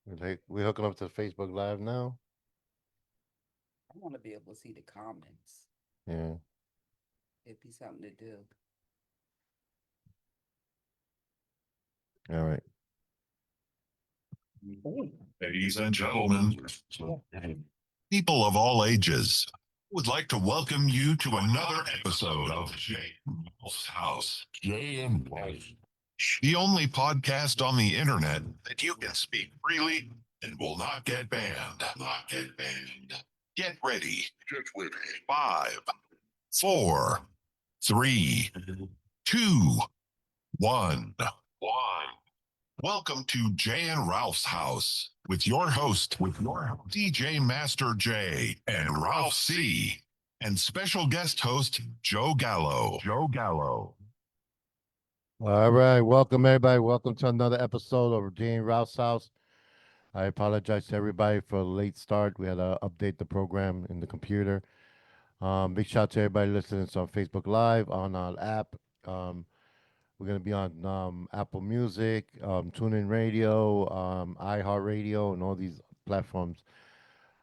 We hooking up to Facebook Live now. I want to be able to see the comments. Yeah. It'd be something to do. All right. Ladies and gentlemen, people of all ages, would like to welcome you to another episode of Jay and Ralph's House. Jay and Ralph, the only podcast on the internet that you can speak freely and will not get banned. Not get banned. Get ready. Get ready. 5, 4, 3, 2, 1. Welcome to Jay and Ralph's House with your host, DJ Master J and Ralph C, and special guest host Joe Gallo. All right. Welcome everybody. Welcome to another episode of Jane Rouse House. I apologize to everybody for the late start. We had to update the program in the computer. Big shout out to everybody listening to on Facebook Live, on our app. We're gonna be on Apple Music, TuneIn Radio, iHeartRadio, and all these platforms.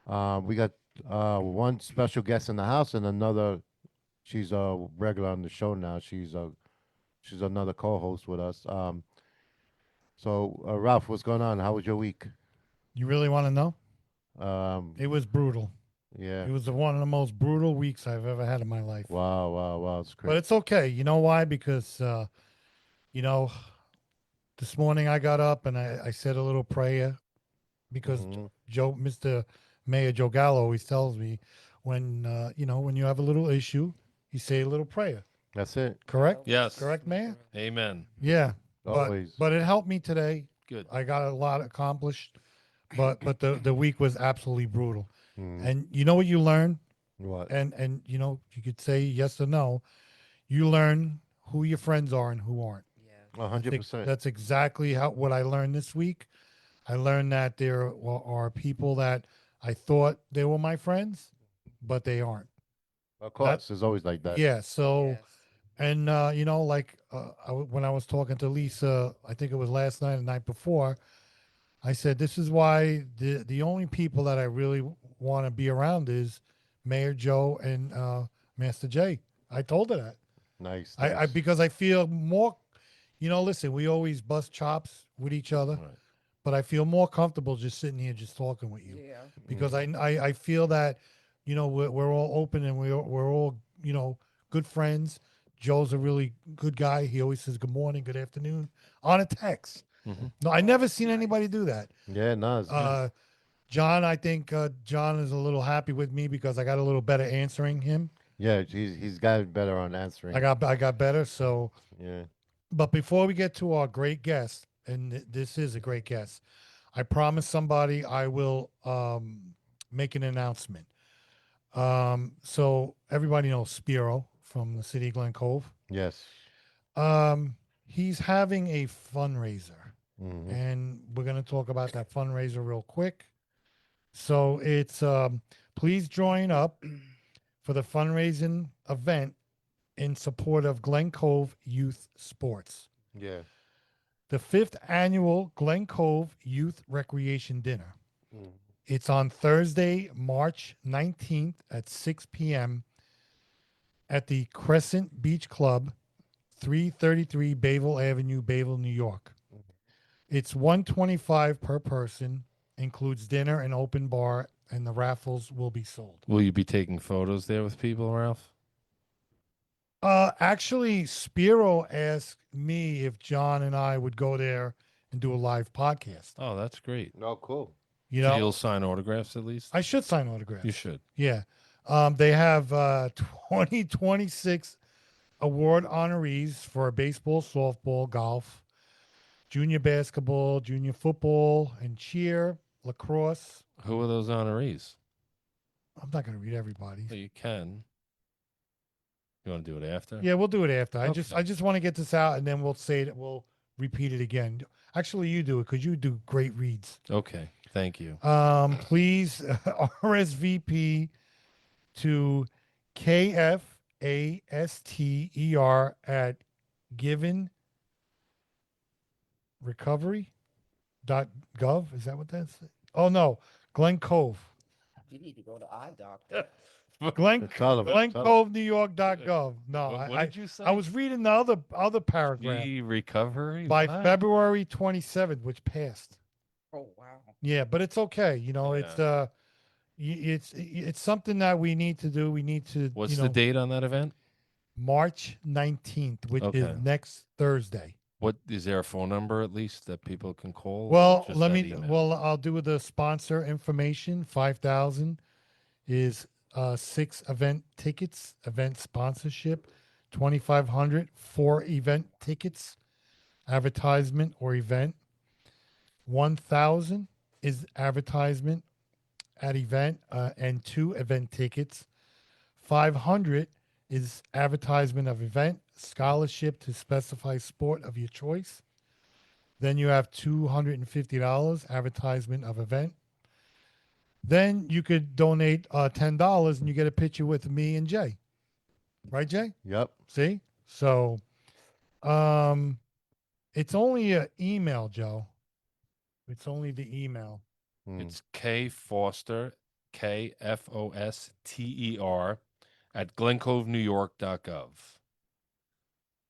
We got one special guest in the house and another. She's a regular on the show now. She's another co-host with us. So Ralph, what's going on? How was your week? You really want to know? Um, It was brutal. yeah. It was one of the most brutal weeks I've ever had in my life. Wow. It's But great. it's okay. You know why? Because, you know, this morning I got up and I said a little prayer because Hmm. Mr. Mayor Joe Gallo always tells me when you have a little issue, you say a little prayer. That's it. Correct? Yes. Correct, Mayor? Amen. Yeah. But Always. but it helped me today. Good. I got a lot accomplished. But the week was absolutely brutal. Mm. And you know what you learn? What? And you could say yes or no. You learn who your friends are and who aren't. Yeah. 100%. That's exactly what I learned this week. I learned that there are people that I thought they were my friends, but they aren't. Of That course, it's always like that. yeah. So Yes. and when I was talking to Lisa, I think it was last night, the night before. I said this is why the only people that I really want to be around is Mayor Joe and Master J. I told her that. Nice, I nice. because I feel more. Listen, we always bust chops with each other, Right. but I feel more comfortable just sitting here, just talking with you, Yeah. because Mm. I feel that we're all open and we're all good friends. Joe's a really good guy. He always says good morning, good afternoon on a text. Mm-hmm. No, I Oh, never that's seen anybody nice. do that. Yeah, no, it's good. Uh, John, I think John is a little happy with me because I got a little better answering him. Yeah, he's got better on answering. I got better. So, Yeah. but before we get to our great guest, and this is a great guest, I promised somebody I will make an announcement. So everybody knows Spiro from the city of Glen Cove. Yes. He's having a fundraiser, Hmm. and we're going to talk about that fundraiser real quick. So it's please join up for the fundraising event in support of Glen Cove Youth Sports. Yeah. The fifth annual Glen Cove Youth Recreation Dinner. Mm. It's on Thursday, March 19th at 6 p.m. at the Crescent Beach Club, 333 Bayville Avenue, Bayville, New York. It's 125 per person, includes dinner and open bar, and the raffles will be sold. Will you be taking photos there with people, Ralph? Actually, Spiro asked me if John and I would go there and do a live podcast. Oh, that's great. Oh, cool. You So know, you'll sign autographs at least? I should sign autographs. You should. Yeah. They have 2026 award honorees for baseball, softball, golf, junior basketball, junior football, and cheer, lacrosse. Who are those honorees? I'm not going to read everybody. Well, you can. You want to do it after? Yeah, we'll do it after. Okay. I just want to get this out, and then we'll say it. We'll repeat it again. Actually, you do it because you do great reads. Okay. Thank you. Please RSVP to KFASTER at Given Recovery. gov. Is that what that's? Oh no, Glen Cove. You need to go to eye doctor. Glen Tell 'em, Glen tell 'em. Cove, New York.gov. No, What I did you say? I was reading the other paragraph Recovery by what? February 27th, which passed. Oh wow. Yeah, but it's okay. You know, Yeah. it's something that we need to do. We need to, What's the date on that event? March 19th, which is Okay. next Thursday. What is there a phone number at least that people can call? or Well, just that email? well, I'll do the sponsor information. 5,000 is 6 event tickets, event sponsorship. 2,500 4 event tickets, advertisement or event. 1,000 is advertisement at event and 2 event tickets. 500 is advertisement of event, scholarship to specified sport of your choice. Then you have $250 advertisement of event. Then you could donate $10 and you get a picture with me and Jay. Right, Jay? Yep. See? So um it's only an email, Joe. It's only the email. Mm. It's K Foster, KFOSTER at glencovenewyork.gov.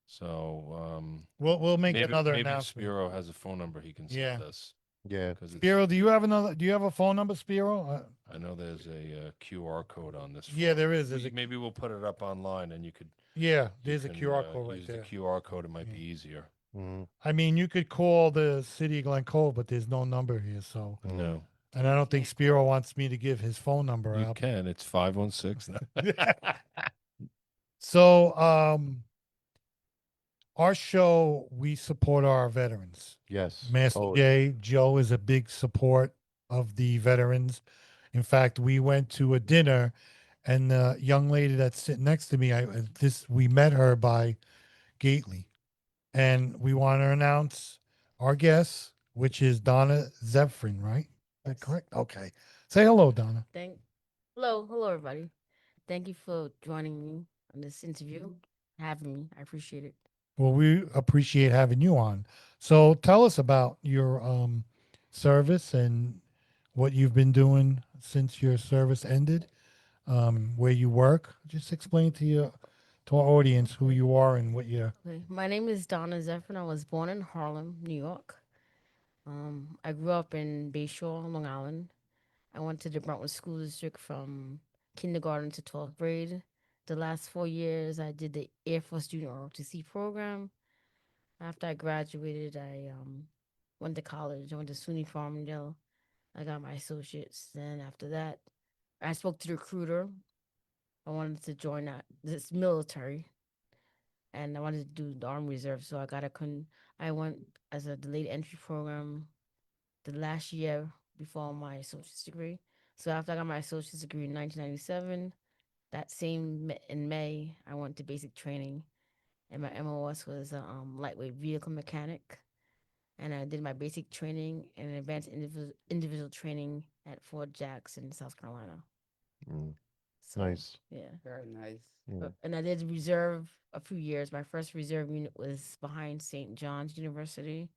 So We'll make maybe another maybe announcement. Spiro has a phone number he can send Yeah. us. Yeah. Because Spiro, do you have a phone number, Spiro? I know there's a QR code on this. Yeah, form. there is. There's a Maybe we'll put it up online and you could. yeah, you there's a can, QR code right use there. the QR code. It might Yeah. be easier. Mm. I mean, you could call the city of Glen Cove, but there's no number here. So, Mm. No, and I don't think Spiro wants me to give his phone number you out. can. It's 516. So, our show, we support our veterans. Yes. Master always. J, Joe is a big support of the veterans. In fact, we went to a dinner, and the young lady that's sitting next to me, we met her by Gately, and we want to announce our guest, which is Donna Zephrine, right? Is that correct? Okay. Say hello, Donna. Hello, everybody. Thank you for joining me on this interview, having me. I appreciate it. Well, we appreciate having you on. So tell us about your service and what you've been doing since your service ended, where you work. Just explain to our audience who you are and what you. Okay, my name is Donna Zephyr. I was born in Harlem, New York. I grew up in Bayshore, Long Island. I went to the Brentwood School District from kindergarten to 12th grade. The last 4 years, I did the Air Force Junior ROTC program. After I graduated, I went to college. I went to SUNY Farmingdale. I got my associates. Then after that, I spoke to the recruiter. I wanted to join this military, and I wanted to do the Army Reserve. So I went as a delayed entry program the last year before my associate's degree. So after I got my associate's degree in 1997, that same in May, I went to basic training, and my MOS was a lightweight vehicle mechanic. And I did my basic training and advanced individual training at Fort Jackson, South Carolina. Mm. So, Nice. Yeah. Very nice. Mm. And I did reserve a few years. My first reserve unit was behind St. John's University.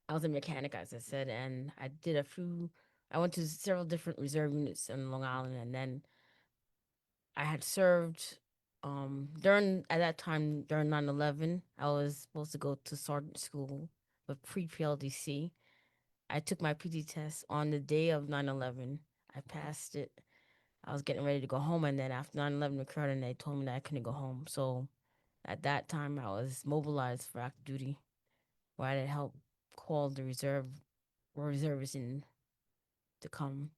I was a mechanic, as I said, and I went to several different reserve units in Long Island, and then I had served at that time during 9/11. I was supposed to go to sergeant school with pre-PLDC. I took my PT test on the day of 9/11. I passed it. I was getting ready to go home, and then after 9/11 occurred, and they told me that I couldn't go home. So at that time, I was mobilized for active duty, where I had to help call the reservists in to come.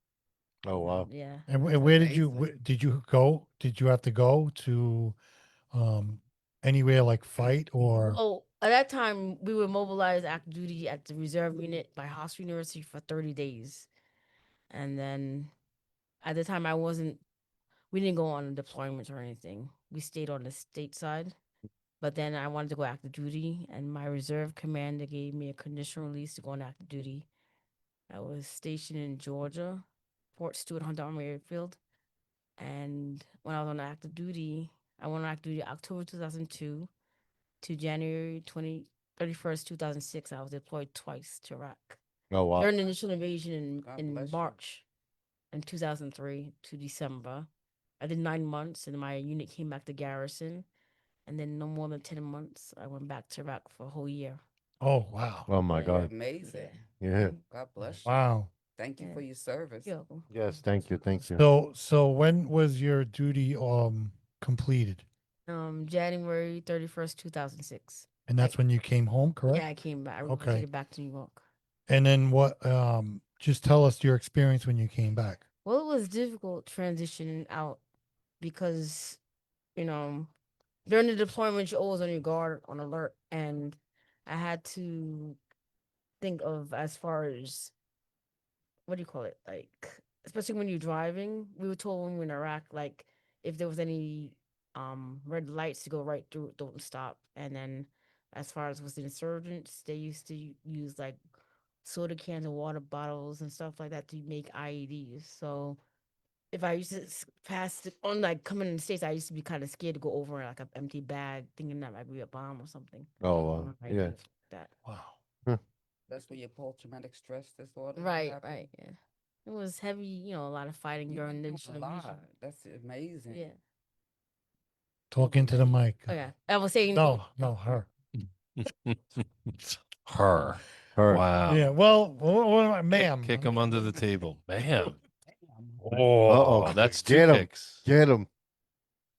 Oh wow. Yeah. And That's where amazing. did you go? Did you have to go to anywhere like fight or? Oh, at that time, we were mobilized active duty at the reserve unit by Hofstra University for 30 days. And then at the time, we didn't go on deployments or anything. We stayed on the state side. But then I wanted to go active duty, and my reserve commander gave me a conditional release to go on active duty. I was stationed in Georgia, Fort Stewart Hunt Army Airfield. And when I was on active duty, I went on active duty October 2002 to January 31st, 2006, I was deployed twice to Iraq. Oh wow. During the initial invasion God in bless you. March in 2003 to December. I did 9 months, and my unit came back to garrison. And then no more than 10 months, I went back to Iraq for a whole year. Oh wow. Oh my Yeah. You're God. amazing. Yeah. God bless you. Wow. Thank you Yeah. for your service. You're welcome. Yes. Thank you. Thank you. So when was your duty completed? January 31st, 2006. And that's when you came home, correct? Yeah, I came back. I Okay. relocated back to New York. And then what just tell us your experience when you came back. Well, it was difficult transitioning out because, you know, during the deployment, you're always on your guard, on alert. And I had to think of as far as, what do you call it? Like, especially when you're driving, we were told when we were in Iraq, like, if there was any red lights to go right through it, don't stop. And then as far as with the insurgents, they used to use like soda cans and water bottles and stuff like that to make IEDs. So if I used to pass on like coming in the States, I used to be kind of scared to go over like an empty bag, thinking that might be a bomb or something. Oh wow. Right, Yeah. that. Wow. That's where your post-traumatic stress disorder Right, happened? right, yeah. It was heavy, you know, a lot of fighting You during the went through a invasion. lot. That's amazing. Yeah. Talk into the mic. Oh yeah. I was saying No, her. Her. Her. Wow. Yeah. Well, what am I, ma'am? Kick him under the table. Bam. Damn. Oh, Uh-oh. that's Get two 'em. kicks. Get him.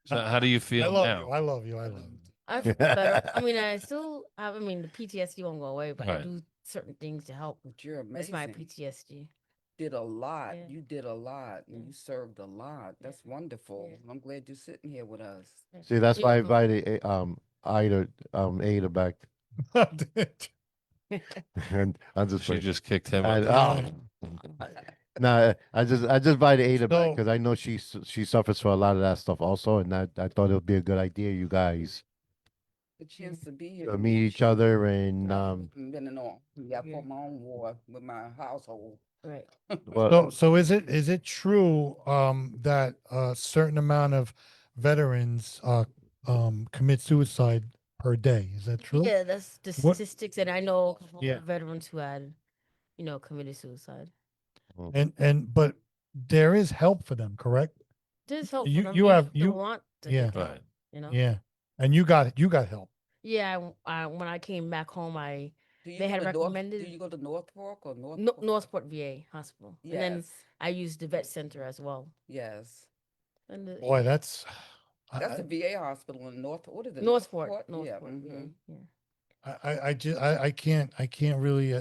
So how do you I feel love now? you. I love you. I love you. I feel better. I mean, I still have, I mean, the PTSD won't go away, but I Right. do certain things to help But you're with amazing. my PTSD. Did a lot. Yeah. You did a lot, and Yeah. you served a lot. That's wonderful. Yeah. I'm glad you're sitting here with us. See, that's You're why I welcome. invited Ada back. And I'm just She playing. just kicked him And, under. no, I just invited Ada back So- because I know she suffers for a lot of that stuff also, and I thought it would be a good idea, you guys, The chance to be here to to meet each you. other and Been in all. Yeah, I Yeah. fought my own war with my household. Right. well, So is it true that a certain amount of veterans commit suicide per day? Is that true? Yeah, that's the What- statistics, and I know a couple Yeah. of veterans who had, you know, committed suicide. And but there is help for them, correct? There's hope You- for them. you They have- still you- want to yeah. get help, Right. you know. Yeah. And you got help. Yeah, when I came back home, Do you They go had to recommended- Do you go to Norfolk or North? Northport VA hospital, and then Yes. I used the vet center as well. Yes. And Boy, that's That's a VA hospital in North. What is it? Northport, Yeah. Northport VA. mhm. Yeah. I can't really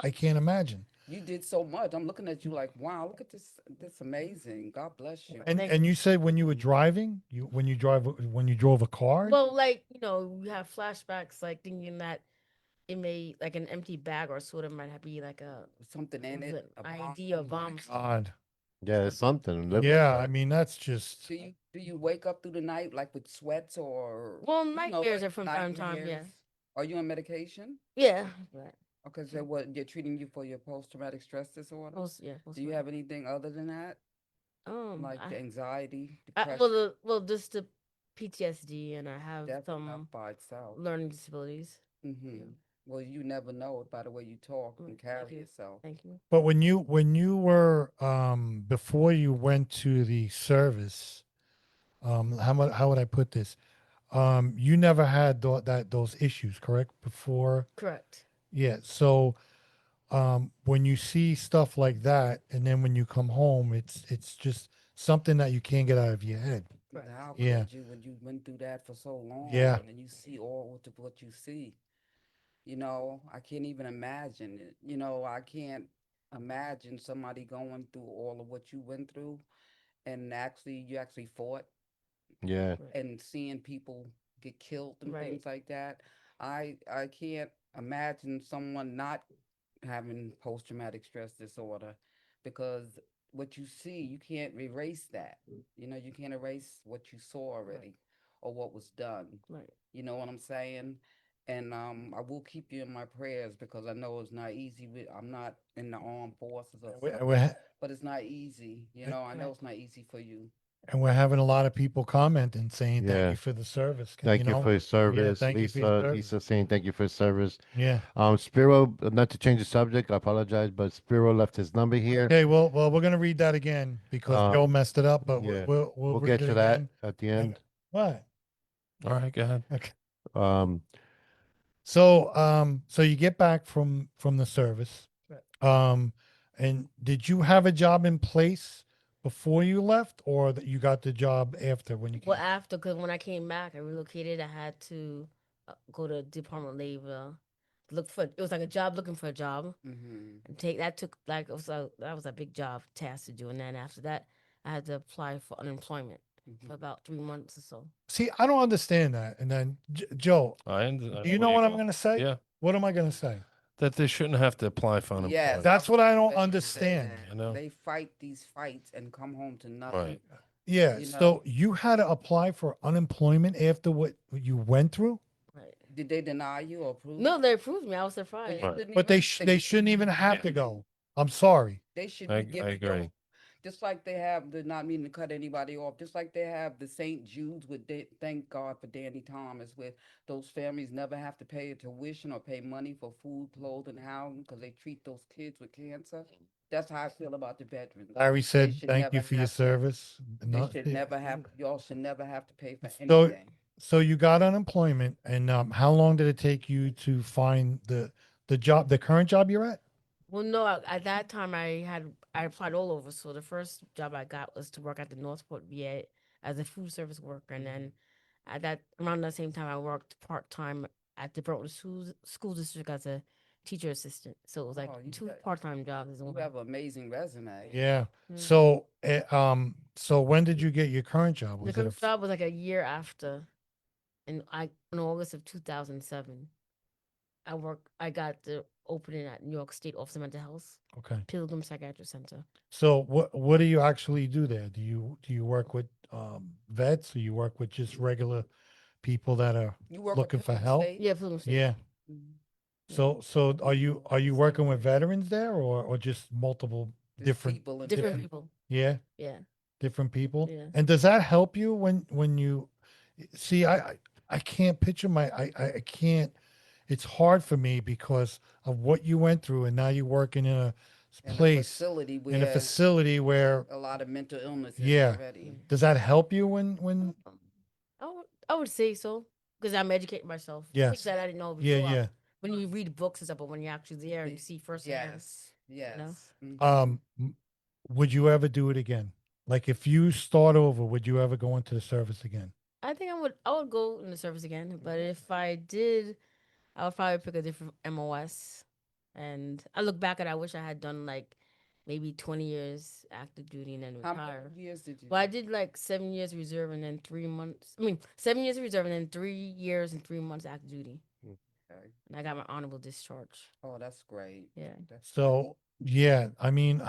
I can't imagine. You did so much. I'm looking at you like, wow, look at this. That's amazing. God bless you. And Thank and you said when you were driving, when you drove a car. Well, like, you know, you have flashbacks, like thinking that it may, like an empty bag or soda might have be like a Something in was it. it a bomb. IED or bomb. God. yeah, it's something. Live- Yeah, I mean that's just. Do you wake up through the night like with sweats or Well, you know, nightmares like are from time to time. Yeah. nightmares? Are you on medication? Yeah. Right. Okay, so what they're treating you for your post-traumatic stress disorder? Yeah. Do you have anything other than that, like I, anxiety, I, depression? just the PTSD, and I have That's some enough by itself. learning disabilities. Mm-hmm. Well, you never know it by the way you talk and Thank carry you. yourself. Thank you. But when you were before you went to the service, how would I put this? You never had those issues, correct? Before, Correct. yeah. So when you see stuff like that, and then when you come home, it's just something that you can't get out of your head. Right. How Yeah. could you when you went through that for so long? Yeah. And you see all what you see. You know, I can't even imagine it. You know, I can't imagine somebody going through all of what you went through and you actually fought yeah. and seeing people get killed and Right. things like that. I can't imagine someone not having post traumatic stress disorder because what you see, you can't erase that. You know, you can't erase what you saw already or what was done. Right. You know what I'm saying? And I will keep you in my prayers because I know it's not easy. I'm not in the armed forces or We- something, we ha- but it's not easy. You know, I know Right. it's not easy for you. And we're having a lot of people commenting saying thank Yeah. you for the service. Thank you for your service. thank you for your Lisa, service. Lisa saying thank you for your service. Yeah. Spiro, not to change the subject, I apologize, but Spiro left his number here. Okay. Well, we're gonna read that again because Um, Joe messed it up, but yeah. we'll We'll read get it to that again. at the And- end. What? All right, go ahead. Okay. Um, So you get back from the service. Um, and did you have a job in place before you left, or that you got the job after when you came? Well, after, because when I came back, I relocated. I had to go to Department of Labor, look for. It was like a job looking for a job, Mm-hmm. and take that took like that was a big job task to do. And then after that, I had to apply for unemployment Mm-hmm. for about 3 months or so. See, I don't understand that. And then Joe, I do you know what I'm gonna say? Yeah, What am I gonna say? that they shouldn't have to apply for unemployment. Yes, That's what I don't was gonna say understand. that. You know? They fight these fights and come home to nothing. Right. Yeah. You So know. you had to apply for unemployment after what you went through, Right. Did they deny you or approve? No, they approved me. I was So surprised. you Right. shouldn't but even they shouldn't even have to go. I'm sorry. They should I be given agree. those, just like they have the, not meaning to cut anybody off, just like they have the St. Jude's with, thank God for Danny Thomas, where those families never have to pay a tuition or pay money for food, clothing, housing, because they treat those kids with cancer. That's how I feel about the veterans. Larry They said, should "Thank never you for your have to. service." They Not, should never have. Y'all should never have to pay for so, anything. so you got unemployment, and how long did it take you to find the job, the current job you're at? Well, no, at that time I applied all over. So the first job I got was to work at the Northport VA as a food service worker, and then at that around the same time I worked part time at the Brooklyn School District as a teacher assistant. So it was like Oh, you two got- part time jobs as You well. have an amazing resume. Yeah. Mm. So when did you get your current job? The Was it a current job was like a year after, in August of 2007. I got the opening at New York State Office of Mental Health, okay? Pilgrim Psychiatric Center. So what do you actually do there? Do you work with vets, or you work with just regular people that are You work looking with for Pilgrim help? State? Yeah, Pilgrim State. Yeah. Mhm. So are you working with veterans there, or just multiple There's different people in Different there. people. yeah, Yeah. different people? Yeah. And does that help you when you see? I can't picture I can't. It's hard for me because of what you went through, and now you're working in a In a place facility in a where facility where a lot of mental illnesses yeah. already. Does that help you when I would say so because I'm educating myself. Yes. Things that I didn't know Yeah, before. yeah. When you read books and stuff, but when you're actually there and you see firsthand. Yes, yes. Mhm. would you ever do it again? Like if you start over, would you ever go into the service again? I think I would go in the service again, but if I did, I would probably pick a different MOS. And I look back at I wish I had done like maybe 20 years active duty and then How retire. many years did you Well, I do? did like 7 years reserve and then 3 months. I mean, 7 years reserve and then 3 years and 3 months active duty. Okay. And I got my honorable discharge. Oh, that's great. Yeah. That's great. So yeah, I mean,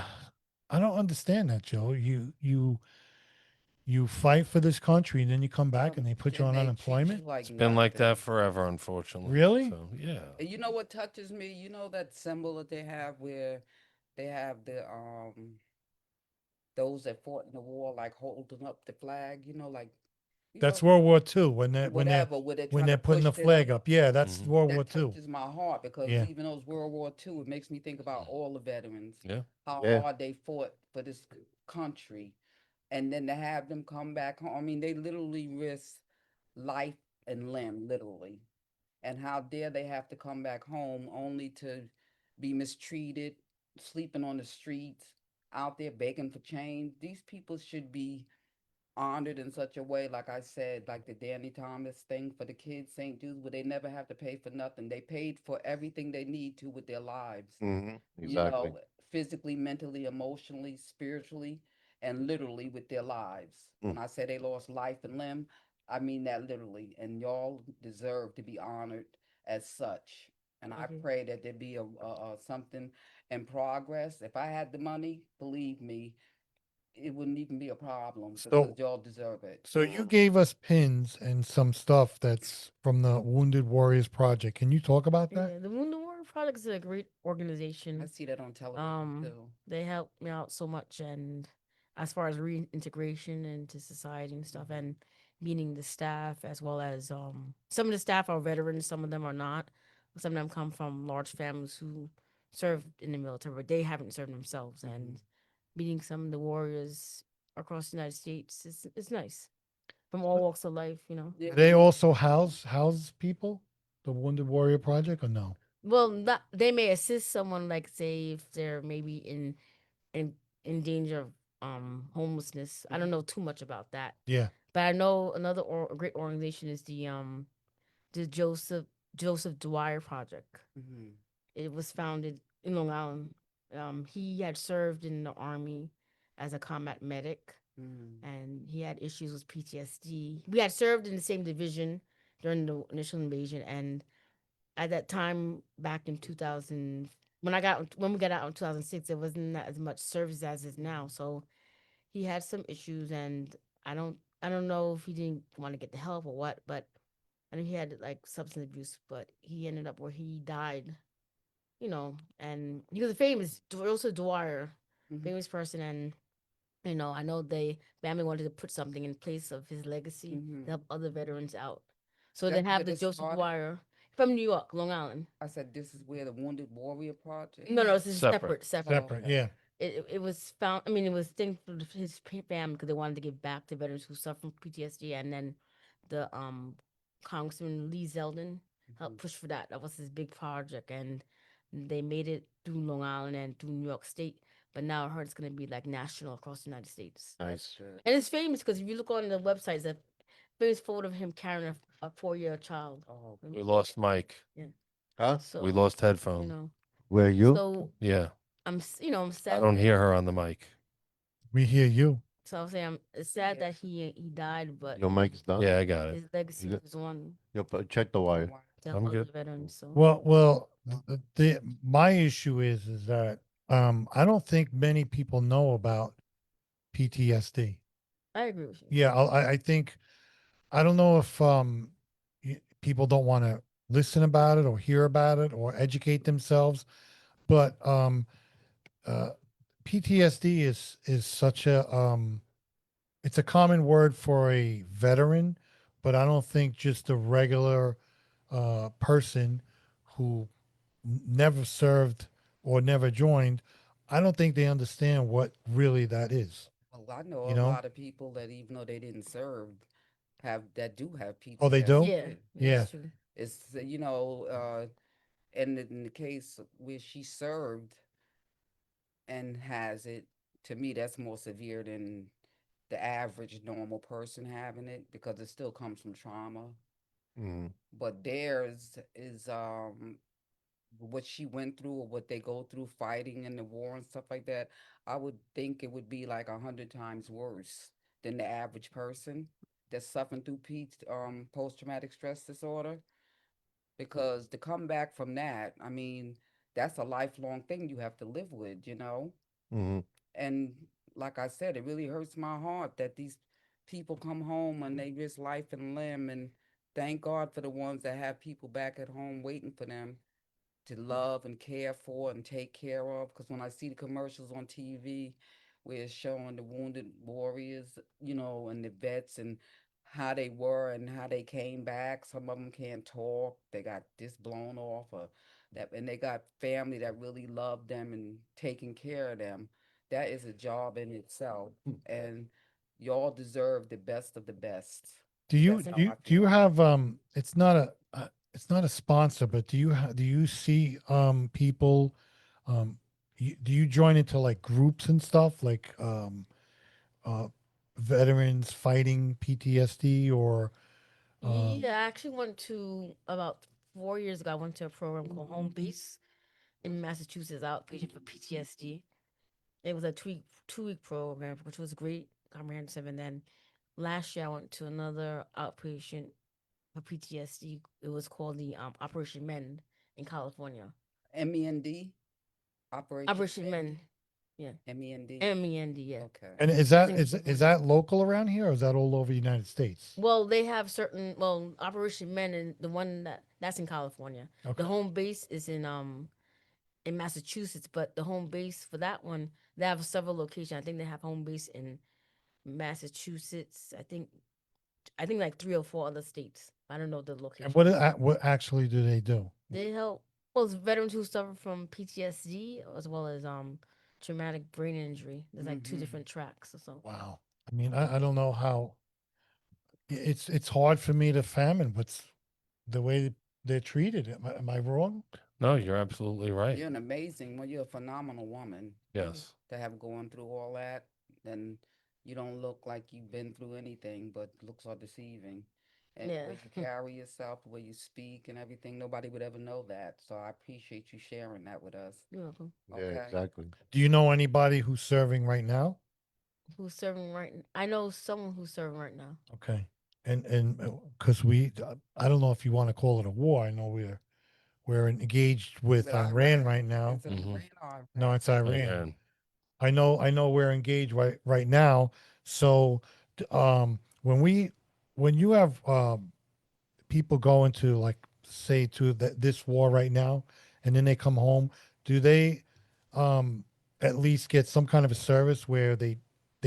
I don't understand that, Joe. You fight for this country, and then you come back and they put you on they treat unemployment. you like It's been like that nothing. forever, unfortunately. Really? So yeah. And you know what touches me? You know that symbol that they have where they have the those that fought in the war like holding up the flag, like That's World War II when whatever, where they're when trying they're to putting the push them. flag up. Yeah, that's Mhm. World War That II. touches my heart because Yeah. even though it's World War II, it makes me think about all the veterans, Yeah. how Yeah. hard they fought for this country, and then to have them come back home. I mean, they literally risk life and limb, literally. And how dare they have to come back home only to be mistreated, sleeping on the streets, out there begging for change. These people should be honored in such a way, like I said, like the Danny Thomas thing for the kids, St. Jude's, where they never have to pay for nothing. They paid for everything they need to with their lives. Mhm. You Exactly. know, physically, mentally, emotionally, spiritually, and literally with their lives. Mm. When I say they lost life and limb, I mean that literally. And y'all deserve to be honored as such. And I Thank you. pray that there be a something in progress. If I had the money, believe me, it wouldn't even be a problem because So y'all deserve it. so you gave us pins and some stuff that's from the Wounded Warriors Project. Can you talk about that? Yeah, the Wounded Warrior Project is a great I organization. see that on television too. They help me out so much, and as far as reintegration into society and stuff, and meeting the staff, as well as some of the staff are veterans, some of them are not. Some of them come from large families who served in the military, but they haven't served themselves. And meeting some of the warriors across the United States is it's nice from all walks of life, you know. Yeah, Do they 'cause also house people? The Wounded Warrior Project, or no? Well, not, they may assist someone, like say if they're maybe in in danger of homelessness. I don't know too much about that, Yeah. but I know another a great organization is the Joseph Dwyer Project. mhm, It was founded in Long Island. He had served in the army as a combat medic, mhm, and he had issues with PTSD. We had served in the same division during the initial invasion, and at that time back in 2000, when we got out in 2006, there wasn't as much service as is now. So he had some issues, and I don't know if he didn't want to get the help or what, but I know he had like substance abuse, but he ended up where he died, and he was a famous Joseph Dwyer, mhm. famous person. And I know they family wanted to put something in place of his legacy to help other veterans out. So they That's where have the this Joseph started. Dwyer from New York, Long Island. I said this is where the Wounded Warrior Project. No, this is Separate. separate. Oh, Separate. okay. Yeah. It was found. I mean, it was thing for his family because they wanted to give back to veterans who suffer from PTSD, and then the Congressman Lee Zeldin helped Mhm. push for that. That was his big project, and they made it through Long Island and through New York State. But now I heard it's gonna be like national across the United States, That's Nice. good. and it's famous because if you look on the website, it's a famous photo of him carrying a 4-year child. Oh, Mm, We lost Mike. Yeah, Huh? We so lost you headphone. know, Where you? so Yeah. I'm I sad don't that. hear her on the mic. We hear you. So I'm saying it's sad yeah. that he died, but Your mic is done? Yeah, I got it. his legacy Is it? lives on Check the Oh, wire. wow. to help I'm other good. veterans. So Well, my issue is that I don't think many people know about PTSD. I agree with you. Yeah, I think I don't know if people don't want to listen about it or hear about it or educate themselves, but uh, PTSD is such a it's a common word for a veteran, but I don't think just a regular person who never served or never joined, I don't think they understand what really that is. Well, I know You a know? lot of people that even though they didn't serve, that do have Oh, they do? Yeah, PTSD. yeah, Yeah. it's true. It's and in the case where she served and has it, to me that's more severe than the average normal person having it because it still comes from trauma. Mm. But theirs is what she went through or what they go through fighting in the war and stuff like that. I would think it would be like 100 times worse than the average person that's suffering through post traumatic stress disorder. Because to come back from that, I mean, that's a lifelong thing you have to live with. Hmm. And like I said, it really hurts my heart that these people come home and they risk life and limb. And thank God for the ones that have people back at home waiting for them to love and care for and take care of. Because when I see the commercials on TV where it's showing the wounded warriors, and the vets and how they were and how they came back, some of them can't talk. They got this blown off, or that, and they got family that really loved them and taking care of them. That is a job in itself, and y'all deserve the best of the best. Do you That's Thank do how you, I do you feel. have it's not a sponsor, but do you see people do you join into like groups and stuff like uh veterans fighting PTSD or Yeah, I actually went to about 4 years ago. I went to a program called Home Base in Massachusetts, outpatient for PTSD. It was a two week program, which was great, comprehensive. And then last year I went to another outpatient for PTSD. It was called the Operation Men in California. MEND, Operation Operation Men, yeah, MEND. MEND, yeah. Okay. and I think it's is California. that local around here or is that all over the United States? Well, they have Operation Men, and the one that's in California. The Okay. home base is in in Massachusetts, but the home base for that one, they have several locations. I think they have home base in Massachusetts. I think like 3 or 4 other states. I don't know the And location. what actually do they do? They help well it's veterans who suffer from PTSD as well as traumatic brain injury. There's like two Mm-hmm. different tracks or so. Wow. I mean, I don't know how it's hard for me to fathom what's the way they're treated. Am I wrong? No, you're absolutely right. You're an amazing, well, you're a phenomenal woman Yes. to have gone through all that. And you don't look like you've been through anything, but looks are deceiving. And the Yeah. way you carry yourself, the way you speak and everything, nobody would ever know that. So I appreciate you sharing that with us. You're welcome. Yeah, Okay. exactly. Do you know anybody who's serving right now? Who's serving I know someone who's serving right now. Okay. And because I don't know if you want to call it a war. I know we're engaged Is with it Iran Iran? right now. Is it Mhm. Iran or No, Iraq? it's Iran. Iran. I know we're engaged right now. So when you have people go into, like, say, to this war right now, and then they come home, do they um at least get some kind of a service where they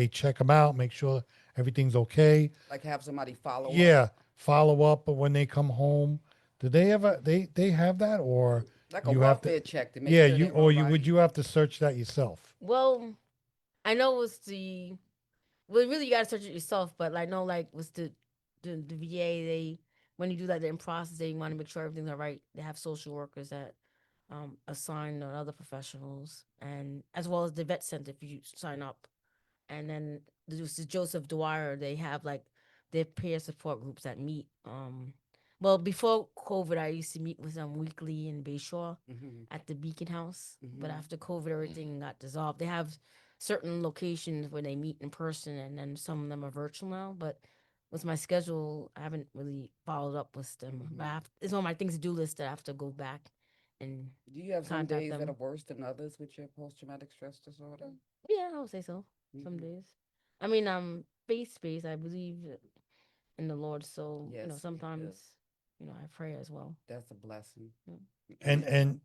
check them out, make sure everything's okay? Like have somebody follow up? Yeah, follow up when they come home. Do they ever they have that, or Like a you have to? welfare check to make Yeah, sure you they're all or you would right. you have to search that yourself? Well, I know it's the well really you gotta search it yourself, but I know like what's the VA they when you do that in process they want to make sure everything's all right. They have social workers that assign other professionals and as well as the vet center if you sign up. And then there's the Joseph Dwyer. They have like their peer support groups that meet. Well, before COVID, I used to meet with them weekly in Bayshore Mm-hmm. at the Beacon House. But Mm-hmm. after COVID, everything got dissolved. They have certain locations where they meet in person, and then some of them are virtual now. But with my schedule, I haven't really followed up with them. But Mm-hmm. it's on my things to do list that I have to go back and Do you have some contact days that are them. worse than others with your post-traumatic stress disorder? Yeah, I would say so. Some Mm-hmm. days. I mean, faith based. I believe in the Lord, so Yes, me too. sometimes I pray as well. That's a blessing. Yeah. And Me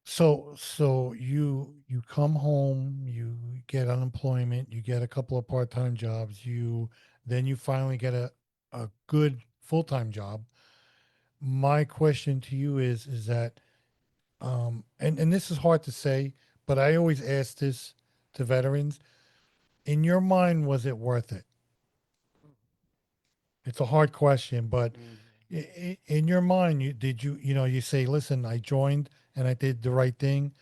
too. so you come home, you get unemployment, you get a couple of part-time jobs, then you finally get a good full-time job. My question to you is that and this is hard to say, but I always ask this to veterans. In your mind, was it worth it? It's a hard question, but Mm-hmm. in your mind, you say, listen, I joined and I did the right thing,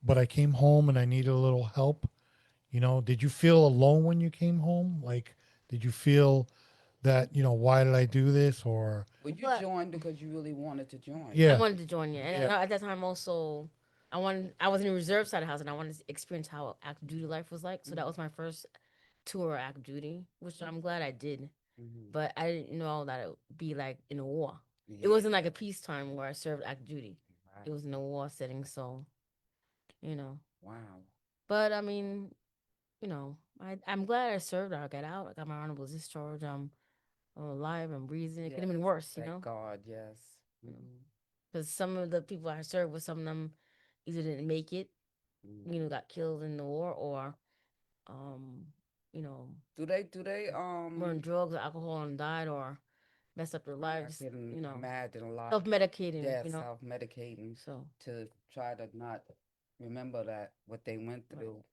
but I came home and I needed a little help. Did you feel alone when you came home? Like, did you feel that, why did I do this? Or, Well, you But joined because you really wanted to join. I yeah, wanted to join you, and yeah. at that time also, I was in the reserve side of the house, and I wanted to experience how active duty life was like. So that Mm-hmm. was my first tour of active duty, which I'm glad I did. Mm-hmm. But I didn't know that it would be like in a war. It Yeah. wasn't like a peacetime where I served active duty. It Right. was in a war setting, so you know. Wow. But I mean, I'm glad I served. I got out. I got my honorable discharge. I'm alive. I'm breathing. It could have Yes. been worse, Thank God. Yes. Mm-hmm. because some of the people I served with, some of them either didn't make it, Mm-hmm. got killed in the war, or um, you know, Do they were on drugs or alcohol and died, or messed up their I lives. can imagine a lot Self medicating. death self-medicating So to try to not remember that what they went right. through.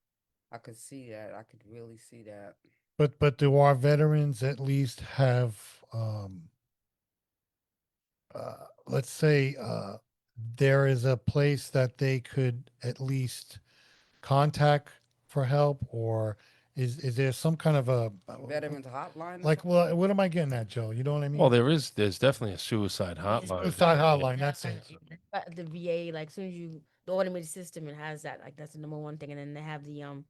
I could see that. I could really see that. But do our veterans at least have, let's say, there is a place that they could at least contact for help, or is there some kind of Veterans hotline or like, something? well, what am I getting at, Joe? You know what I Well, mean? there's definitely a suicide hotline. Suicide hotline. That's it. But the VA, like, as soon as the automated system, it has that. Like, that's the number one thing. And then they have the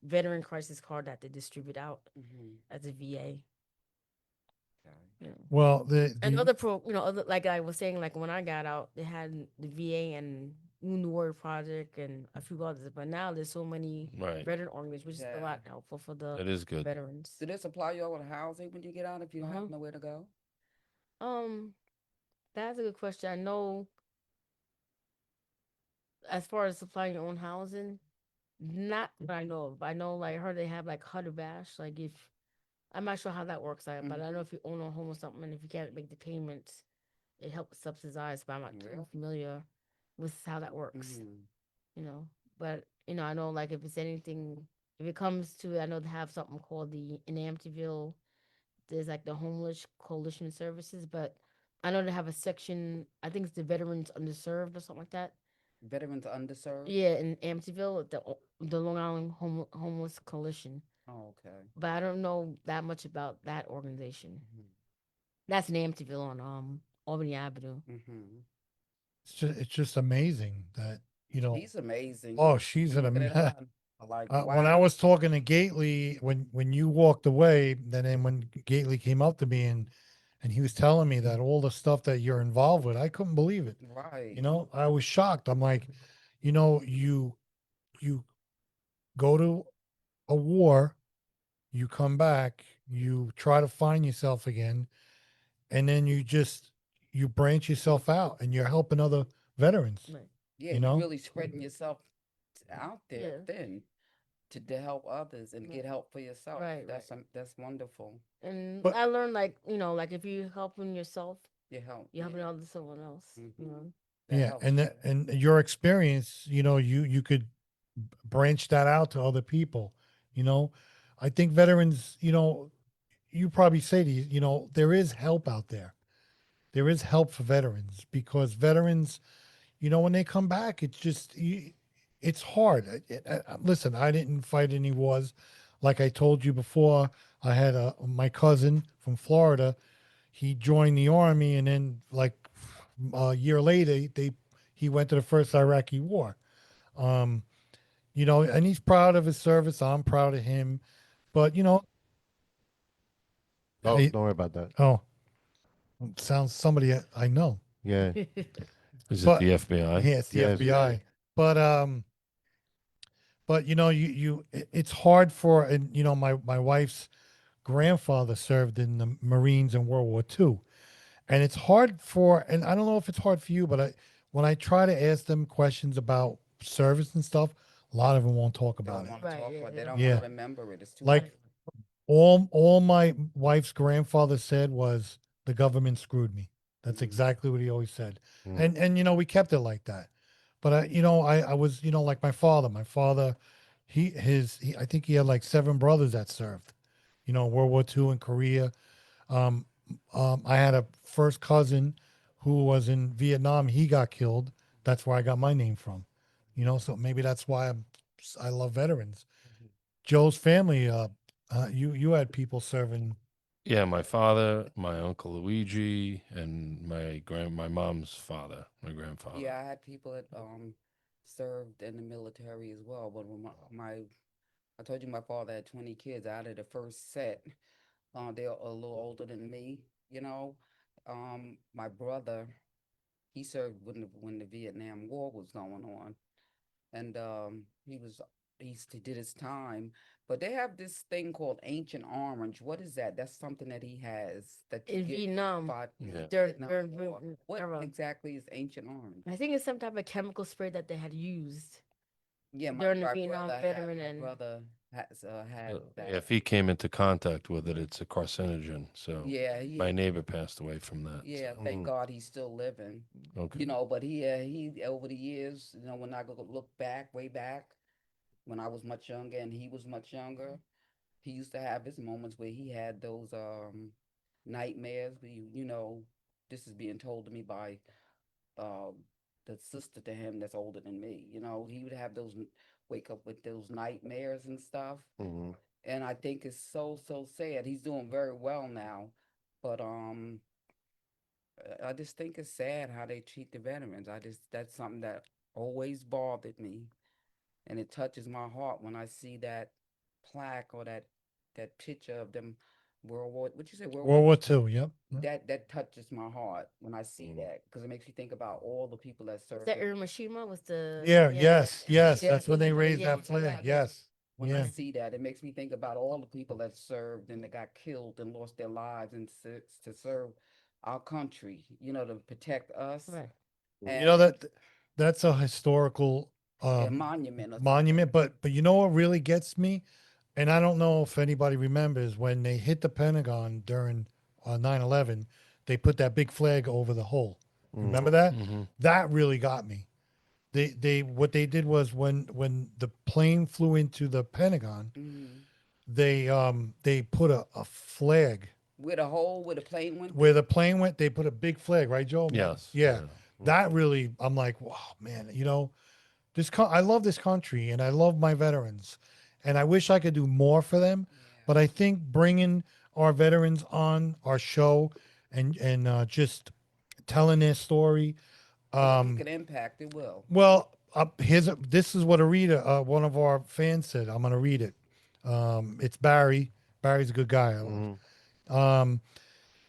veteran crisis card that they distribute out Mm-hmm. as a VA. Okay. You know. Well, And the other like I was saying, like when I got out, they had the VA and New Word Project and a few others. But now there's so many Right. veteran organizations, which is a Yeah. lot helpful for the That is good. veterans. Do they supply you all with housing when you get out if you don't Uh-huh. have nowhere to go? Um, that's a good question. I know as far as supplying your own housing, not that I know of. I know, like, I heard they have like Hutter Bash. Like, if I'm not sure how that works out, but I know if you own a home or something, and if you can't make the payments, it helps subsidize. But I'm not too Really? familiar with how that works. Mhm. You know, but I know, like, if it's anything, if it comes to it, I know they have something called the in Amityville. There's like the Homeless Coalition Services, but I know they have a section. I think it's the Veterans Underserved or something like that. Veterans underserved. Yeah, in Amityville, the Long Island Homeless Coalition. Oh, okay. But I don't know that much about that organization. Mhm. That's in Amityville on Albany Avenue. Mhm. It's just amazing that He's amazing. oh, she's I'm an looking at am- her. I'm like, when I was wow. talking to Gately, when you walked away, then when Gately came up to me and he was telling me that all the stuff that you're involved with, I couldn't believe it. Right. I was shocked. I'm like, you go to a war, you come back, you try to find yourself again, and then you branch yourself out and you're helping other veterans, Right. Yeah, you you know? really spreading yourself out there Yeah. thin to help others and get Right. help for yourself. Right. That's wonderful. And But I learned, like, like, if you helping yourself, You help. you're helping Yeah. others, someone else. Mhm. That yeah, helps. and your experience, you could branch that out to other people, you know? I think veterans, you probably say to there is help out there. There is help for veterans because veterans, when they come back, it's hard. Listen, I didn't fight any wars. Like I told you before, I had my cousin from Florida. He joined the army, and then like a year later, he went to the first Iraqi war. Um, and he's proud of his service. I'm proud of him. But Oh, hey, don't worry about that. oh, sounds somebody I know. Yeah. Is it But the FBI? yeah, it's the Yes. FBI. But it's hard for, and my wife's grandfather served in the Marines in World War II, and it's hard for, and I don't know if it's hard for you, but when I try to ask them questions about service and stuff, a lot of them won't talk They about don't it. want to Right. talk Yeah. about. They They don't don't want want to Yeah, to. remember it. It's too like much. all my wife's grandfather said was the government screwed me. That's Mm. exactly what he always said, Mm. and we kept it like that. But I was like my father. My father, I think he had like seven brothers that served. World War II in Korea. Um, I had a first cousin who was in Vietnam. He got killed. That's where I got my name from. So maybe that's why I love veterans. Joe's family. You had people serving. Yeah, my father, my uncle Luigi, and my mom's father, my grandfather. Yeah, I had people that served in the military as well. But when I told you my father had 20 kids out of the first set. They're a little older than me, you know. My brother, he served when the Vietnam War was going on, and he did his time. But they have this thing called Ancient Orange. What is that? That's something that he has that you In get Vietnam, fight in the Yeah. Vietnam during War. What era. exactly is Ancient Orange? I think it's some type of chemical spray that they had used Yeah, during the Vietnam veteran, my and brother has had that. If he came into contact with it, it's a carcinogen. So Yeah, my neighbor passed away from that. yeah. So, Thank Mm. God he's still living. okay. But he over the years, when I go look back, way back, when I was much younger and he was much younger, he used to have his moments where he had those nightmares. This is being told to me by um the sister to him that's older than me. He would have wake up with those nightmares and stuff. Mhm. And I think it's so sad. He's doing very well now, but I just think it's sad how they treat the veterans. That's something that always bothered me, and it touches my heart when I see that plaque or that picture of them What you say, World War? World War II. Yep. Yep. That touches my heart when I see Mm. that because it makes me think about all the people that is served. that Hiroshima was the Yeah. yeah. Yes. Yes. Yeah, That's when when they they raised raised Yeah. that that flag. flag. Yes. When I Yeah. see that, it makes me think about all the people that served and that got killed and lost their lives and to serve our country, to protect us. Right. You And know that that's a historical Yeah, monument or something. monument. But you know what really gets me, and I don't know if anybody remembers when they hit the Pentagon during 9/11, they put that big flag over the hole. Remember that? Mm-hmm. That really got me. They what they did was when the plane flew into the Pentagon, Hmm. they put a flag With a hole where the plane went where through. the plane went. They put a big flag, right, Joe? Yes. Yeah, Yeah. that really. I'm like, wow, man. I love this country and I love my veterans, and I wish I could do more for them. But Yeah. I think bringing our veterans on our show and just telling their story. It'll make Um, an impact. It will. well, this is what one of our fans said. I'm gonna read it. It's Barry. Barry's a good guy. Mm-hmm. Um,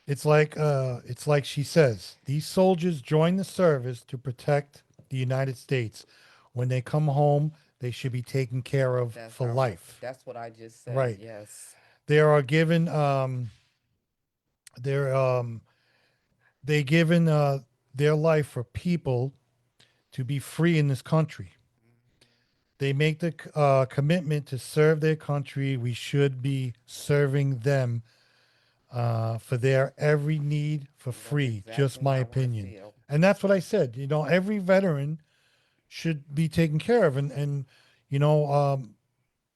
it's like she says, these soldiers join the service to protect the United States. When they come home, they should be taken care of That's for our. life. That's what I just said. Right. Yes. They are given they're they given their life for people to be free in this country. They make the commitment to serve their country. We should be serving them for their every need for And that's free. Just exactly my how I opinion. feel. And that's what I said. Every veteran should be taken care of. And you know,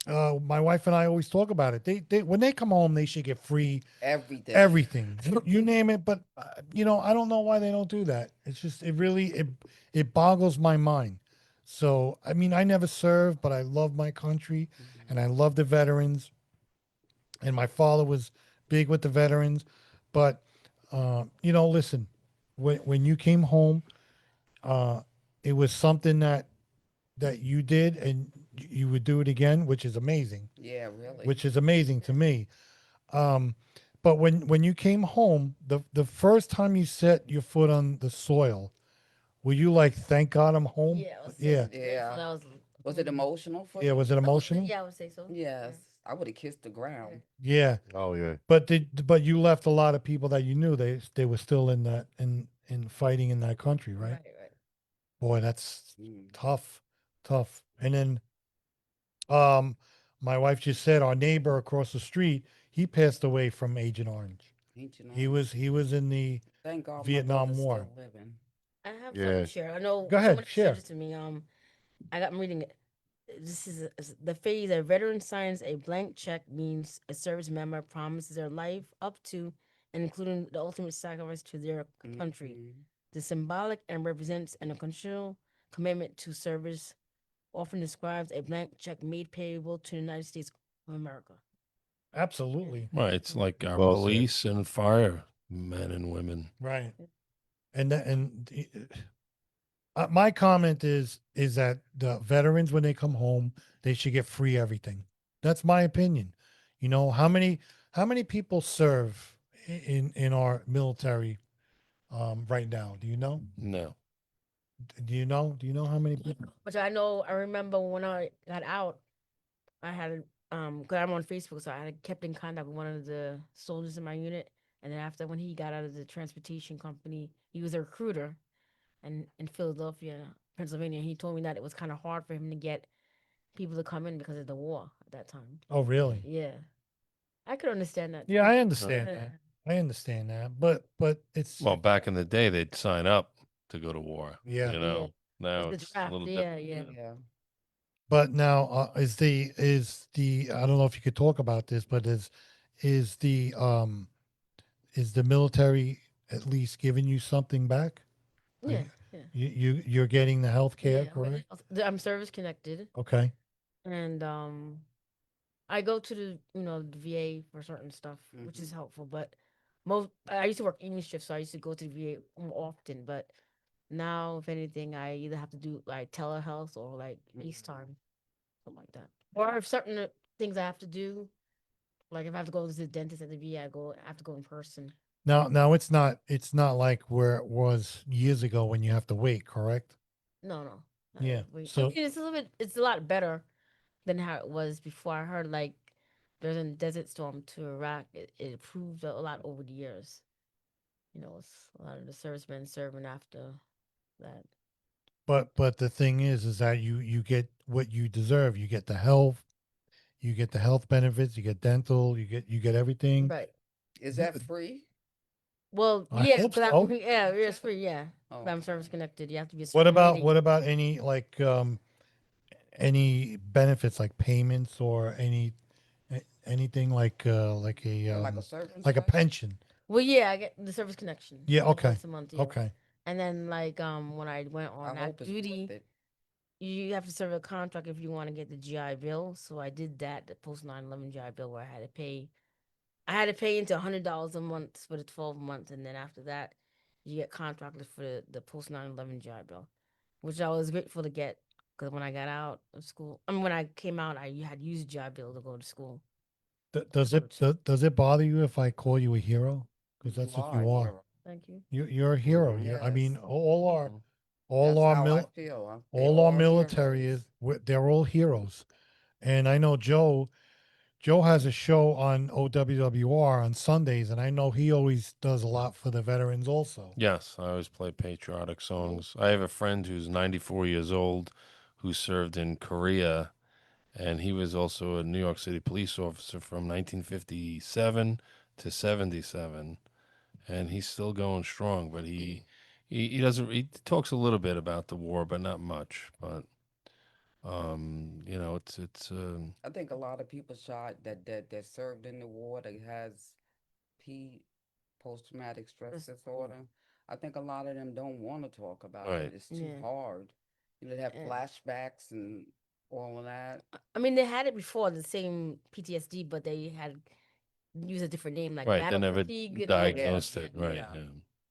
my wife and I always talk about it. They when they come home, they should get free Everything. everything. You name it. But I don't know why they don't do that. It's just it boggles my mind. So I mean, I never served, but I love my country, and I Hmm. love the veterans. And my father was big with the veterans. But listen, when you came home, uh, it was something that you did, and you would do it again, which is amazing. Yeah, really. Which is amazing to me. Um, but when you came home, the first time you set your foot on the soil, were you like, "Thank God I'm home"? Yeah, I was Yeah, grateful Yeah. that I was Was it home. emotional for yeah. you? Was it emotional? Yeah, I would say so. Yes. Yeah. I would have kissed the ground. Yeah, Oh yeah. but you left a lot of people that you knew they were still in that in fighting in that country, right? Right, right. Boy, that's Mm. tough, tough. And then um, my wife just said our neighbor across the street, he passed away from Agent Orange. Ancient He Orange. was he was in the Thank God my Vietnam daughter's War. still living. I have something Yeah. to share. I know Go ahead, someone shared share. this to me. I'm reading it. The phrase "a veteran signs a blank check" means a service member promises their life up to and including the ultimate sacrifice to their country. Hmm. The symbolic and represents an unconditional commitment to service, often describes a blank check made payable to the United States of America. Absolutely. Right. It's like our Well said. police and fire men and women. Right. My comment is that the veterans, when they come home, they should get free everything. That's my opinion. How many people serve in our military right now? Do you know? No. Do you know how many people? But I remember when I got out, I had because I'm on Facebook, so I had kept in contact with one of the soldiers in my unit. And then after when he got out of the transportation company, he was a recruiter and in Philadelphia, Pennsylvania. He told me that it was kind of hard for him to get people to come in because of the war at that time. Oh, really? Yeah, I could understand that Yeah, too. I understand Yeah. that. I understand that. But it's Well, back in the day, they'd sign up to go to war. yeah. You Yeah, know, now it's the it's a draft. little Yeah, different. yeah. Yeah. But now is the I don't know if you could talk about this, but is the um is the military at least giving you something back? Like, Yeah, yeah, you're getting the health care, yeah. correct? I'm service connected, Okay. and I go to the VA for certain stuff, which is Hmm. helpful. But most I used to work evening shift, so I used to go to the VA more often. But now, if anything, I either have to do like telehealth or like Hmm. FaceTime, something like that. Or if certain things I have to do, like if I have to go to the dentist at the VA, I have to go in person. Now it's not like where it was years ago when you have to wait, correct? No, no. Yeah. I mean, So it's a lot better than how it was before. I heard like there's a desert storm to Iraq. It improved a lot over the years. It's a lot of the servicemen serving after that. but the thing is that you get what you deserve. You get the health, you get the health benefits, you get dental, you get everything. Right. Is Th- that free? Well, I yeah, hope because so. yeah, it's free. Yeah, Oh, but I'm okay. service connected. You have to be a What certain about rating. what about any like any benefits like payments or anything Like a service like a connection? pension? Well, yeah, I get the service connection. Yeah, I get okay. once a month. Yeah, Okay. and then like when I went I on hope active it's worth duty, it. you have to serve a contract if you want to get the GI Bill. So I did that, the post 9/11 GI Bill, where I had to pay. I had to pay into $100 a month for the 12 months, and then after that, you get contracted for the post 9/11 GI Bill, which I was grateful to get because when I got out of school, I mean when I came out, I had used GI Bill to go to school. Does it bother you if I call you a hero? Because You that's what are a you are. hero. Thank you. You're a hero. Mhm. I mean, Yes. all That's our how I mil feel. They all our all military heroes. is they're all heroes. And I know Joe has a show on OWWR on Sundays, and I know he always does a lot for the veterans also. Yes, I always play patriotic songs. I have a friend who's 94 years old who served in Korea, and he was also a New York City police officer from 1957 to 77, and he's still going strong. But he doesn't he talks a little bit about the war, but not much. But it's I think a lot of people shot that served in the war that has P post traumatic stress disorder. I think a lot of them don't want to talk about it. right. It's too Yeah. hard. They have And, flashbacks and all of that. I mean, they had it before, the same PTSD, but they had used a different name, like Right, they battle never fatigue and all that. diagnosed Yes. it. Right. Yeah. Yeah.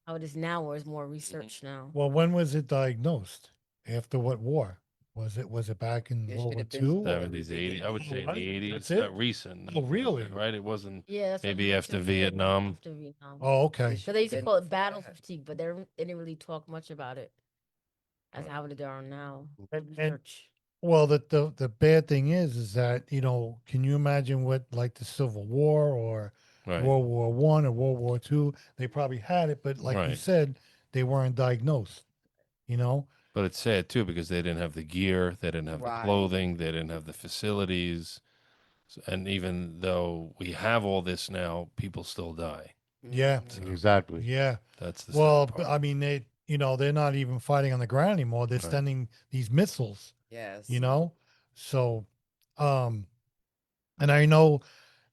How it is now, where it's more research now. Well, when was it diagnosed? After what war? Was it back in It World should War have been II? from the 70s, 80s. I would say in What? the beginning. 80s. That's It's it? not recent. Oh, really? Right? It wasn't Yeah, that's what maybe the after research said, Vietnam. after Vietnam. Oh, It okay. Because should they have used to been call it before battle that. fatigue, but they didn't really talk much about it as Right. how they are now. And Research. well, the bad thing is that can you imagine what like the Civil War or Right. World War One or World War Two? They probably had it, but like you Right. said, they weren't diagnosed. You know, But it's sad too because they didn't have the gear, they didn't have the Right. clothing, they didn't have the facilities. And even though we have all this now, people still die. yeah, Hmm. So Exactly. yeah. that's the Well, sad but, part. I mean, they're not even fighting on the ground anymore. They're Right. sending these missiles. Yes. You know, so um, and I know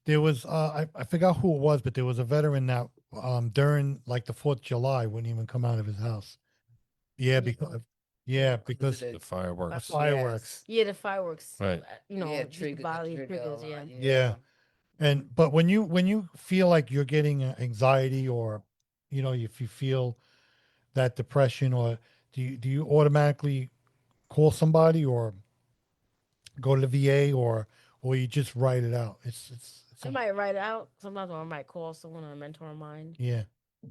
there was I forgot who it was, but there was a veteran that during like the 4th of July wouldn't even come out of his house. Yeah, Yeah. because The The the fireworks. fireworks. Yeah, the fireworks. Right. yeah, Just trigger the bodily trigger a triggers. lot. Yeah. Yeah. Yeah. And but when you feel like you're getting anxiety or if you feel that depression or do you automatically call somebody or go to the VA or you just write it out? It's I might write it out sometimes, or I might call someone, a mentor of mine, yeah.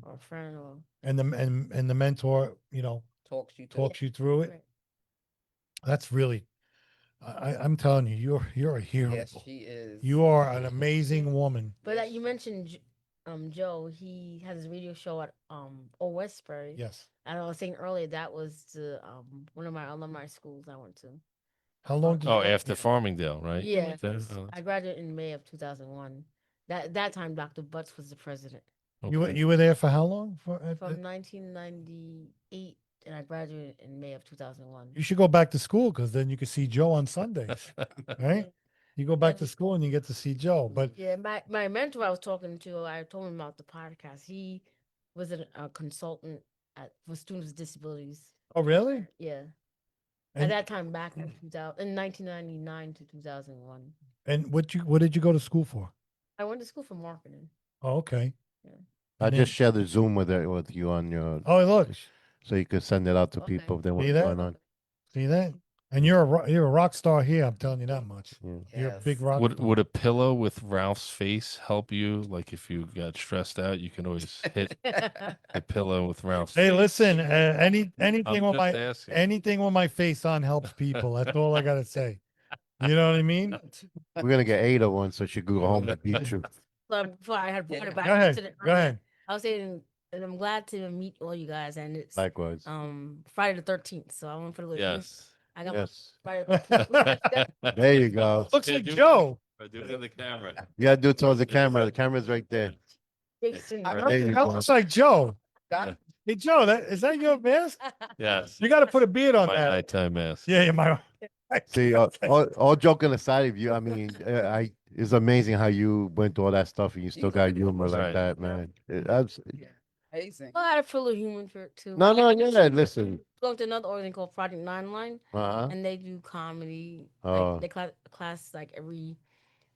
or a friend, or And the mentor, Talks you through. talks you through it. right. That's really I'm telling you, you're a hero. Yes, she is. You are an amazing woman. But Yes, you mentioned Joe. He has his radio show at Old Westbury. Yes. And I was saying earlier that was the one of my alumni schools I went to. How long did Oh, you after Farmingdale, right? Yeah, Then? I graduated in May of 2001. That time Dr. Butts was the president. you were there for how long? From 1998, and I graduated in May of 2001. You should go back to school because then you could see Joe on Sundays, right? You go back to school and you get to see Joe. But Yeah, my mentor I was talking to, I told him about the podcast. He was a consultant for students with disabilities. oh, really? Yeah. At And that time, back in 2000, in 1999 to 2001, and what did you go to school for? I went to school for marketing. Oh, okay. Yeah. I And just then- share the Zoom with you on your, oh, look, so you can send it out to Okay. people if they See want that? going on. see that? And you're a rock star here. I'm telling you that much. Yeah. You're a big Yes. rock Would star. would a pillow with Ralph's face help you? Like if you got stressed out, you can always hit a pillow with Ralph's Hey, face. listen. Anything I'm with just my asking. anything with my face on helps people. That's all I gotta say. You know what I mean? We're gonna get Ada one so she can go home and beat you. So before I had brought it back Go ahead. to the Go ahead. I was saying And I'm glad to meet all you guys. And it's Likewise. Friday the 13th. So I went for the little Yes. I got Yes. my Friday the 13th. There you go. Looks Yeah, like do it. Joe. Do it in the camera. You gotta do it towards the camera. The camera's right there. Jason. I- There you That go. looks like Joe. Got- Hey Joe, is that your mask? Yes. You got to put a beard on My that. nighttime mask. Yeah, my. See, all joking aside of you, I mean, it's amazing how you went through all that stuff and you still got humor like Right. that, man. That's Amazing. Well, I had a full of humor for it too. no, yeah. Listen, Belong to another organization called Project Nine Line, uh-huh. and they do comedy. Oh. Like they class like every.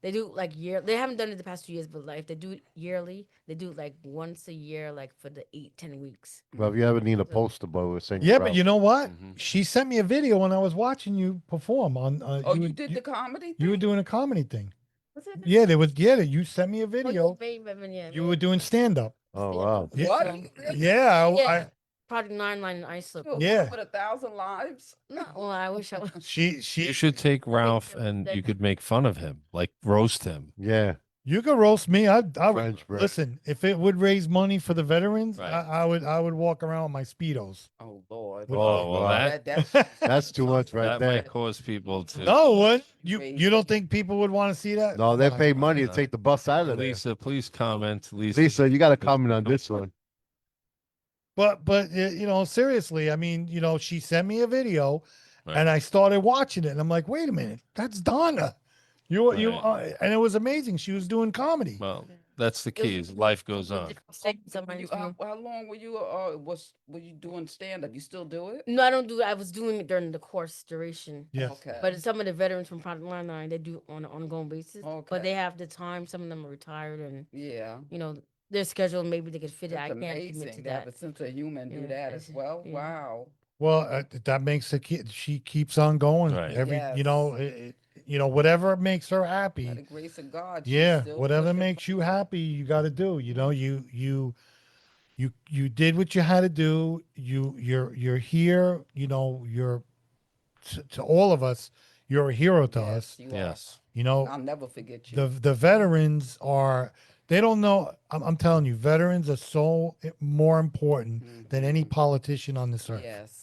They do it like year. They haven't done it the past 2 years, but like if they do it yearly, they do it like once a year, like for the 8-10 weeks. Well, if you ever need a poster boy, we'll send Yeah, but you know what? Mhm. She sent me a video when I was watching you perform on. Oh, you you were- did the comedy? You were thing? doing a comedy thing. What's it? Yeah, there was. Yeah, you sent me a Oh, video. yeah, You were doing stand up. Oh wow. Yeah. What? Yeah, Yeah. Project Nine Line in Islip. To a Yeah. room with 1,000 lives? No, well, I wish I was. she. You should take Ralph and you could make fun of him, like roast him. Yeah. You could roast me. I would French bread. listen. If it would raise money for the veterans, Right. I would walk around with my speedos. Oh, Lord. Oh, well, wow. that That's too much right that there. might cause people to. No, what you Crazy. don't think people would want to see that? No, they Nah. pay money to no. take the bus out of there. Lisa, please comment. Lisa, Lisa, you got to comment on this one. But you know, seriously, I mean, you know, she sent me a video, Right. and I started watching it, and I'm like, wait a minute, that's Donna. You Right. and it was amazing. She was doing comedy. Well, that's the key. Is life goes on. How long were you were you doing stand up? You still do it? No, I don't do. I was doing it during the course duration. Yeah. Okay. But some of the veterans from Project Line Nine, they do it on an ongoing basis. Okay. But they have the time. Some of them are retired, and Yeah. you know their schedule. Maybe they could fit it. It's I can't commit amazing to to have that. a sense of humor and do Yeah, that as it's- well. yeah. Wow. Well, that makes she keeps on going. Right. Every Yes. you know, whatever makes her By happy. the grace of God. she's Yeah, still whatever pushing makes you forward. happy, you got to do. You know, you did what you had to do. You're here. You know, you're to all of us. You're a hero to Yes, us. you are. Yes. You know, I'll never forget you. the veterans are. They don't know. I'm telling you, veterans are so more important than any Mhm. politician on this earth. Yes.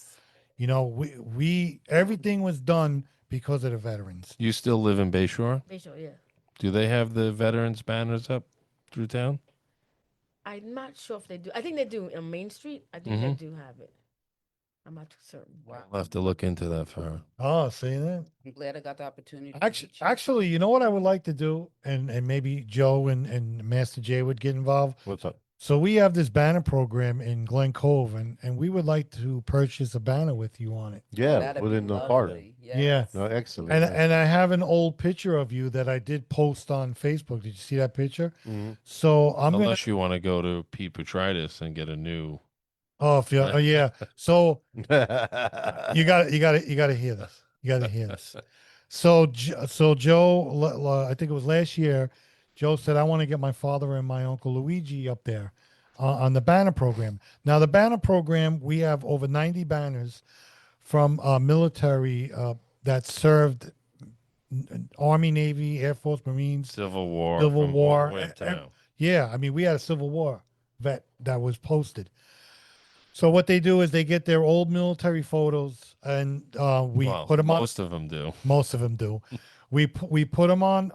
You know, we everything was done because of the veterans. You still live in Bayshore? Facial, yeah. Do they have the veterans banners up through town? I'm not sure if they do. I think they do on Main Street. I think Mhm. they do have it. I'm not too certain. Wow. I'll have to look into that for her. Oh, see that? I'm glad I got the opportunity. to Actually, meet you. actually, you know what I would like to do, and maybe Joe and Master J would get involved. What's up? So we have this banner program in Glen Cove, and we would like to purchase a banner with you on it. Yeah, That'd within be the park. lovely. Yeah. Yes. No, excellent. And man. I have an old picture of you that I did post on Facebook. Did you see that picture? Mhm. So I'm gonna. Unless you want to go to Pete Petritis and get a new. Oh, yeah. So you got to hear this. You got to hear this. So Joe, I think it was last year, Joe said, I want to get my father and my uncle Luigi up there on the banner program. Now, the banner program, we have over 90 banners from military that served Army, Navy, Air Force, Marines. Civil War. Civil from War, Went and- down. Yeah, I mean, we had a Civil War vet that was posted. So what they do is they get their old military photos and we Well, put them on. most of them do. Most of them do. We put them on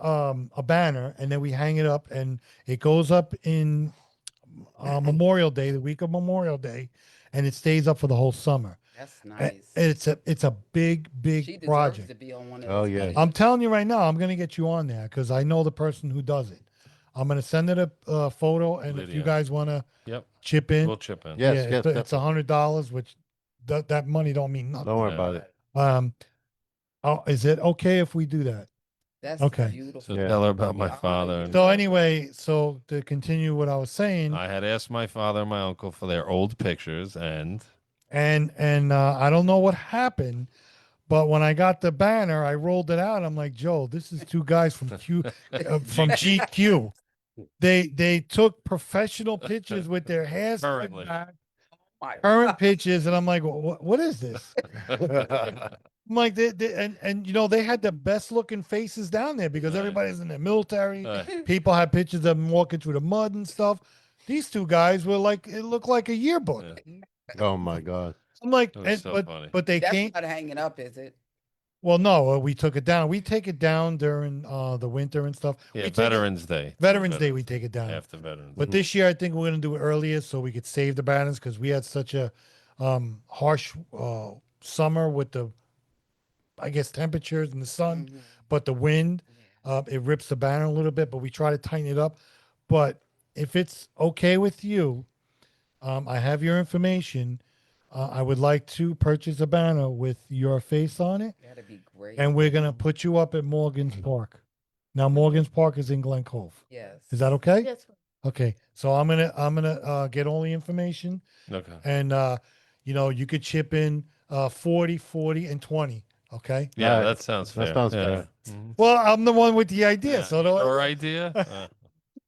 a banner and then we hang it up, and it goes up in Memorial Day, the week of Memorial Day, and it stays up for the whole summer. That's A- nice. It's a big She deserves project. to be on one of Oh, those yeah. things. I'm telling you right now, I'm gonna get you on there because I know the person who does it. I'm gonna send it a photo, and if you Lydia. guys wanna Yep. chip in, We'll chip in. Yes, yeah, yes, it's definitely. $100, which that money don't mean nothing. Don't worry Yeah. about it. Oh, is it okay if we do that? That's Okay. beautiful. So Yeah. tell her about my Yeah. father. And So anyway, so to continue what I was saying, I had asked my father and my uncle for their old pictures, and and I don't know what happened, but when I got the banner, I rolled it out. I'm like, Joe, this is two guys from from GQ. They took professional pictures with their hair slicked Currently. back, My- current pictures, and I'm like, what is this? I'm like, and you know, they had the best looking faces down there because Right. everybody's in the military. Right. People had pictures of them walking through the mud and stuff. These two guys were like, it looked like a yearbook. Yeah. Oh my God. I'm like, It was so but funny. they That's came. not hanging up, is it? Well, no, we took it down. We take it down during the winter and stuff. Yeah, We take it- Veterans Day. Veterans Day, we take it down. After Veterans But Day. this year, I think we're going to do it earlier so we could save the banners because we had such a harsh summer with the, I guess, temperatures and the sun, Mhm. but the wind, Yeah. it rips the banner a little bit. But we try to tighten it up. But if it's okay with you, I have your information. I would like to purchase a banner with your face on it, That'd be great. and we're gonna put you up at Morgan's Park. Now, Morgan's Park is in Glen Cove. Yes. Is that okay? Yes. Okay, so I'm gonna get all the information, Okay. and you could chip in 40, 40, and 20. Okay. Yeah, Alright, that sounds that fair. sounds yeah. fair. Mhm. Well, I'm the one with the idea, Yeah, so don't, your idea?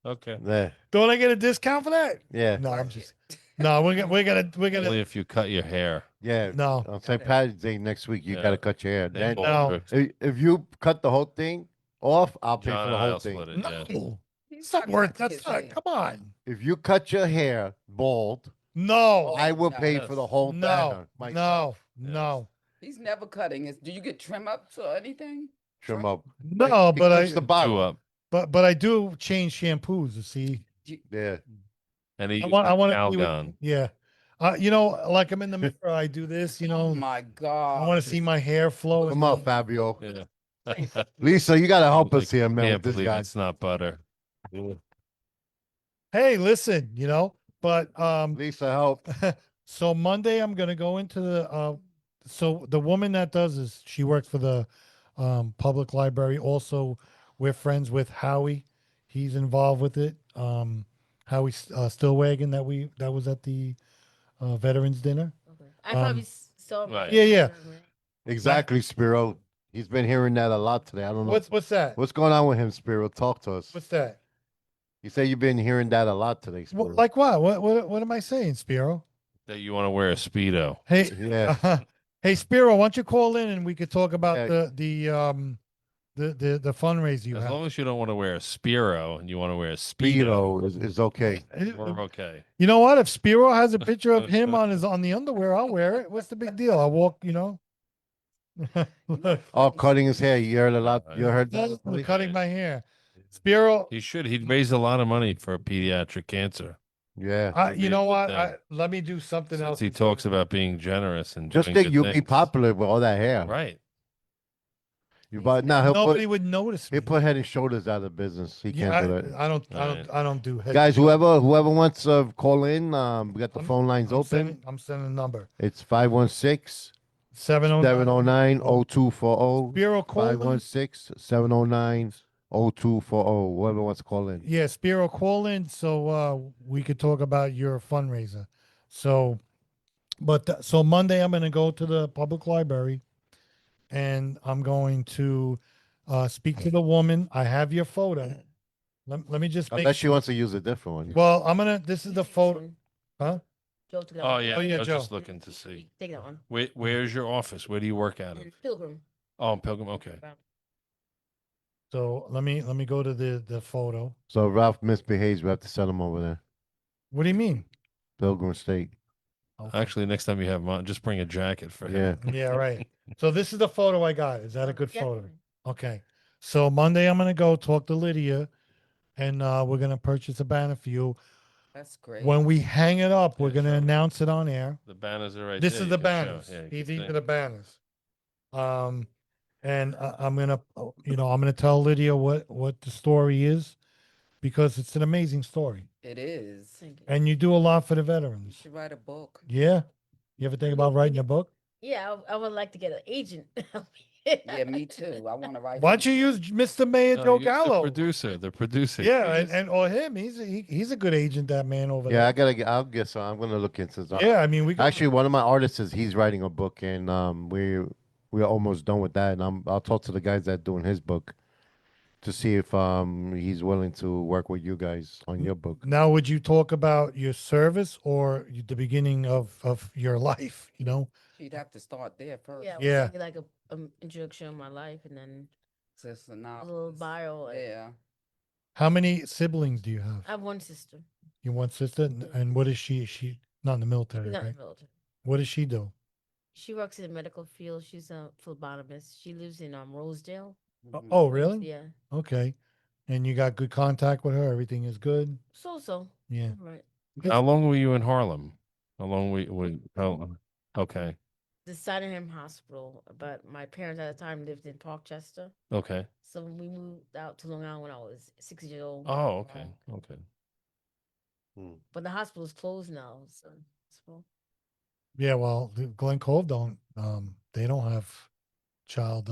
Okay. Yeah. don't I get a discount for that? Yeah. No, I'm Work just it. no. We're gonna Only if you cut your hair. Yeah. no. On St. Patrick's Day next week, you Yeah. gotta cut your hair. They Then bald No. tricks. if you cut the whole thing off, I'll pay John for the and I'll whole thing. split it. Yeah. No, He's it's not not worth. cutting That's his not. hair. Come on. If you cut your hair bald, No. I will no. pay for the whole No. banner myself. No. No. He's never cutting his. Do you get trim ups or anything? Trim up. No. He But cuts I. the Two bottom. up. But I do change shampoos. You see. Yeah. And he I want. I want to. Calgon. Yeah. Like I'm in the mirror. I do this. Oh my I God. want to see my hair flow. Come on, Fabio. Yeah. Lisa, you gotta help us Like, here, man, Can't with this believe guy. it's not butter. Hey, listen. But Lisa, help. so Monday I'm gonna go into the. So the woman that does this, she works for the public library. Also, we're friends with Howie. He's involved with it. Howie Stillwagon that was at the veterans dinner. Okay. I probably Um, saw. Right. Yeah. Exactly, Spiro. He's been hearing that a lot today. I don't know. What's that? What's going on with him, Spiro? Talk to us. What's that? You say you've been hearing that a lot today, Spiro. Like what? What am I saying, Spiro? That you want to wear a Speedo. Hey, Yeah. hey, Spiro, why don't you call in and we could talk about Yeah. the fundraiser you As have. long as you don't want to wear a Spiro and you want to wear a Speedo, Speedo is okay. we're okay. You know what? If Spiro has a picture of him on the underwear, I'll wear it. What's the big deal? I'll walk. Oh, cutting his hair. You heard a lot. You heard that? I'm Lee? cutting my hair. Spiro, He should. He'd raise a lot of money for pediatric cancer. Yeah. you know what? thing. Let me do something else. Since he talks about being generous and Just doing think good you'll be things. popular with all that hair. Right. But now Nobody would notice me. he'll put Head and Shoulders out of business. He Yeah, can't do that. I don't do head. Guys, whoever wants to call in, we got the I'm- phone lines open. I'm sending a number. It's 516 709. 709 0240. Spiro, call in. 516 709 0240. Whoever wants to call in. Yeah, Spiro, call in so we could talk about your fundraiser. So, so Monday I'm going to go to the public library, and I'm going to speak to the woman. I have your photo. Let me just make. Unless she wants to use a different one. Well, this is the photo. Huh? Joe took that Oh one. yeah. Oh, yeah, I was Joe. just looking to see. Take that one. Where's your office? Where do you work out of? Pilgrim. Oh, in Pilgrim. Okay. So let me go to the photo. So Ralph misbehaves. We have to send him over there. What do you mean? Pilgrim State. Okay. Actually, next time you have him on, just bring a jacket for him. Yeah. Yeah, right. So this is the photo I got. Is that a good photo? Definitely. Okay. So Monday I'm gonna go talk to Lydia, and we're gonna purchase a banner for you. That's great. When we hang it up, we're Yeah, gonna sure. announce it on air. The banners are right This there. is You the can show. banners. Yeah, you These can are see. the banners. And I'm gonna tell Lydia what the story is, because it's an amazing story, It is. Thank you. and you do a lot for the You veterans. should wite a book. Yeah. You ever think about writing a book? Yeah, I would like to get an agent. Yeah, me too. I want to write. Why don't you use Mr. Mayor No, Joe use the Gallo? producer. The producer. Yeah, and or him. He's a good agent. That man over Yeah, there. I'll guess so. I'm gonna look into this. Yeah, I mean we could, Actually, one of my artists is he's writing a book, and we're almost done with that. And I'll talk to the guys that doing his book to see if he's willing to work with you guys on your book. Now, would you talk about your service or the beginning of your life? She'd have to start there first. Yeah, Yeah. yeah. Like a introduction of my life, and then Just a a little bio. Like, Yeah. How many siblings do you have? I have one sister. You one sister, and what is she? She not in the military, She's not in right? the military. What does she do? She works in the medical field. She's a phlebotomist. She lives in Rosedale. Oh, really? Yeah. Okay. And you got good contact with her. Everything is good. So. Yeah. Right. How long were you in Harlem? How long were how okay. The Sydenham Hospital, but my parents at the time lived in Parkchester. Okay. So we moved out to Long Island when I was 6 years old. Oh, okay. Okay. But the hospital is closed now. So Yeah. Well, Glen Cove they don't have child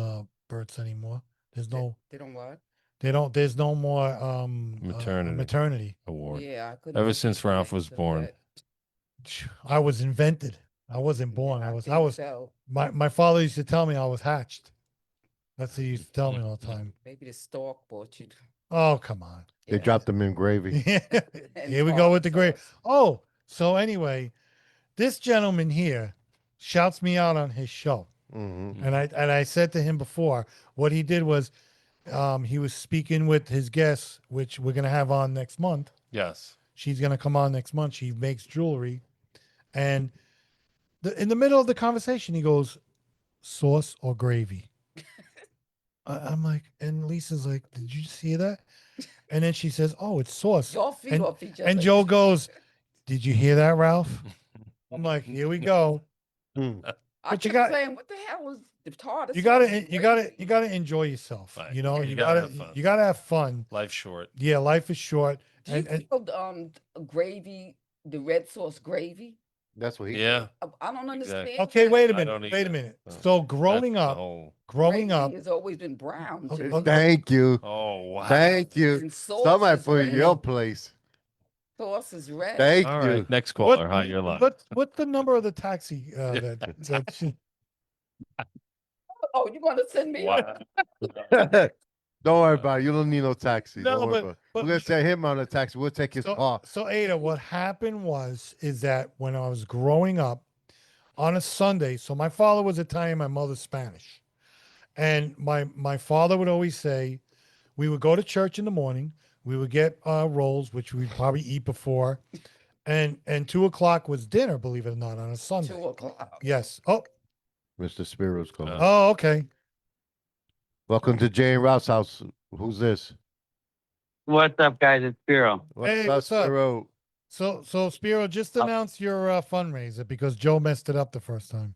births anymore. There's no. They don't what? They don't. There's no more Maternity. maternity. Award. Yeah, I couldn't. Ever believe since that Ralph they was took born. that. I was invented. I wasn't born. Yeah, I think was. so. My father used to tell me I was hatched. That's what he used to tell me all the time. Maybe the stork bought you. Oh, come on. They Yeah. dropped them in gravy. And Here we go with the tartar great. sauce. Oh, so anyway, this gentleman here shouts me out on his show. Mm-hmm. And I said to him before, what he did was he was speaking with his guest, which we're gonna have on next month. Yes. She's gonna come on next month. She makes jewelry. And in the middle of the conversation, he goes, sauce or gravy? I'm like, and Lisa's like, did you see that? And then she says, oh, it's sauce. Y'all feed And, off each other. and Joe goes, did you hear that, Ralph? I'm like, here we go. Mm. I but you kept got- saying, what the hell was the tartar You sauce gotta, and you gotta, gravy? you gotta enjoy yourself. Right. You know, You you gotta gotta, have fun. you gotta have fun. Life's short. Yeah, life is short. Do you And feel gravy, the red sauce gravy? That's what he Yeah. I don't understand. Exactly. okay, that. wait a I minute, don't wait a either. minute. No. So growing That's the up, whole- growing up, Gravy has always been brown. Oh, to oh, me. Thank you. Oh wow. Thank you. And sauce Somebody is put red. your place. Sauce is red. Thank All you. right. Next caller. Hi, you're live. what's the number of the taxi that she, Oh, you want to send me? Wow. Don't worry about it. You don't need no taxi. No, Don't worry but- about it. but- We're gonna send him on a taxi. We'll take his car. So Ada, what happened is that when I was growing up on a Sunday, so my father was Italian, my mother's Spanish. And my father would always say, we would go to church in the morning, we would get rolls, which we'd probably eat before, and 2 o'clock was dinner, believe it or not, on a Sunday. 2 o'clock. Yes. Oh, Mr. Spiro's calling. oh, okay. Welcome to Jay and Ralph's house. Who's this? What's up, guys? It's Spiro. What's Hey, up, what's up? Spiro? So Spiro, just announce your fundraiser because Joe messed it up the first time.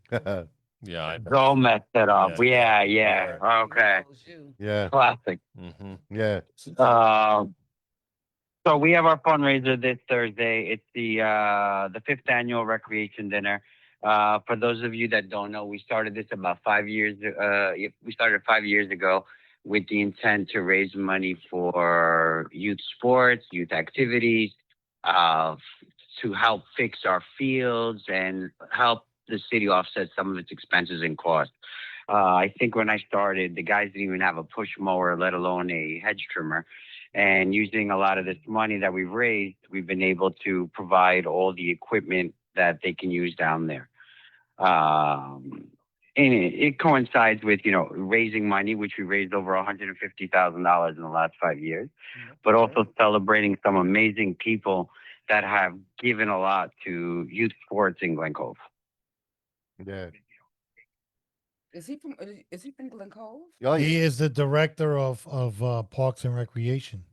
Yeah. I Joe messed it up. Yeah. Yeah. Okay. Knows you. yeah, Classic. Mm-hmm. yeah. So we have our fundraiser this Thursday. It's the fifth annual recreation dinner. For those of you that don't know, we started this about 5 years. We started 5 years ago with the intent to raise money for youth sports, youth activities, to help fix our fields and help the city offset some of its expenses and costs. I think when I started, the guys didn't even have a push mower, let alone a hedge trimmer. And using a lot of this money that we've raised, we've been able to provide all the equipment that they can use down there. And it coincides with, raising money, which we raised over $150,000 in the last 5 years, but also celebrating some amazing people that have given a lot to youth sports in Glen Cove. Yeah. Is he from Glen Cove? Oh, He yeah. is the director of Parks and Recreation.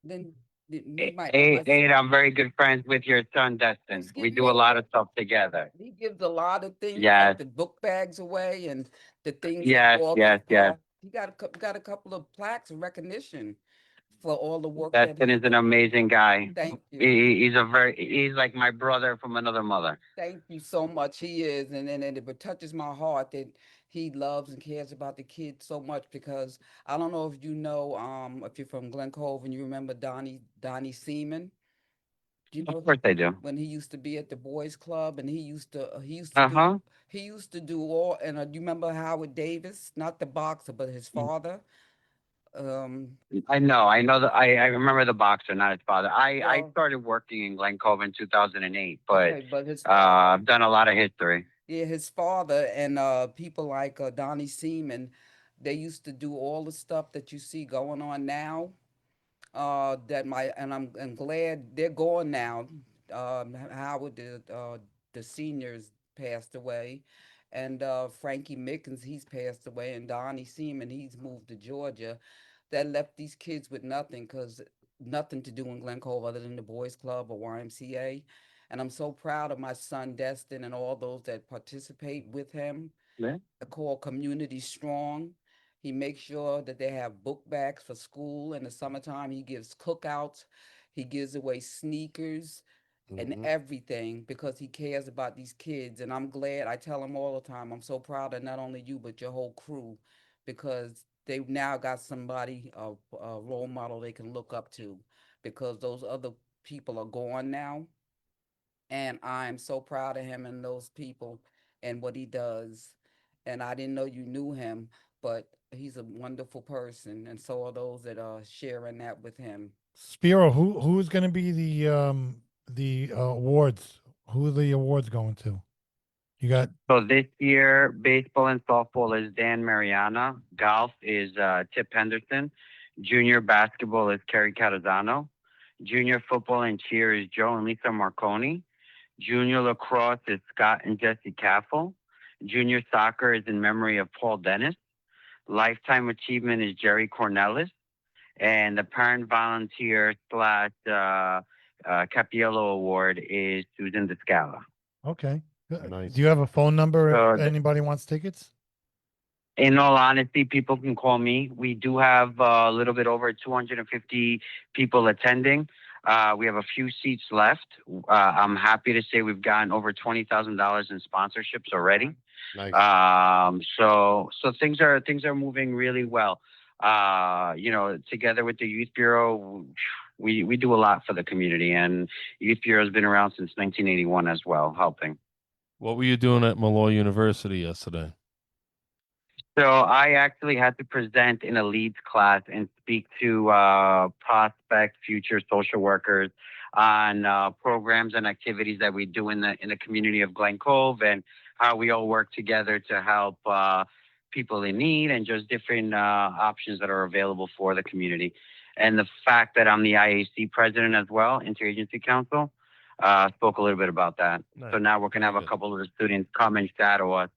Then we might. Aid, I'm very good friends with your son, Destin. Excuse We me? do a lot of stuff together. He gives a lot of things, Yes. like the book bags away and the things. Yes, that all yes, the- yes. He got a couple of plaques of recognition for all the work. that Destin he is an did. amazing guy. Thank you. He's like my brother from another mother. Thank you so much. He is, and it touches my heart that he loves and cares about the kids so much because I don't know if you know, if you're from Glen Cove and you remember Donnie Seaman. Do you know Of course I do. when he used to be at the boys club and he used to Uh-huh. do all, and you remember Howard Davis, not the boxer but his Mm. father. I know that I remember the boxer, not his father. I Well- started working in Glen Cove in 2008, but Okay, but his I've done a lot of history. yeah, his father and people like Donnie Seaman, they used to do all the stuff that you see going on now. That my and I'm glad they're gone now. Howard, the seniors passed away, and Frankie Mickens, he's passed away, and Donnie Seaman, he's moved to Georgia. That left these kids with nothing, because nothing to do in Glen Cove other than the boys club or YMCA. And I'm so proud of my son Destin and all those that participate with him. Yeah. Called Community Strong. He makes sure that they have book bags for school in the summertime. He gives cookouts. He gives away sneakers and Hmm. everything because he cares about these kids. And I'm glad, I tell him all the time, I'm so proud of not only you, but your whole crew, because they've now got somebody, a role model they can look up to, because those other people are gone now. And I'm so proud of him and those people and what he does. And I didn't know you knew him, but he's a wonderful person, and so are those that are sharing that with him. Spiro, who's going to be the awards? Who are the awards going to? You got So this year, baseball and softball is Dan Mariana. Golf is Tip Henderson. Junior basketball is Kerry Catazano. Junior football and cheer is Joe and Lisa Marconi. Junior lacrosse is Scott and Jesse Caffel. Junior soccer is in memory of Paul Dennis. Lifetime achievement is Jerry Cornelis. And the parent volunteer slash Capiello award is Susan Descala. okay. Nice. Do you have a phone number So if anybody wants tickets? in all honesty, people can call me. We do have a little bit over 250 people attending. We have a few seats left. I'm happy to say we've gotten over $20,000 in sponsorships already. Nice. So things are moving really well. Together with the Youth Bureau, we do a lot for the community, and Youth Bureau has been around since 1981 as well, helping. What were you doing at Malloy University yesterday? So I actually had to present in a leads class and speak to prospect future social workers on programs and activities that we do in the community of Glen Cove, and how we all work together to help people in need, and just different options that are available for the community. And the fact that I'm the IAC president as well, Interagency Council, spoke a little bit about that. Nice. So now we're going to Very have a good. couple of the students come and shadow us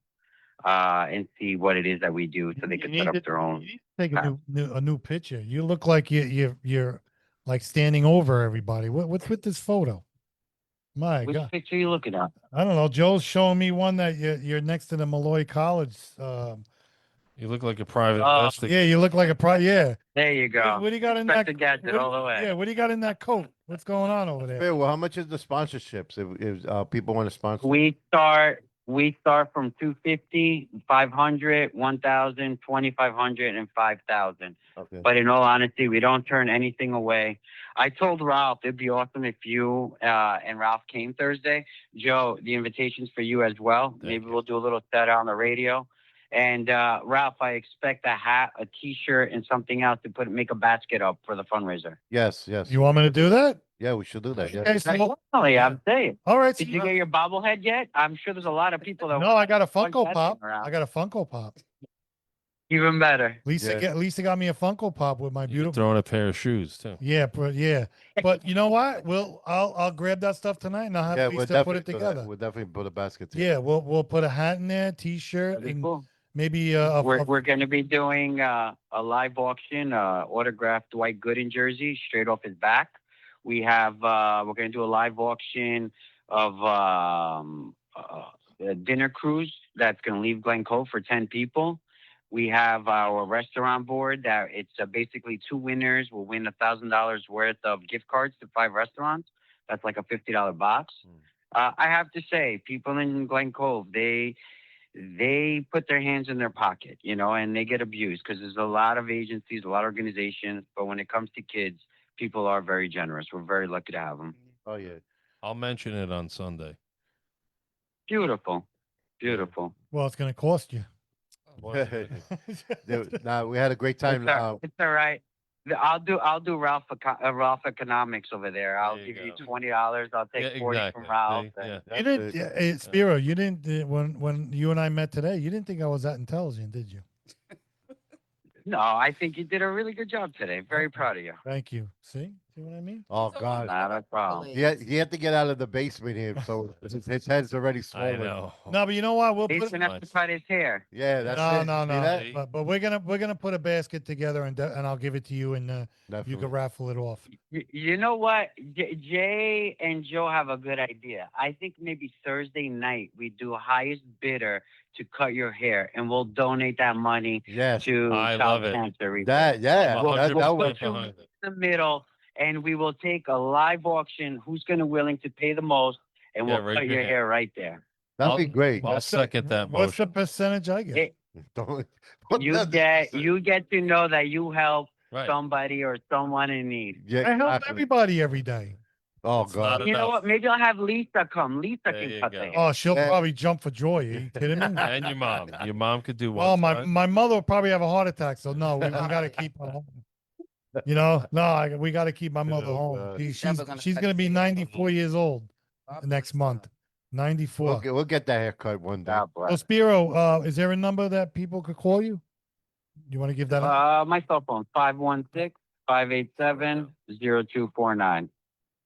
and see what it is that we do, so they can set up their You own. need to take path. a new picture. You look like you're like standing over everybody. What's with this photo? My Which God, picture are you looking at? I don't know. Joe's showing me one that you're next to the Malloy College. You look like a private Oh, investigator. Yeah, you look like a Yeah. there you go. What do you got in Inspector that? Gadget all the way. Yeah, what do you got in that coat? What's going on over there? Hey, well, how much is the sponsorships if people want to sponsor? We start from 250, 500, 1,000, 2,500, and 5,000. Okay. But in all honesty, we don't turn anything away. I told Ralph it'd be awesome if you and Ralph came Thursday. Joe, the invitation's for you as well. Maybe you. we'll do a little set on the radio. And Ralph, I expect a hat, a T-shirt, and something else to make a basket up for the fundraiser. Yes, yes. You want me to do that? Yeah, we should do that. Yeah. Okay, so Definitely, I'm saying. all right. Did you get your bobblehead yet? I'm sure there's a lot of people that No, I got a want Funko that Pop. thing around. I got a Funko Pop. Even better. Lisa got me a Funko Pop with my You could beautiful. throw in a pair of shoes too. Yeah, but you know what? I'll grab that stuff tonight and I'll have Yeah, we'll Lisa put definitely it do that. together. We'll definitely put a basket together. Yeah, we'll put a hat in there, T-shirt, That'd be and cool. maybe We're going to be doing a live auction, autographed Dwight Gooden jersey straight off his back. We have we're going to do a live auction of a dinner cruise that's going to leave Glen Cove for 10 people. We have our restaurant board that it's basically two winners will win $1,000 worth of gift cards to 5 restaurants. That's like a $50 box. I have to say, people in Glen Cove, they put their hands in their pocket, and they get abused because there's a lot of agencies, a lot of organizations. But when it comes to kids, people are very generous. We're very lucky to have them. Oh yeah. I'll mention it on Sunday. Beautiful, beautiful. well, it's gonna cost you. Nah, we had a great time. It's all right. I'll do Ralph Economics over there. I'll There you give you go. $20. I'll take 40 exactly. from Ralph. Yeah. You didn't, Spiro. You didn't when you and I met today. You didn't think I was that intelligent, did you? No, I think you did a really good job today. Very proud of you. Thank you. See what I mean? Oh So God. Not a problem. He had to get out of the basement here, so his head's already I swollen. know. No, but you know what? We'll He's put gonna have to Nice. cut his hair. Yeah, that's no, it. no, See no. that? See? But we're gonna put a basket together and I'll give it to you and you Definitely. can raffle it off. You know what? Jay and Joe have a good idea. I think maybe Thursday night we do highest bidder to cut your hair, and we'll donate that money Yes. to I child love it. cancer research. That yeah. I'm We'll, That, we'll that put would, 100% you behind it. in the middle, and we will take a live auction. Who's going to willing to pay the most, and Yeah, we'll right cut your there. hair right there. that'd be great. I'll second that What's the motion. percentage I get? It, Don't, what you the- get to know that you help Right. somebody or someone in need. Yeah, I help exactly. everybody every day. Oh It's God. not You know enough. what? Maybe I'll have Lisa come. Lisa There can you cut go. the hair. Oh, she'll Yeah. probably jump for joy. Are you kidding me? And your mom. Your mom could do one. Well, side. my mother will probably have a heart attack, so no, we got to keep her home. You know, no, we got to keep my mother Oh, home. God. She's Never gonna she's cut gonna his be hair. 94 years old God next bless month. her. 94. We'll get that haircut one day. God So bless. Spiro, is there a number that people could call you? You want to give that up? My cell phone 516-587-0249.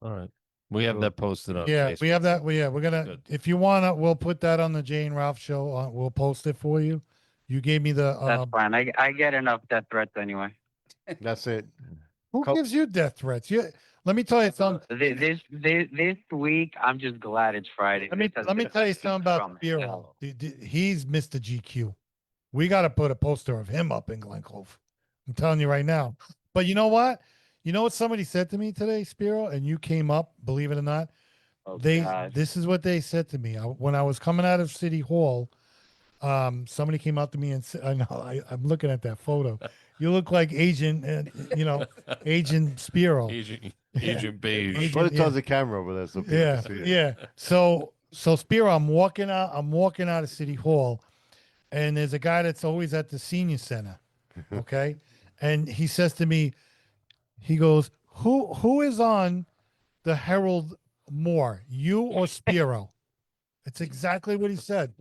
All right. We have Cool. that posted on Yeah, Facebook. we have that. Yeah, we're gonna. Good. If you wanna, we'll put that on the Jay and Ralph show. We'll post it for you. You gave me the. That's fine. I get enough death threats anyway. That's it. Who Co- gives you death threats? Let me tell you something. This week, I'm just glad it's Friday. Let me tell you something about From Spiro. hell. He's Mr. GQ. We got to put a poster of him up in Glen Clove. I'm telling you right now. But you know what? You know what somebody said to me today, Spiro, and you came up. Believe it or not, Oh, gosh. this is what they said to me when I was coming out of City Hall. Somebody came up to me and said, "I know I'm looking at that photo. You look like Agent, Agent Spiro." Agent Beige. Agent- Put it yeah. towards the camera over there so people Yeah, can see it. yeah. So Spiro, I'm walking out of City Hall, and there's a guy that's always at the senior center. Okay. And he says to me, he goes, Who is on the Herald more, you or Spiro? It's exactly what he said.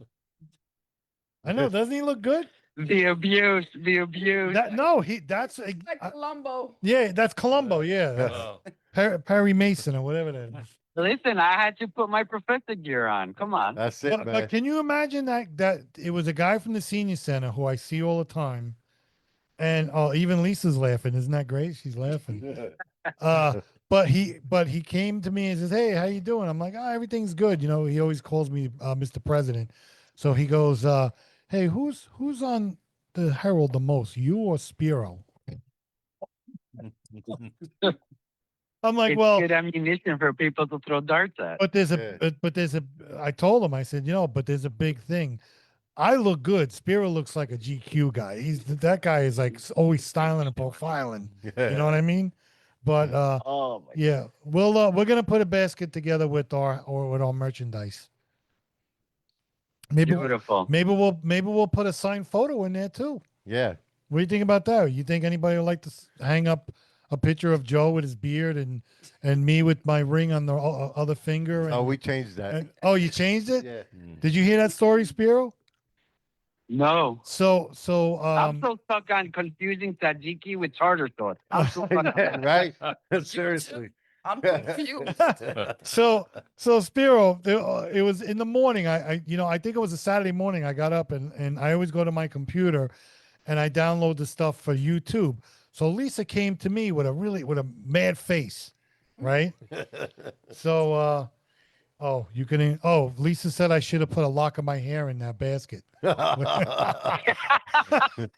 I know, doesn't he look good? The abuse. That's Like Columbo. yeah, that's Columbo, yeah. That's Oh, Perry Mason or whatever that is. Listen, I had to put my professor gear on. Come on. That's it, But man. can you imagine that it was a guy from the senior center who I see all the time, and even Lisa's laughing. Isn't that great? She's laughing. But he came to me and says, "Hey, how you doing?" I'm like, "Oh, everything's good." You know, he always calls me Mr. President. So he goes, "Hey, who's on the Herald the most, you or Spiro?" I'm like, It's "Well, good ammunition for people to throw darts at. but there's a Yeah. but there's a." I told him, I said, but there's a big thing. I look good. Spiro looks like a GQ guy. That guy is like always styling and profiling. You know what I mean? But Oh my yeah, we're gonna put a basket together with our merchandise. Maybe Beautiful. maybe we'll put a signed photo in there too. Yeah. What do you think about that? You think anybody would like to hang up a picture of Joe with his beard and me with my ring on the other finger? And, Oh, we changed that. oh, you changed it? Yeah. Did you hear that story, Spiro? No. So I'm so stuck on confusing tzatziki with tartar sauce. I'm so stuck on that. Right? Seriously. I'm confused. so Spiro, it was in the morning. I think it was a Saturday morning. I got up and I always go to my computer and I download the stuff for YouTube. So Lisa came to me with a mad face, right? So Lisa said I should have put a lock of my hair in that basket.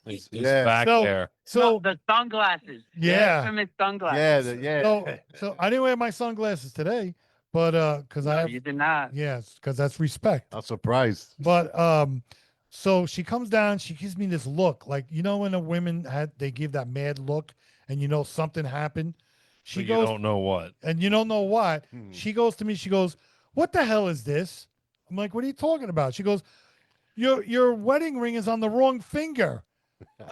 he's Yeah. back So- there. So the sunglasses. The Yeah. infamous yeah, sunglasses. so I didn't wear my sunglasses today, but because I No, have you did not. yes, because that's respect. I'm surprised. But so she comes down, she gives me this look, like when the women they give that mad look, and something happened. She But goes, you don't know what. and you don't know what. Hmm. She goes to me, she goes, "What the hell is this?" I'm like, "What are you talking about?" She goes, "Your wedding ring is on the wrong finger."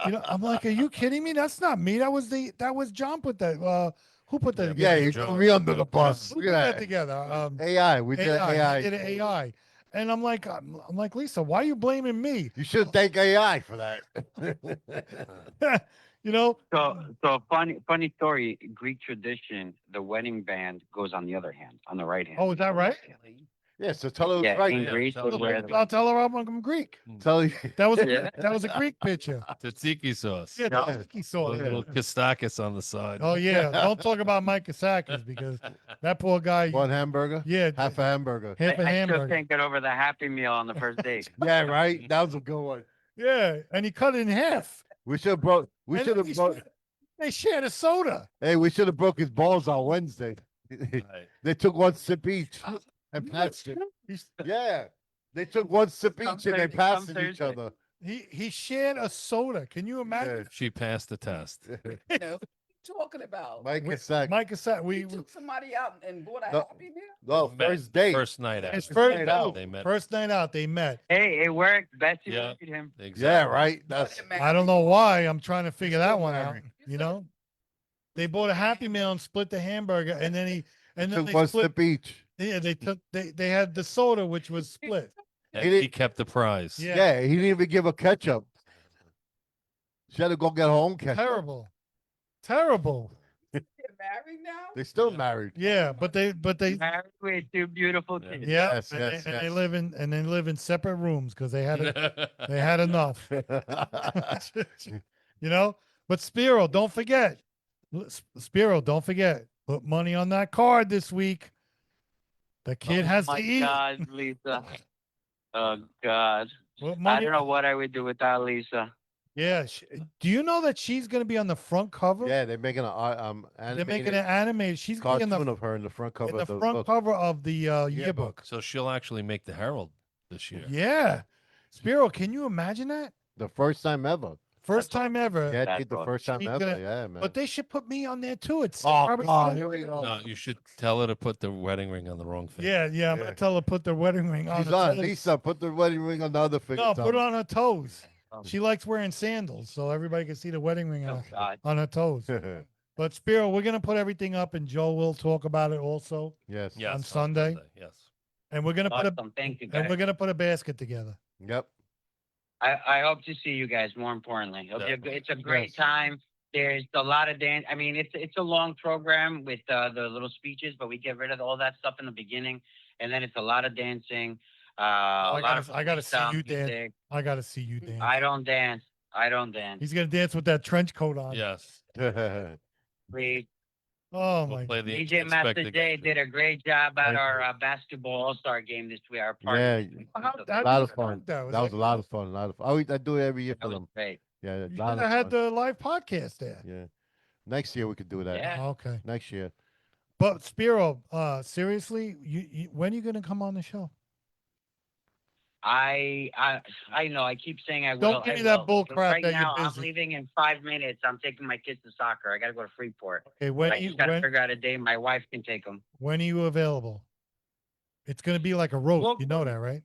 I'm like, "Are you kidding me? That's not me. That was John put that. Who put that Yeah, Yeah, together? you Joe. threw me under the bus. Who Look put at that that. together? AI. We did AI. AI. He did an AI. And I'm like, Lisa, why are you blaming me? You should thank AI for that. You know, So funny story. Greek tradition, the wedding band goes on the other hand, on the right hand. oh, is that right? Really? Yeah, so tell her it's Yeah, right. in Yeah, Greece tell would them wear what the I'll tell her I'm Greek. Tell her. That was a Yeah. that was a Greek picture. Tzatziki sauce. Yeah, Yeah. the tzatziki sauce. A little Kostakis on the side. Oh yeah, don't talk about Mike Kosakis because that poor guy. One hamburger? Yeah, Half a hamburger. half a I still hamburger. can't get over the Happy Meal on the first date. Yeah, right? That was a good one. Yeah, and he cut it in half. We should have broke. We And should then have broke. They shared a soda. Hey, we should have broke his balls on Wednesday. Right. They took one sip each and passed it. He's- Yeah, they took one sip Come each and they Thursday, passed come it each Thursday. other. He shared a soda. Can you imagine? She passed the test. You know, what are you talking about? Mike We- Kassak. Mike Kosakis. We took somebody out and bought a No. Happy Meal. No, Met first date. First night out. his First first night out. They met. First night out, they met. Hey, it worked. Bessie Yeah. married him. Exactly. Yeah, right. That's I don't know why. I'm trying to figure that one out. married. You know, they bought a Happy Meal and split the hamburger, and then then took they one split. sip each. Yeah, they had the soda which was split. And He he didn't- kept the prize. Yeah. Yeah, he didn't even give her ketchup. She had to go get her own ketchup. Terrible, terrible. They're married now. They still married. Yeah, but they Married with two beautiful Yeah. kids. yeah, Yes, and, yes, they, and they yes. live in separate rooms because they had they had enough. You know, but Spiro, don't forget. Spiro, don't forget. Put money on that card this week. The kid Oh has my to eat. God, Lisa. Oh God. Put I money don't know what I would do without Lisa. Yeah. Do you know that she's going to be on the front cover? Yeah, they're making They're making it animated. She's going to be cartoon in the, of her in the front cover in the of the front book. cover of the yearbook. So she'll actually make the Herald this year. Yeah. Spiro, can you imagine that? The first time ever. First time ever. Yeah, That's the what- first time She's ever. gonna- Yeah, man. But they should put me on there too. It's Oh Robert God, Smith. here we go. No, you should tell her to put the wedding ring on the wrong finger. Yeah, I'm Yeah. gonna tell her to put the wedding ring on. She's her on. toes. Lisa, put the wedding ring on the other finger. No, put it on her toes. Um, She likes wearing sandals, so everybody can see the wedding ring Oh God. on her toes. on. But Spiro, we're gonna put everything up, and Joe will talk about it also. Yes. Yes, On Sunday? Yes. And we're gonna put a Awesome. Thank you, and guys. we're gonna put a basket together. Yep. I hope to see you guys. More importantly, it's a great Yes. time. There's a lot of dance. I mean, it's a long program with the little speeches, but we get rid of all that stuff in the beginning, and then it's a lot of dancing. A lot of I gotta see freestyle you dance. music. I gotta see you dance. I don't dance. I don't dance. He's gonna dance with that trench coat on. Yes. We Oh We'll my. play the DJ Master expected J game. did a great job at Thank our basketball All-Star game this week. Our party. Yeah, this week. How- So how a lot of did you fun. like that? That was a lot of fun. A lot of fun. I do it every year that for was them. great. Yeah, a You lot should of have had fun. the live podcast there. Yeah. Next year we could do that. Yeah. Okay. Next year. But Spiro, seriously, you when are you gonna come on the show? I know. I keep saying I will. Don't give I me that will. bull But crap Right that you're now, I'm busy. leaving in 5 minutes. I'm taking my kids to soccer. I got to go to Freeport. Okay, when I you just got to figure out a day my wife can take them. when are you available? It's gonna be like a roast. Well- You know that, right?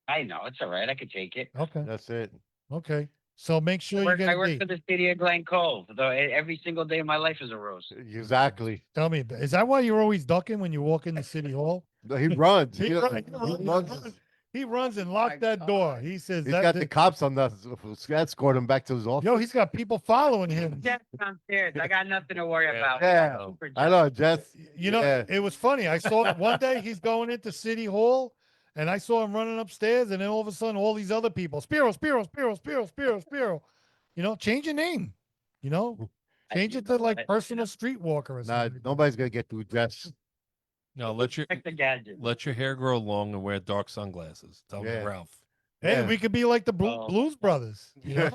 I know it's all right. I could take it. Okay. That's it. Okay. So make sure you get I a work date. for the city of Glen Cove. Though every single day of my life is a roast. Exactly. Tell me, is that why you're always ducking when you walk into City Hall? No, he runs. He He, runs. He runs and locks My that door. God. He says he's that. got the cops on the escort him back to his office. Yo, he's got people following him. Jess downstairs. I got nothing to worry Yeah. about. Yeah. Super I Jess. know, Jess. You know, Yeah. it was funny. I saw one day he's going into City Hall, and I saw him running upstairs, and then all of a sudden, all these other people, Spiro. You know, change your name. You know, change it to like personal streetwalker or Nah, something. nobody's gonna get through Jess. No, let your Check the gadget. let your hair grow long and wear dark sunglasses. Tell Yeah. me, Ralph. Hey, Yeah. we could be like the Oh. Blues Brothers. You know?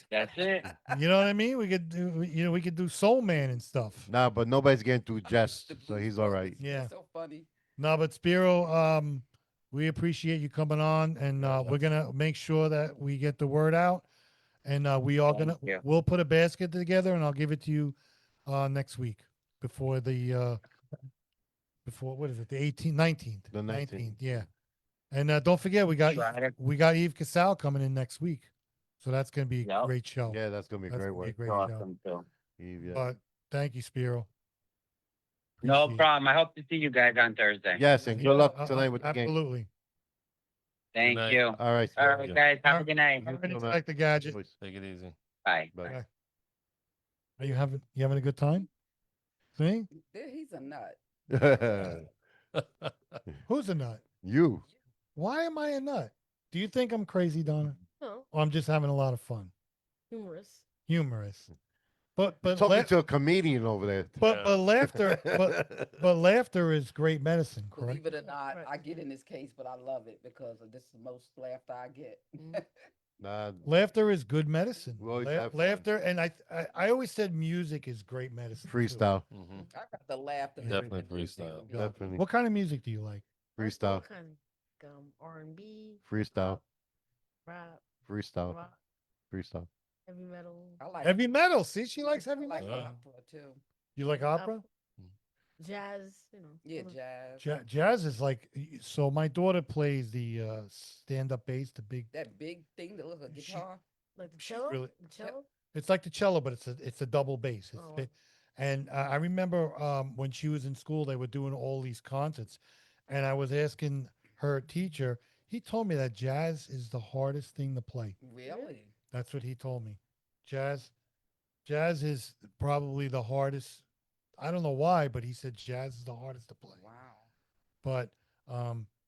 That's it. You know what I mean? We could do, we could do Soul Man and stuff. Nah, but nobody's getting through Jess, The so Blues he's all Brothers. right. Yeah. So funny. No, but Spiro, we appreciate you coming on, and we're gonna make sure that we get the word out, and we are Thank gonna you. we'll put a basket together, and I'll give it to you next week before the before what is it, the 18th, 19th, The 19th. yeah. And don't forget, we got Try to- Eve Casal coming in next week, so that's gonna be a Yep. great show. Yeah, that's gonna be a That's great gonna be a work. great show. Awesome too. Eve, yeah. But thank you, Spiro. No Appreciate it. problem. I hope to see you guys on Thursday. Yes, and good luck Yeah, tonight with the game. absolutely. Thank night. you. All right. All right, guys. Have a good night. You All right, too, man. like the gadget. Boys. Take it easy. Bye. Bye. Yeah. Are you having a good time? See? He's a nut. Who's a nut? You. Why am I a nut? Do you think I'm crazy, Donna? No, Or I'm just having a lot of fun? humorous. Humorous. But Talking to a comedian over there. but laughter but laughter is great medicine, correct? Believe it or not, Right. I get in this case, but I love it because this is the most laughter I get. Nah, Laughter is good medicine. We always have fun. Laughter, and I always said music is great medicine. too. freestyle. Hmm. I got the laugh. than Definitely the music. freestyle. Yeah. Definitely. What kind of music do you like? Freestyle. All kind R&B, Freestyle. rap, Freestyle. rock, Freestyle. heavy metal, I like Heavy metal. See, she likes I heavy like metal. Yeah. opera too. You like opera? jazz. Yeah, all the- jazz. Jazz is like so. My daughter plays the stand-up bass, the big. That big thing that looks like a She- guitar. like the She cello. really- The cello. It's like the cello, but it's a double bass. It's Oh. big. And I remember when she was in school, they were doing all these concerts, and I was asking her teacher. He told me that jazz is the hardest thing to play. Really? That's what he told me. Jazz is probably the hardest. I don't know why, but he said jazz is the hardest to play. Wow.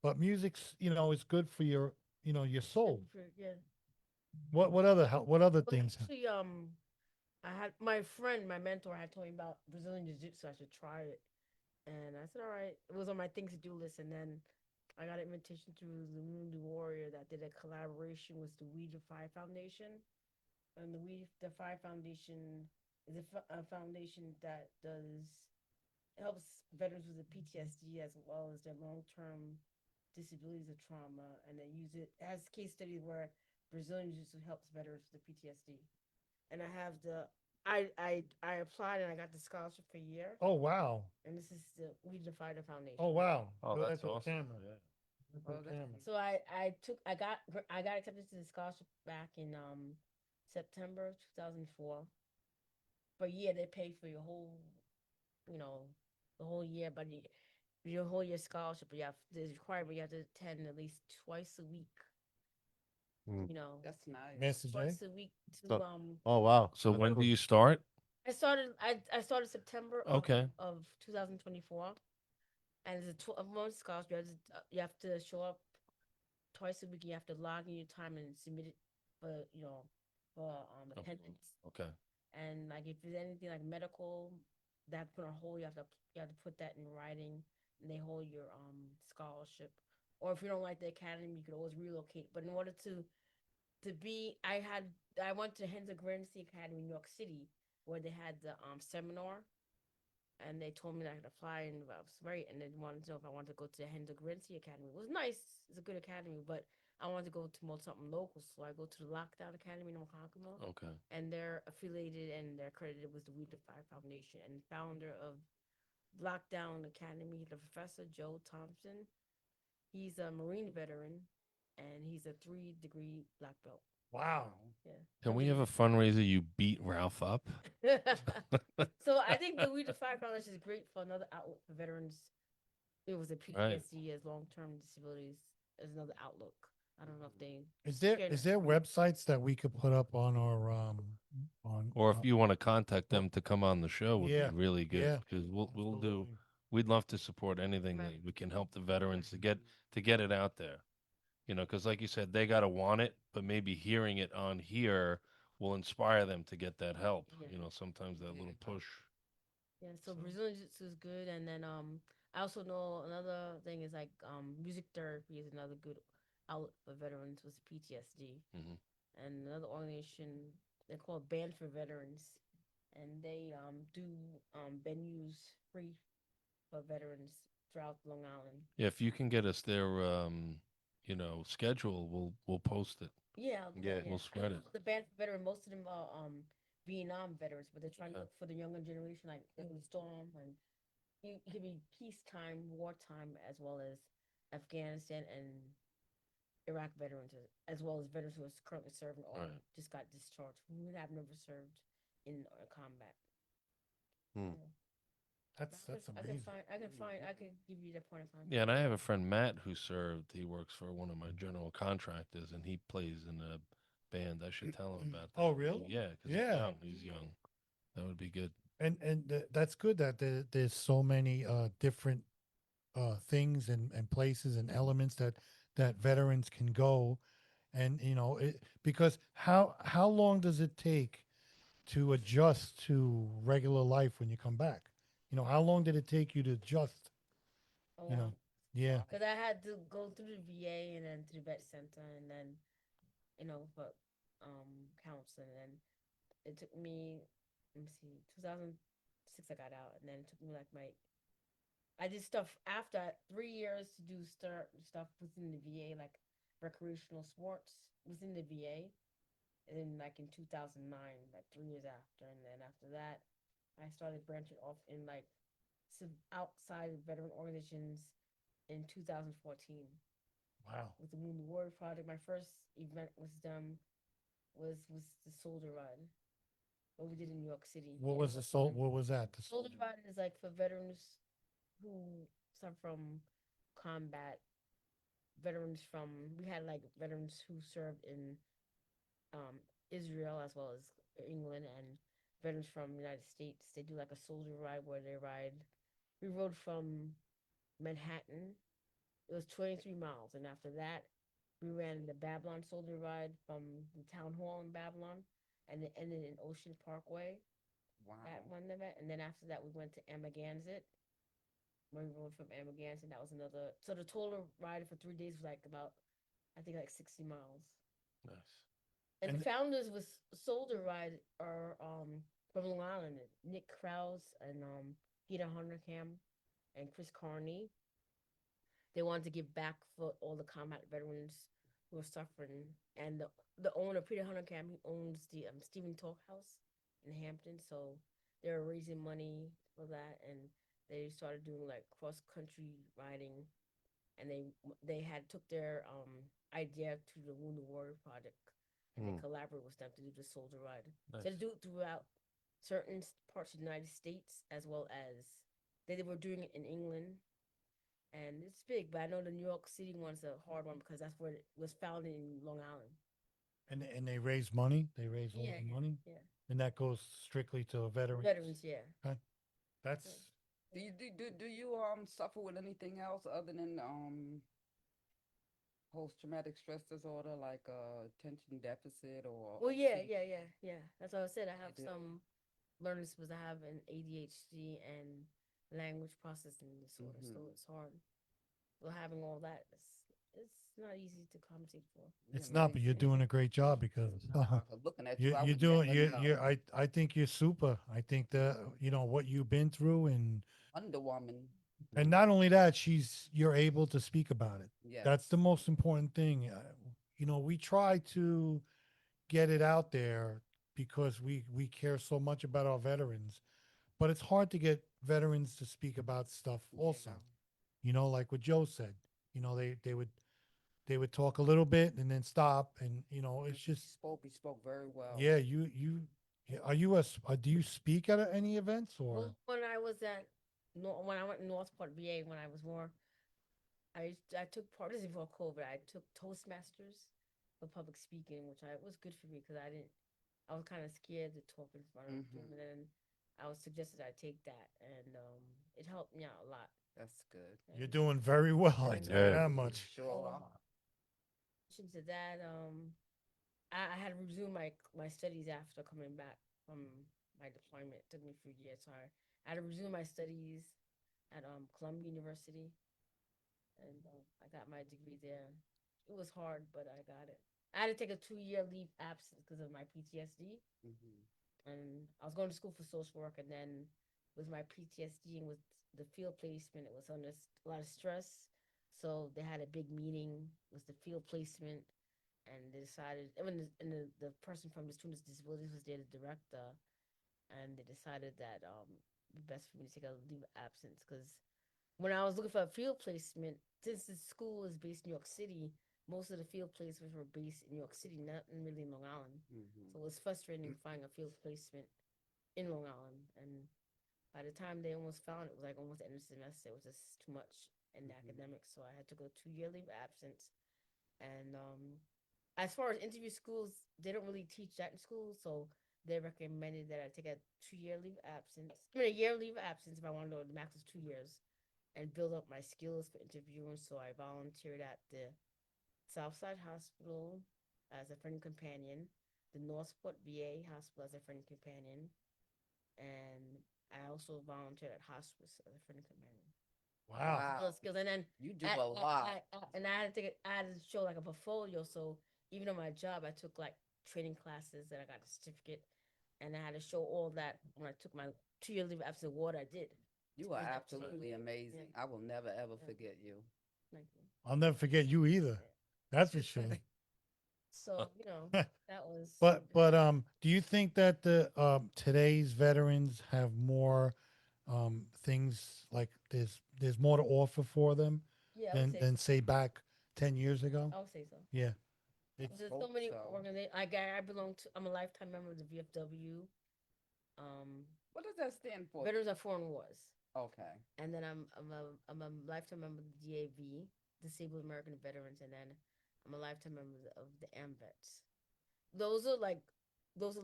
But music's is good for your your soul. Yeah. What other Well, things? actually, I had my friend, my mentor, had told me about Brazilian Jiu-Jitsu. I should try it, and I said, all right. It was on my things to do list, and then I got an invitation through the Wounded Warrior that did a collaboration with the We Defy Foundation, and the We Defy Foundation is a foundation that helps veterans with the PTSD as well as their long-term disabilities or trauma, and they use it as case studies where Brazilian Jiu-Jitsu helps veterans with the PTSD. And I applied and I got the scholarship for a year. Oh wow! And this is the We Defy the Foundation. Oh wow! Oh, Go that's to the awesome. camera. Yeah. Go to the Oh, that's camera. So I got accepted to the scholarship back in September 2004. But yeah, they pay for your whole, the whole year, but your whole year scholarship. But it's required, but you have to attend at least twice a week. Mm. That's nice. Master J. Twice a week to So- Oh wow. So That's when cool. do you start? I started September Okay. of 2024, and it's a 12-month scholarship. You have to show up twice a week. You have to log in your time and submit it for attendance. Okay. And like if there's anything like medical that put on hold, you have to put that in writing, and they hold your scholarship. Or if you don't like the academy, you could always relocate. But in order to be, I went to Henza Gramercy Academy in New York City where they had the seminar, and they told me that I could apply, and I was right, and they wanted to know if I wanted to go to the Henza Gramercy Academy. It was nice; it's a good academy, but I wanted to go to something local, so I go to the Lockdown Academy in Oklahoma. Okay. And they're affiliated and they're accredited with the We Defy Foundation. And founder of Lockdown Academy, the professor Joe Thompson, he's a Marine veteran, and he's a 3-degree black belt. Wow. Yeah. Can we have a fundraiser? You beat Ralph up. So I think the We Defy Foundation is great for another outlet for veterans. It was a PTSD as long-term disabilities as another outlook. I don't know if they Is there websites that we could put up on our on Or if you want to contact them to come on the show, would Yeah, be really good yeah, because we'll do. absolutely. We'd love to support anything Right. that we can help the veterans to get it out there. Because like you said, they gotta want it, but maybe hearing it on here will inspire them to get that help. Yeah. Sometimes that little push. Yeah, so Brazilian Jiu-Jitsu is good, and then I also know another thing is like music therapy is another good outlet for veterans with PTSD, Mhm. and another organization they're called Band for Veterans, and they do venues free for veterans throughout Long Island. Yeah, if you can get us their schedule, we'll post it. Yeah, Yeah. We'll spread it. The Band for Veterans, most of them are Vietnam veterans, but they're trying to Okay. look for the younger generation, like the Storm and it could be peacetime, wartime, as well as Afghanistan and Iraq veterans, as well as veterans who are currently serving or Right. just got discharged who have never served in combat. Hmm. Yeah. That's I can amazing. find. I can find. I can give you the point of time. Yeah, and I have a friend Matt who served. He works for one of my general contractors, and he plays in a band. I should tell him about that. Oh, really? Yeah, because Yeah. he's young. That would be good. And that's good that there's so many different things and places and elements that veterans can go, and because how long does it take to adjust to regular life when you come back? How long did it take you to adjust? Oh You wow. know, yeah. Because I had to go through the VA and then to the vet center and then for counseling, and it took me, let me see, 2006 I got out, and then it took me like I did stuff after 3 years to do stuff within the VA, like recreational sports within the VA. And then, like in 2009, like 3 years after, and then after that, I started branching off in like some outside veteran organizations in 2014 Wow. with the Wounded Warrior Project. My first event was the Soldier Ride, what we did in New York City. What And was the soul? What was that? The Soldier Ride is like for veterans who suffer from combat. Veterans from We had like veterans who served in um, Israel as well as England, and veterans from the United States. They do like a soldier ride where they ride. We rode from Manhattan. It was 23 miles, and after that, we ran the Babylon soldier ride from the town hall in Babylon, and it ended in Ocean Parkway at Wow. one event. And then after that, we went to Amagansett. When we rode from Amagansett, that was another. So the total ride for 3 days was like about, I think, like 60 miles. Nice. And the And founders was Soldier Ride are from Long Island, Nick Krause and Peter Huntercam and Chris Carney. They wanted to give back for all the combat veterans who were suffering. And the owner, Peter Huntercam, he owns the Stephen Talk House in Hampton. So they were raising money for that, and they started doing like cross country riding, and they had took their idea to the Wounded Warrior Project, and they Mm. collaborated with them to do the Soldier Ride. Nice. So to do it throughout certain parts of the United States, as well as they were doing it in England, and it's big. But I know the New York City one's a hard one because that's where it was founded in Long Island. and they raise money. They raise a lot Yeah, of money, yeah. and that goes strictly to veterans. Veterans, yeah. Okay. That's Yeah. Do you suffer with anything else other than post traumatic stress disorder like attention deficit or Well, yeah, OCD? yeah, yeah, yeah. That's what I said. I have You do? some learning disabilities. I have an ADHD and language processing disorder, so Mhm. it's hard. So having all that, it's not easy to compensate for. Yeah, it's not, but you're makes doing a great job because looking at you, I you're would never doing you know. you I think you're super. I think that what you've been through, Wonder Woman. and not only that, you're able to speak about it. Yes. That's the most important thing. We try to get it out there because we care so much about our veterans, but it's hard to get veterans to speak about stuff also. Yeah. Like what Joe said. They would talk a little bit and then stop, and it's He just spoke. He spoke very well. yeah. Yeah, are you do you speak at any events or? Well, when I was when I went to Northport VA, when I was more, I took part. This is before COVID. I took Toastmasters for public speaking, which I was good for me because I was kind of scared to talk in front of people. Mhm. And then I was suggested I take that, and it helped me out a lot. That's good. You're And doing very well. I And, tell you Yeah. that much. Sure are. in addition to that, I had to resume my studies after coming back from my deployment. It took me a few years, so I had to resume my studies at Columbia University, and I got my degree there. It was hard, but I got it. I had to take a 2 year leave absence because of my PTSD, Mhm. and I was going to school for social work, and then with my PTSD and with the field placement, it was under a lot of stress. So they had a big meeting with the field placement, and they decided, and the person from the Students with Disabilities was there, the director, and they decided that it'd be best for me to take a leave of absence because when I was looking for a field placement, since the school is based in New York City, most of the field placements were based in New York City, not really in Long Island. Mhm. So it was frustrating finding a field placement in Long Island, and By the time they almost found it, was like almost the end of the semester. It was just too much in the academics, so I had to go 2 year leave of absence. And as far as interview schools, they don't really teach that in school, so they recommended that I take a 2 year leave of absence. I mean, a year leave of absence if I want to go. The max was 2 years, and build up my skills for interviewing. So I volunteered at the Southside Hospital as a friend companion, the Northport VA Hospital as a friend companion, and I also volunteered at hospice as a friend companion. Wow. Those skills, and then You do a lot. and I had to I had to show like a portfolio. So even on my job, I took like training classes, and I got a certificate, and I had to show all that when I took my 2 year leave after what I did. You are present to absolutely you. amazing. Yeah. I will never ever Yeah. forget you. Thank you. I'll never forget you either. That's for sure. So that was. But do you think that the today's veterans have more things like there's more to offer for them Yeah, I would say than so. say back 10 years ago? I would say so. Yeah. There's so Hope many so. organizations. I belong to. I'm a lifetime member of the VFW. Um, What does that stand for? Veterans of Foreign Wars. Okay. And then I'm a lifetime member of the DAV, Disabled American Veterans, and then I'm a lifetime member of the AMVETS. Those are like those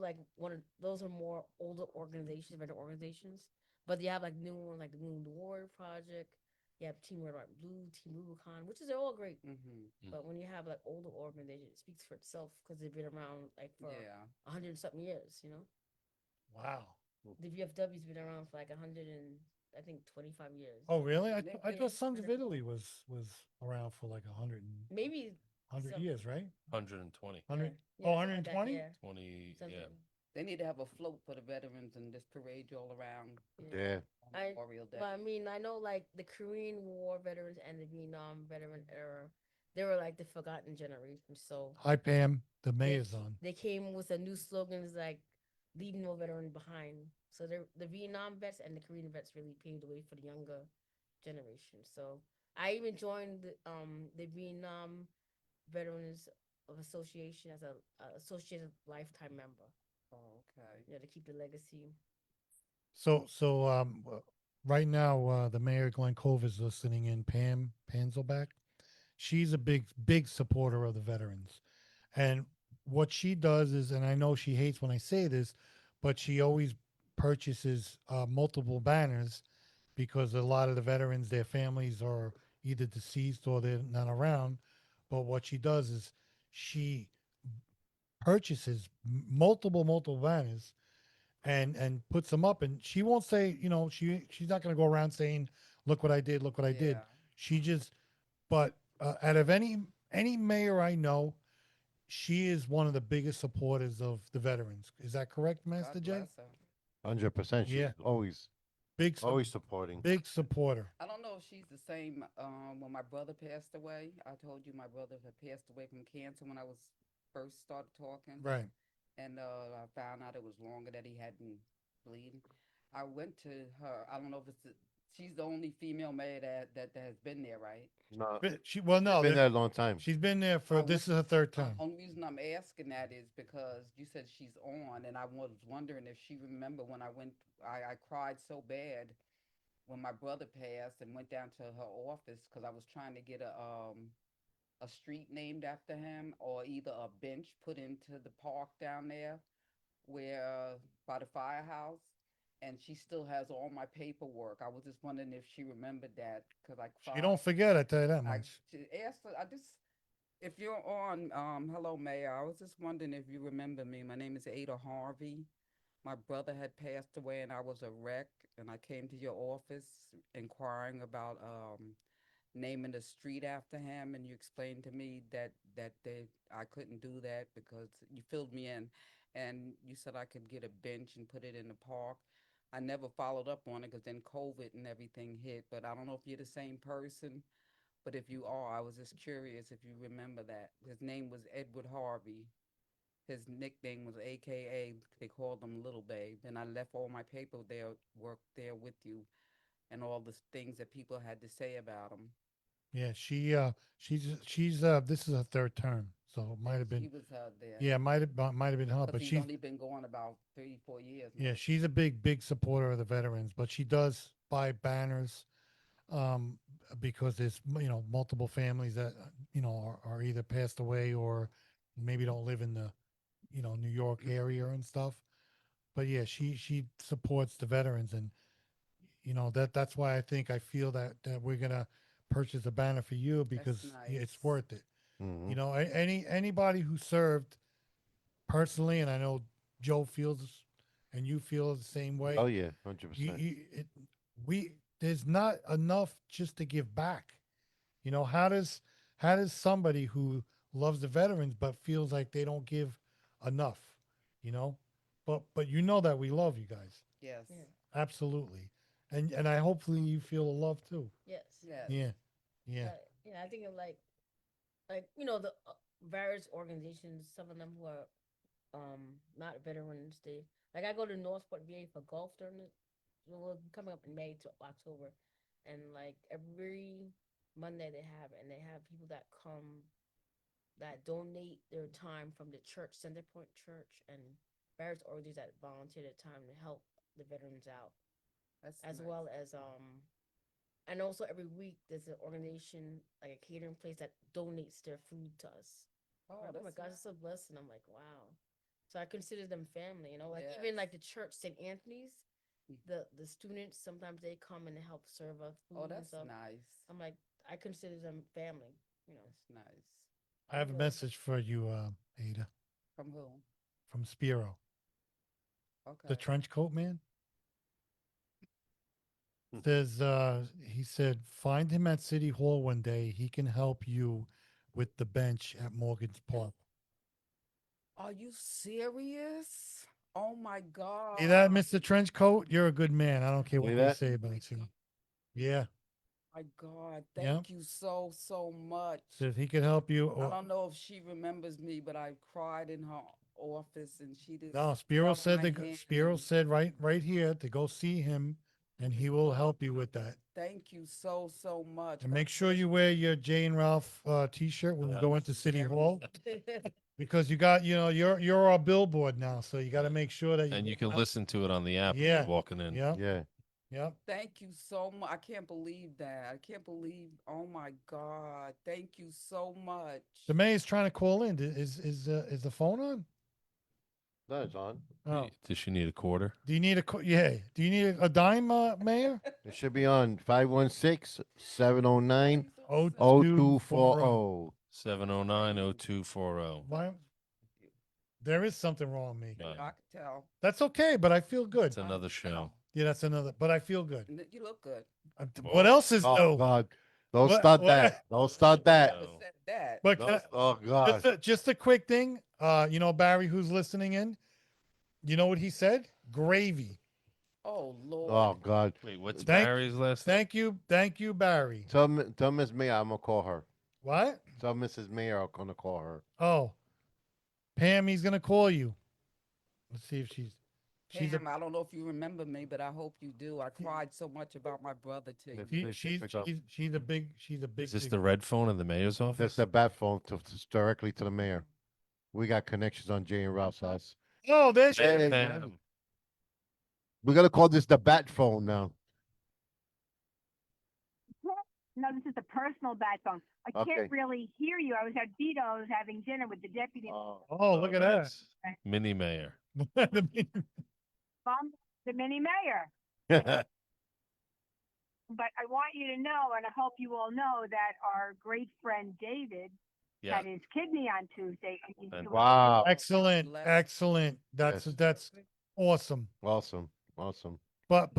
are more older organizations, veteran organizations, but you have like new ones like the Wounded Warrior Project. You have Team Red, White, Blue, Team Rubicon, which is all great. Mm-hmm. But when you have like older organizations, it speaks for itself because they've been around like for Yeah. 100 something years. Wow. The VFW's been around for like 100 and I think 25 years. Oh, really? I Yeah. thought Sons of Italy was around for like 100 Maybe 100 some- years, right? 120. 100. yeah, Oh, something like that, 120? yeah, 20, something. yeah. They need to have a float for the veterans and just parade you all around Yeah. on I Memorial Day. But I mean, I know like the Korean War veterans and the Vietnam veteran era, they were like the forgotten generation. So Hi, Pam. The they mayor's on. they came with a new slogans like leaving no veteran behind. So the Vietnam vets and the Korean vets really paved the way for the younger generation. So I even joined the Vietnam Veterans of Association as a associated lifetime member. Oh, okay. To keep the legacy. So right now the mayor Glenn Cove is listening in. Pam Panzelback. She's a big supporter of the veterans, and what she does is, and I know she hates when I say this, but she always purchases multiple banners because a lot of the veterans, their families are either deceased or they're not around. But what she does is she purchases multiple banners and puts them up, and she won't say, she's not going to go around saying, look what I did. Yeah. She just, but out of any mayor I know, she is one of the biggest supporters of the veterans. Is that correct, Master God J? bless her. 100%. She's Yeah. always Big su- always supporting. big supporter. I don't know if she's the same. When my brother passed away, I told you my brother had passed away from cancer when I was first started talking, Right. and I found out it was longer that he hadn't bleeding. I went to her. I don't know if she's the only female mayor that has been there, right? No, Well, she's no, been there a long time. she's been there I for, this went. is her third time. Only reason I'm asking that is because you said she's on, and I was wondering if she remember when I went. I cried so bad when my brother passed and went down to her office because I was trying to get a street named after him or either a bench put into the park down there where by the firehouse. And she still has all my paperwork. I was just wondering if she remembered that because I She cried. don't forget, I tell you that I much. asked her. I just if you're on, hello, Mayor. I was just wondering if you remember me. My name is Ada Harvey. My brother had passed away and I was a wreck, and I came to your office inquiring about naming the street after him, and you explained to me that I couldn't do that because you filled me in, and you said I could get a bench and put it in the park. I never followed up on it because then COVID and everything hit, but I don't know if you're the same person. But if you are, I was just curious if you remember that. His name was Edward Harvey. His nickname was AKA, they called him Little Babe. And I left all my paper there, work there with you, and all the things that people had to say about him. Yeah, she's this is her third term, so it might have She been. was there. Yeah, might have been her, Because but he's she's only been going about 3, 4 years now. yeah, she's a big supporter of the veterans, but she does buy banners um because there's multiple families that are either passed away or maybe don't live in the New York area and stuff. But yeah, she supports the veterans, and that's why I feel that we're gonna purchase a banner for you That's because it's nice. worth it. Hmm. Anybody who served personally, and I know Joe feels and you feel the same way. Oh yeah, 100%. We there's not enough just to give back. How does somebody who loves the veterans but feels like they don't give enough, you know? But that we love you guys. Yes. Yeah. Absolutely. And I hopefully you feel the love too. Yes. Yes. Yeah. Yeah. Yeah, I think of like the various organizations. Some of them who are not veterans. They like I go to Northport VA for golf tournament. Well, coming up in May to October, and like every Monday they have, and they have people that come that donate their time from the church, Center Point Church, and various organizations that volunteer their time to help the veterans out, That's as nice. well as and also every week there's an organization like a catering place that donates their food to us. Oh, Oh my that's gosh, nice. it's a blessing. I'm like, wow. So I consider them family, like even Yes. like the church, St. Anthony's, Mm. the students sometimes they come and help serve us Oh, food and that's stuff. nice. I'm like, I consider them family. That's nice. I have a message for you, Ada, From who? from Spiro, the Okay. trench coat man. Hmm. Says he said find him at City Hall one day. He can help you with the bench at Morgan's Park. Are you serious? Oh my God. See that, Mr. Trenchcoat? You're a good man. I don't care See what they that? say about you. Yeah. My God. Yeah. Thank you so much. Says he could help you. I Or, don't know if she remembers me, but I cried in her office and she just no, Spiro held said my that hand Spiro and said right here to go see him, and he will help you with that. thank you so much. And God make sure bless you wear your Jay and Ralph T-shirt when you go into City Hall, because you got you're our billboard now, so you got to make sure that And you can listen to it on the app Yeah. walking in. Yeah. Yeah. Yeah. Thank you so much. I can't believe that. I can't believe. Oh my God. Thank you so much. The mayor's trying to call in. Is the phone on? No, it's on. Oh, Does she need a quarter? do you need yeah? Do you need a dime, Mayor? It should be on 516-709. Why you so Oh, sensitive? 0240. 709-0240. Why? There is something wrong with me. Right. I could tell. That's okay, but I feel good. It's another show. Yeah, that's another. But I feel good. You look good. What else is Oh new? God. Don't What- start what- that. Don't start that. Never said that. But No, oh God. just a quick thing. Barry, who's listening in, you know what he said? Gravy. Oh Lord. Oh God. Wait, what's Thank- Barry's last name? Thank you, Barry. Tell Miss Mayor I'm gonna call her. What? Tell Mrs. Mayor I'm gonna call her. Oh, Pam, he's gonna call you. Let's see if she's Pam, I don't know if you remember me, but I hope you do. I cried so much about my brother to you. she's a big Is this big- the red phone in the mayor's office? That's the bat phone directly to the mayor. We got connections on Jay and Ralph's house. Oh, there she Hey, is. Pam. We're gonna call this the bat phone now. No, this is a personal bad phone. I Okay. can't really hear you. I was at Vito's having dinner with the deputy Oh, look at that. nice. Mini mayor. mom, the mini mayor. But I want you to know, and I hope you all know, that our great friend David Yeah. had his kidney on Tuesday. And he's And- doing Wow. Excellent, Bless. excellent. Yes. That's awesome. Awesome. Awesome. But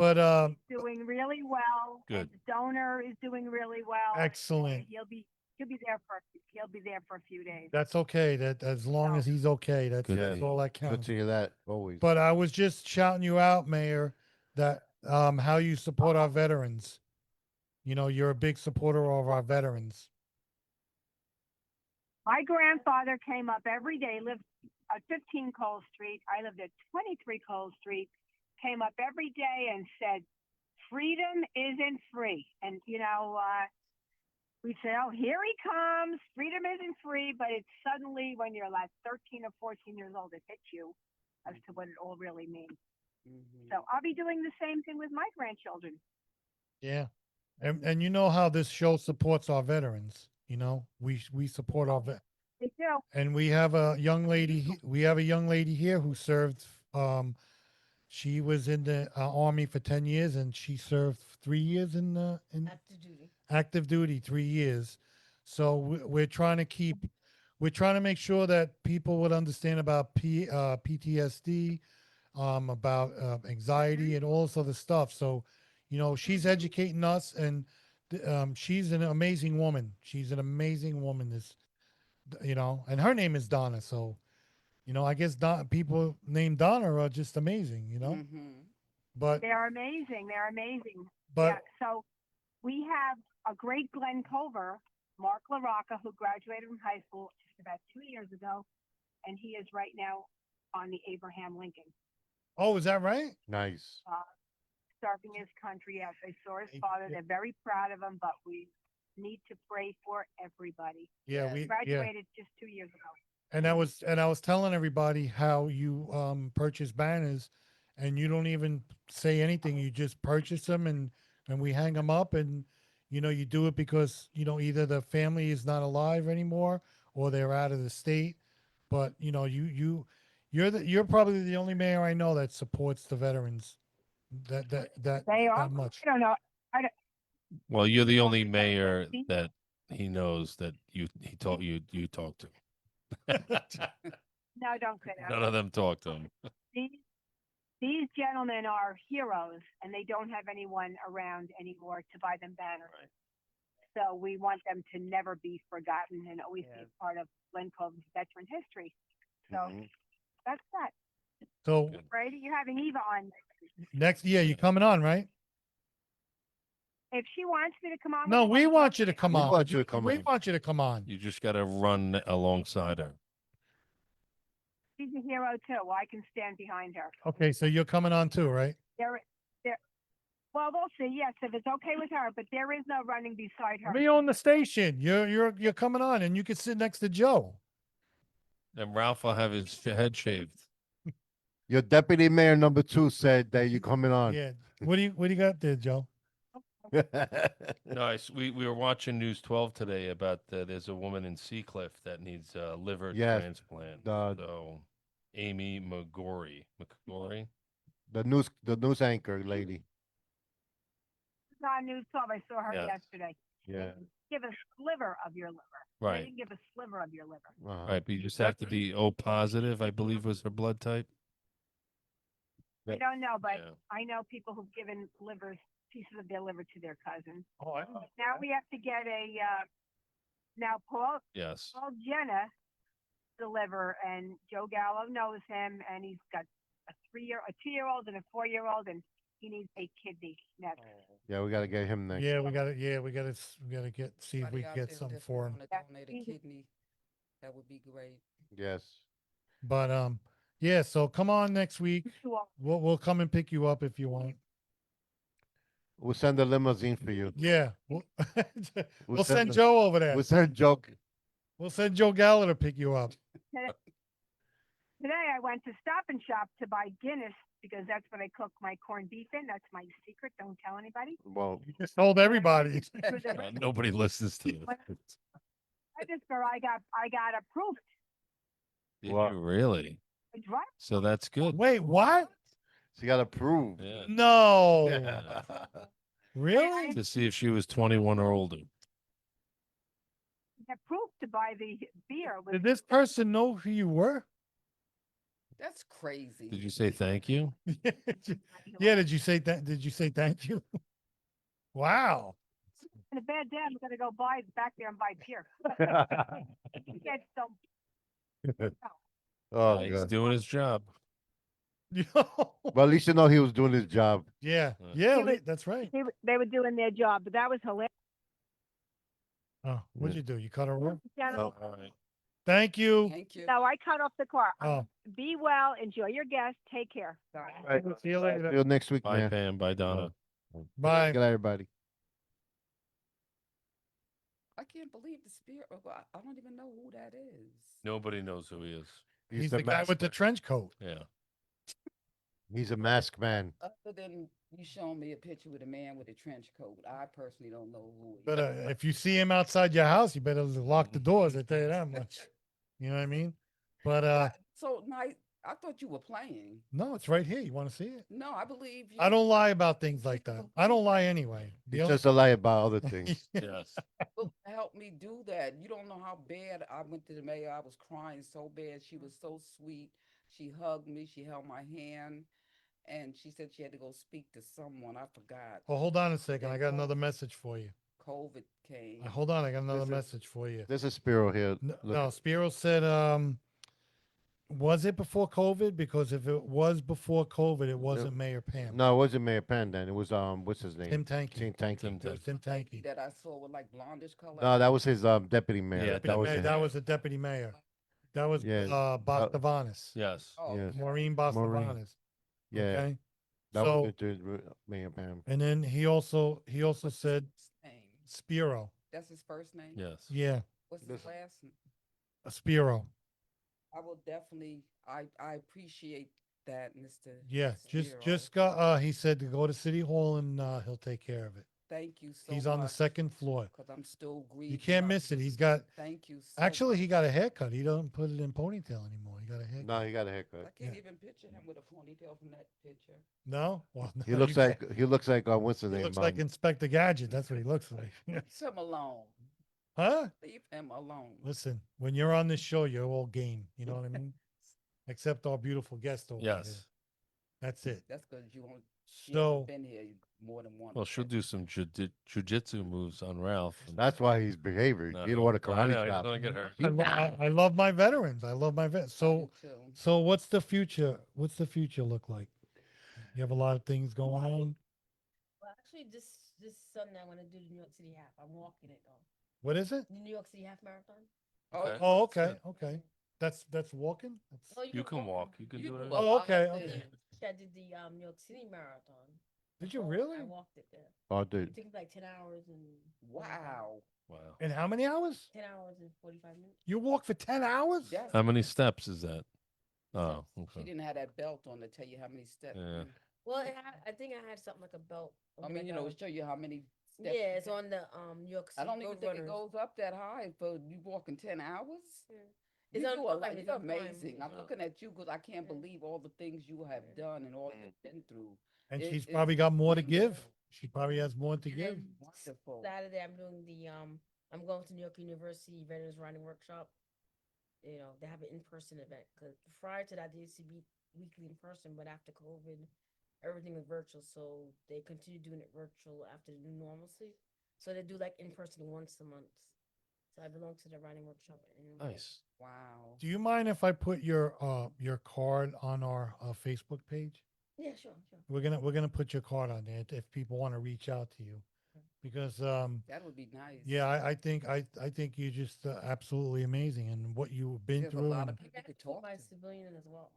doing really well. Good. And the donor is doing really well. excellent. He'll be there for a few days. That's okay. That as long as he's okay, that's Good. that's all that Good counts. to hear that. Always. But I was just shouting you out, Mayor, that how you support our veterans. You're a big supporter of our veterans. My grandfather came up every day, lived at 15 Cole Street. I lived at 23 Cole Street. Came up every day and said, "Freedom isn't free." And We say, oh, here he comes. Freedom isn't free, but it's suddenly when you're like 13 or 14 years old, it hits you as to what it all really means. So I'll be doing the same thing with my grandchildren. Yeah. And you know how this show supports our veterans. You know, we support our They do. and we have a young lady. We have a young lady here who served. She was in the army for 10 years, and she served 3 years in Active duty. active duty, 3 years. So we're trying to make sure that people would understand about PTSD, about anxiety and all this other stuff. So, you know, she's educating us, and she's an amazing woman. She's an amazing woman. You know, and her name is Donna. So, you know, I guess people named Donna are just amazing. You know, but They're amazing. They're amazing. but Yeah. So we have a great Glenn Culver, Mark LaRocca, who graduated from high school just about 2 years ago, and he is right now on the Abraham Lincoln, oh, is that right? Nice. serving his country. Yes, they saw his Hey, father. yeah. They're very proud of him, but we need to pray for everybody. Yeah, Yes. Graduated just 2 years ago. And I was telling everybody how you purchase banners, and you don't even say anything. You just purchase them, and we hang them up, and you know you do it because you know either the family is not alive anymore or they're out of the state. But you know you're probably the only mayor I know that supports the veterans They are. that much. I don't know. I don't, Well, you're the only mayor See? that he knows that he talk you talk to. no, don't say that. None of them talk to him. These gentlemen are heroes, and they don't have anyone around anymore to buy them banners. Right. So we want them to never be forgotten and always be Yes. a part of Glen Cove's veteran history. So Mhm. that's that. So Good. Brady, you're having Eva on. next year you coming on, right? If she wants me to come on, No, with her, we let me want know. you to come We on. want you to come We on. want you to come on. You just got to run alongside her. She's a hero too. Well, I can stand behind her. Okay, so you're coming on too, right? There. Well, we'll see. Yes, if it's okay with her, but there is no running beside her. We own the station. You're coming on, and you can sit next to Joe. And Ralph will have his head shaved. Your deputy mayor number 2 said that you're coming on. Yeah. What do you got there, Joe? No, we were watching News 12 today about there's a woman in Seacliff that needs a liver Yes, transplant. the- So, Amy McGorry. the news anchor lady. It's on News 12. I saw her Yes. yesterday. Yeah. Give a sliver of your liver. They Right. didn't give a sliver of your liver. Uh-huh. Right, but you just have to be O positive, I believe was her blood type. I don't know, but Yeah. I know people who've given pieces of their liver to their cousins. Oh, I don't. Now we have to get now Yes. Paul Jenna, the liver, and Joe Gallo knows him, and he's got a 2-year-old, and a 4-year-old, and he needs a kidney next. Yeah, we got to get him next. Yeah, we got to. Yeah, we got to. We got to see if Somebody we out can get there something that's for him. willing to Yeah. donate a He's a- kidney, that would be great. Yes. But yeah. So come on next week. Too old. We'll come and pick you up if you want. We'll send a limousine for you. Yeah. We'll send send the- Joe over there. We'll send Joe. We'll send Joe Gallo to pick you up. Today I went to Stop and Shop to buy Guinness because that's what I cook my corned beef in. That's my secret. Don't tell anybody. Well, You just told everybody. Through the Nobody listens to this. register, I got approved. Did Wow. you really? I drive. So that's good. Wait, what? so you got to prove. Yeah. No. Yeah. Really? To see if she was 21 or older. Approved to buy the beer. Did this person know who you were? That's crazy. Did you say thank you? Yeah. Did you say that? Did you say thank you? Wow. In a bad day, I'm gonna go back there and buy beer. Get some. Oh, He's God. doing his job. Well, at least you know he was doing his job. Yeah. Yeah. Yeah. He was- That's right. They were doing their job, but that was hilarious. Oh, what'd you do? You cut her off? Gentlemen. Oh. All right. Thank you. Thank you. No, I cut off the car. Oh, Be well. Enjoy your guest. Take care. Bye. Right. see you later. See you next week, Bye, man. Pam. Bye, Donna. Bye. Good night, everybody. I can't believe the spirit. I don't even know who that is. Nobody knows who he is. He's the guy with the trench coat. Yeah. He's a masked man. Other than you showing me a picture with a man with a trench coat, I personally don't know who he But is. if you see him outside your house, you better lock the doors. I tell you that much. You know what I mean? But So nice. I thought you were playing. no, it's right here. You want to see it? No, I believe you. I don't lie about things like that. I don't lie anyway. The It's only- just a lie about other things. Yes. Well, help me do that. You don't know how bad I went to the mayor. I was crying so bad. She was so sweet. She hugged me. She held my hand, and she said she had to go speak to someone. I forgot. Oh, hold on a second. I got another message for you. COVID came. Hold on. I got another This is- message for you. There's a Spiro here. No, Look, Spiro said, was it before COVID? Because if it was before COVID, it wasn't Mayor Pam. no, it wasn't Mayor Penn then. It was what's his name? Tim Tanky. Tim Tanky. Tim It was Tanky. Tim Tanky. That I saw with like blondish color. No, that was his deputy mayor. Yeah, that was That was a deputy mayor. That was Yeah. Bastavanis. Yes. Oh, Yes. Maureen Bastavanis. Yeah, Okay. that So, was Mayor Pam. and then he also said His name. Spiro. That's his first name. Yes. Yeah, What's his This- last name? Spiro. I will definitely. I appreciate that, Mr. Yeah, Spiro. just got. He said to go to City Hall and he'll take care of it. Thank you so much. He's on the second floor. Because I'm still grieving. You can't miss it. He's got. Thank you. So Actually, he much. got a haircut. He doesn't put it in ponytail anymore. He got a haircut. No, he got a I haircut. can't Yeah. even picture him with a ponytail from that picture. No, well, He no, looks you like can't. what's his He name? looks like Inspector Gadget. That's what he looks like. Leave him alone. Huh? Leave him alone. Listen, when you're on this show, you're all game. You know what I mean? Except our beautiful guest over there. Yes. That's it. That's because you won't. She So hasn't been here more than once. Well, she'll do some jujitsu moves on Ralph. and- That's why he's behavior. No, He don't want to I karate know, he's chop. gonna get hurt. I love my veterans. I love my vets. I So do too. so what's the future? What's the future look like? You have a lot of things going on. Well, actually, this Sunday I'm gonna do the New York City half. I'm walking it though. What is it? The New York City half marathon. Okay. Oh, That's okay, good. okay. That's walking. That's, Oh, You can walk. You can You do can it. walk. oh, okay, I okay. think- I did the New York City marathon. Did you Oh, really? I walked it there. Oh, It dude. took me like 10 hours and 45 Wow. Wow. In how many hours? 10 hours and 45 minutes. You walk for 10 hours? That's, How many steps is that? Oh, she okay. didn't have that belt on to tell you how many steps. Yeah. Well, I think I had something like a belt. I mean, like you know, a- it show you how many steps. yeah, you it's take. on the New York City I don't even Road think it Runners. goes up that high for you walking 10 hours. Yeah. You It's on do a Prime, lot. it's You're on Prime. amazing. I'm Yeah. looking at you because I can't Yeah. believe all the things you have done and all you've been through. And It- she's it's probably got more to give. beautiful. She probably has more to And give. then Wonderful. Saturday, I'm doing the I'm going to New York University Veterans Riding Workshop. You know, they have an in-person event because prior to that, they used to be weekly in person, but after COVID, everything was virtual. So they continue doing it virtual after the new normalcy. So they do like in person once a month. So I belong to the riding workshop. And Nice. Wow. Do you mind if I put your card on our Facebook page? Yeah, sure, sure. We're gonna put your card on there if people want to reach out to you, because That would be nice. yeah, I think you're just absolutely amazing, and what you've been There's a through. lot and- of people I you could can put talk my to. civilian as well.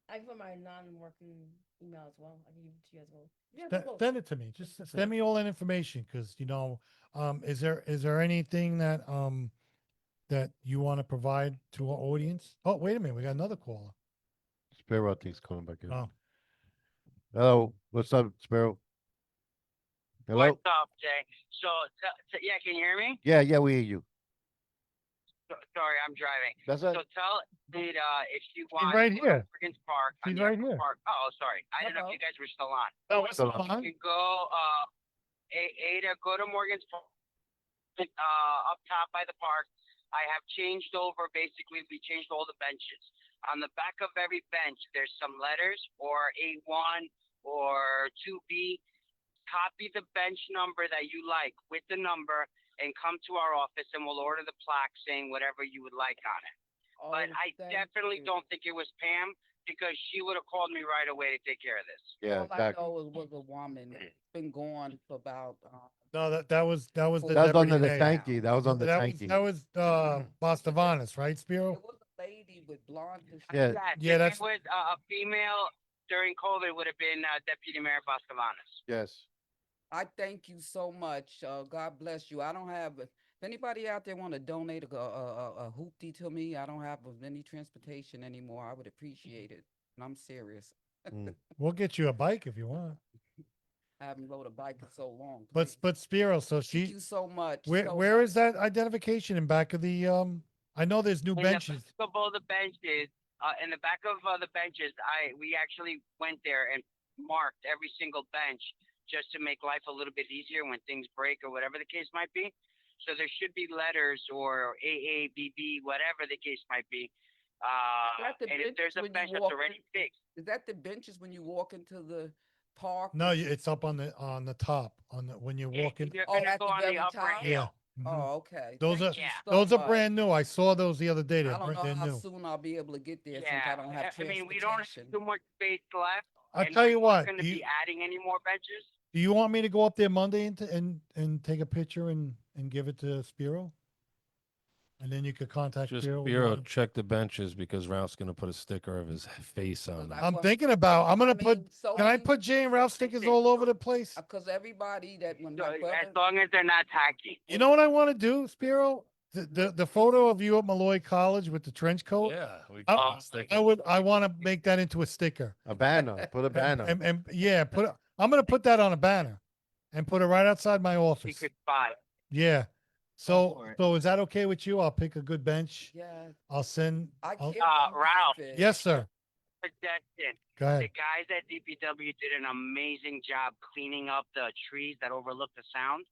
I can put my non-working email as well. I can give it to you as well. Yeah, Send send it to me. Just send me all that information, because is there anything that that you want to provide to our audience? Oh, wait a minute, we got another caller. Spiro thinks coming back in. Oh, Hello, what's up, Spiro? Hello. What's up, Jay? So, yeah, can you hear me? Yeah, we hear you. Sorry, I'm driving. That's So it. tell it if you want. right to go to here. Morgan's Park. on She's the right Upper here. Park. Oh, sorry. I didn't know Hello. if you guys were still on. no, it's So- fine. You go, Ada, go to Morgan's Park. Up top by the park. I have changed over. Basically, we changed all the benches. On the back of every bench, there's some letters or A1 or 2B. Copy the bench number that you like with the number and come to our office and we'll order the plaque saying whatever you would like on it. But Oh, I thank definitely you. don't think it was Pam because she would have called me right away to take care of this. Yeah, All exactly. I know was a woman. Been gone for about. No, that was the That was deputy under the mayor. tanky. That was on the That was tanky. that was Bastavanis, right, Spiro? It was a lady with blonde. Yeah. Yeah, if that's- it was a female during COVID would have been Deputy Mayor Boscovanis. Yes. I thank you so much. God bless you. I don't have. If anybody out there want to donate a hoopty to me, I don't have any transportation anymore. I would appreciate it. And I'm serious. Mm. We'll get you a bike if you want. I haven't rode a bike in so long. But Spiro, so Thank you so much. where is that identification in back of the I know there's new In benches. the back of all the benches, in the back of the benches, we actually went there and marked every single bench just to make life a little bit easier when things break or whatever the case might be. So there should be letters or AABB, whatever the case might be. And if there's a bench that's already fixed, is that the benches when you walk into the park? No, it's up on the top on the when you're walking. you're Oh, gonna at go the on the very upper top? Yeah. hill. Mhm. Oh, okay. Those Thank are you so those are much. brand new. I saw those the other day. I don't know They're how new. soon I'll be able to get there since Yeah, I don't have I mean we don't have transportation. too much space left. I'll And tell we're you not what. going to be adding any more benches. Do you want me to go up there Monday and take a picture and give it to Spiro? And then you could contact Just Spiro. Bureau, check the benches because Ralph's gonna put a sticker of his face on them. I'm thinking about. I'm gonna put. so Can I many- put Jay and Ralph stickers all over the place? Because everybody that when So, my brother, as long as they're not tacky. You know what I want to do, Spiro? The photo of you at Malloy College with the trench coat. Yeah, we I, can stick I it. would. I want to make that into a sticker. A banner. Put a banner. And yeah, I'm gonna put that on a banner, and put it right outside my office. Secret spot. Yeah. So for it. so is that okay with you? I'll pick a good bench. yeah, I'll send. I I'll- can't. Ralph. believe it. Yes, sir. Suggestion. Go The ahead. guys at DPW did an amazing job cleaning up the trees that overlook the sound.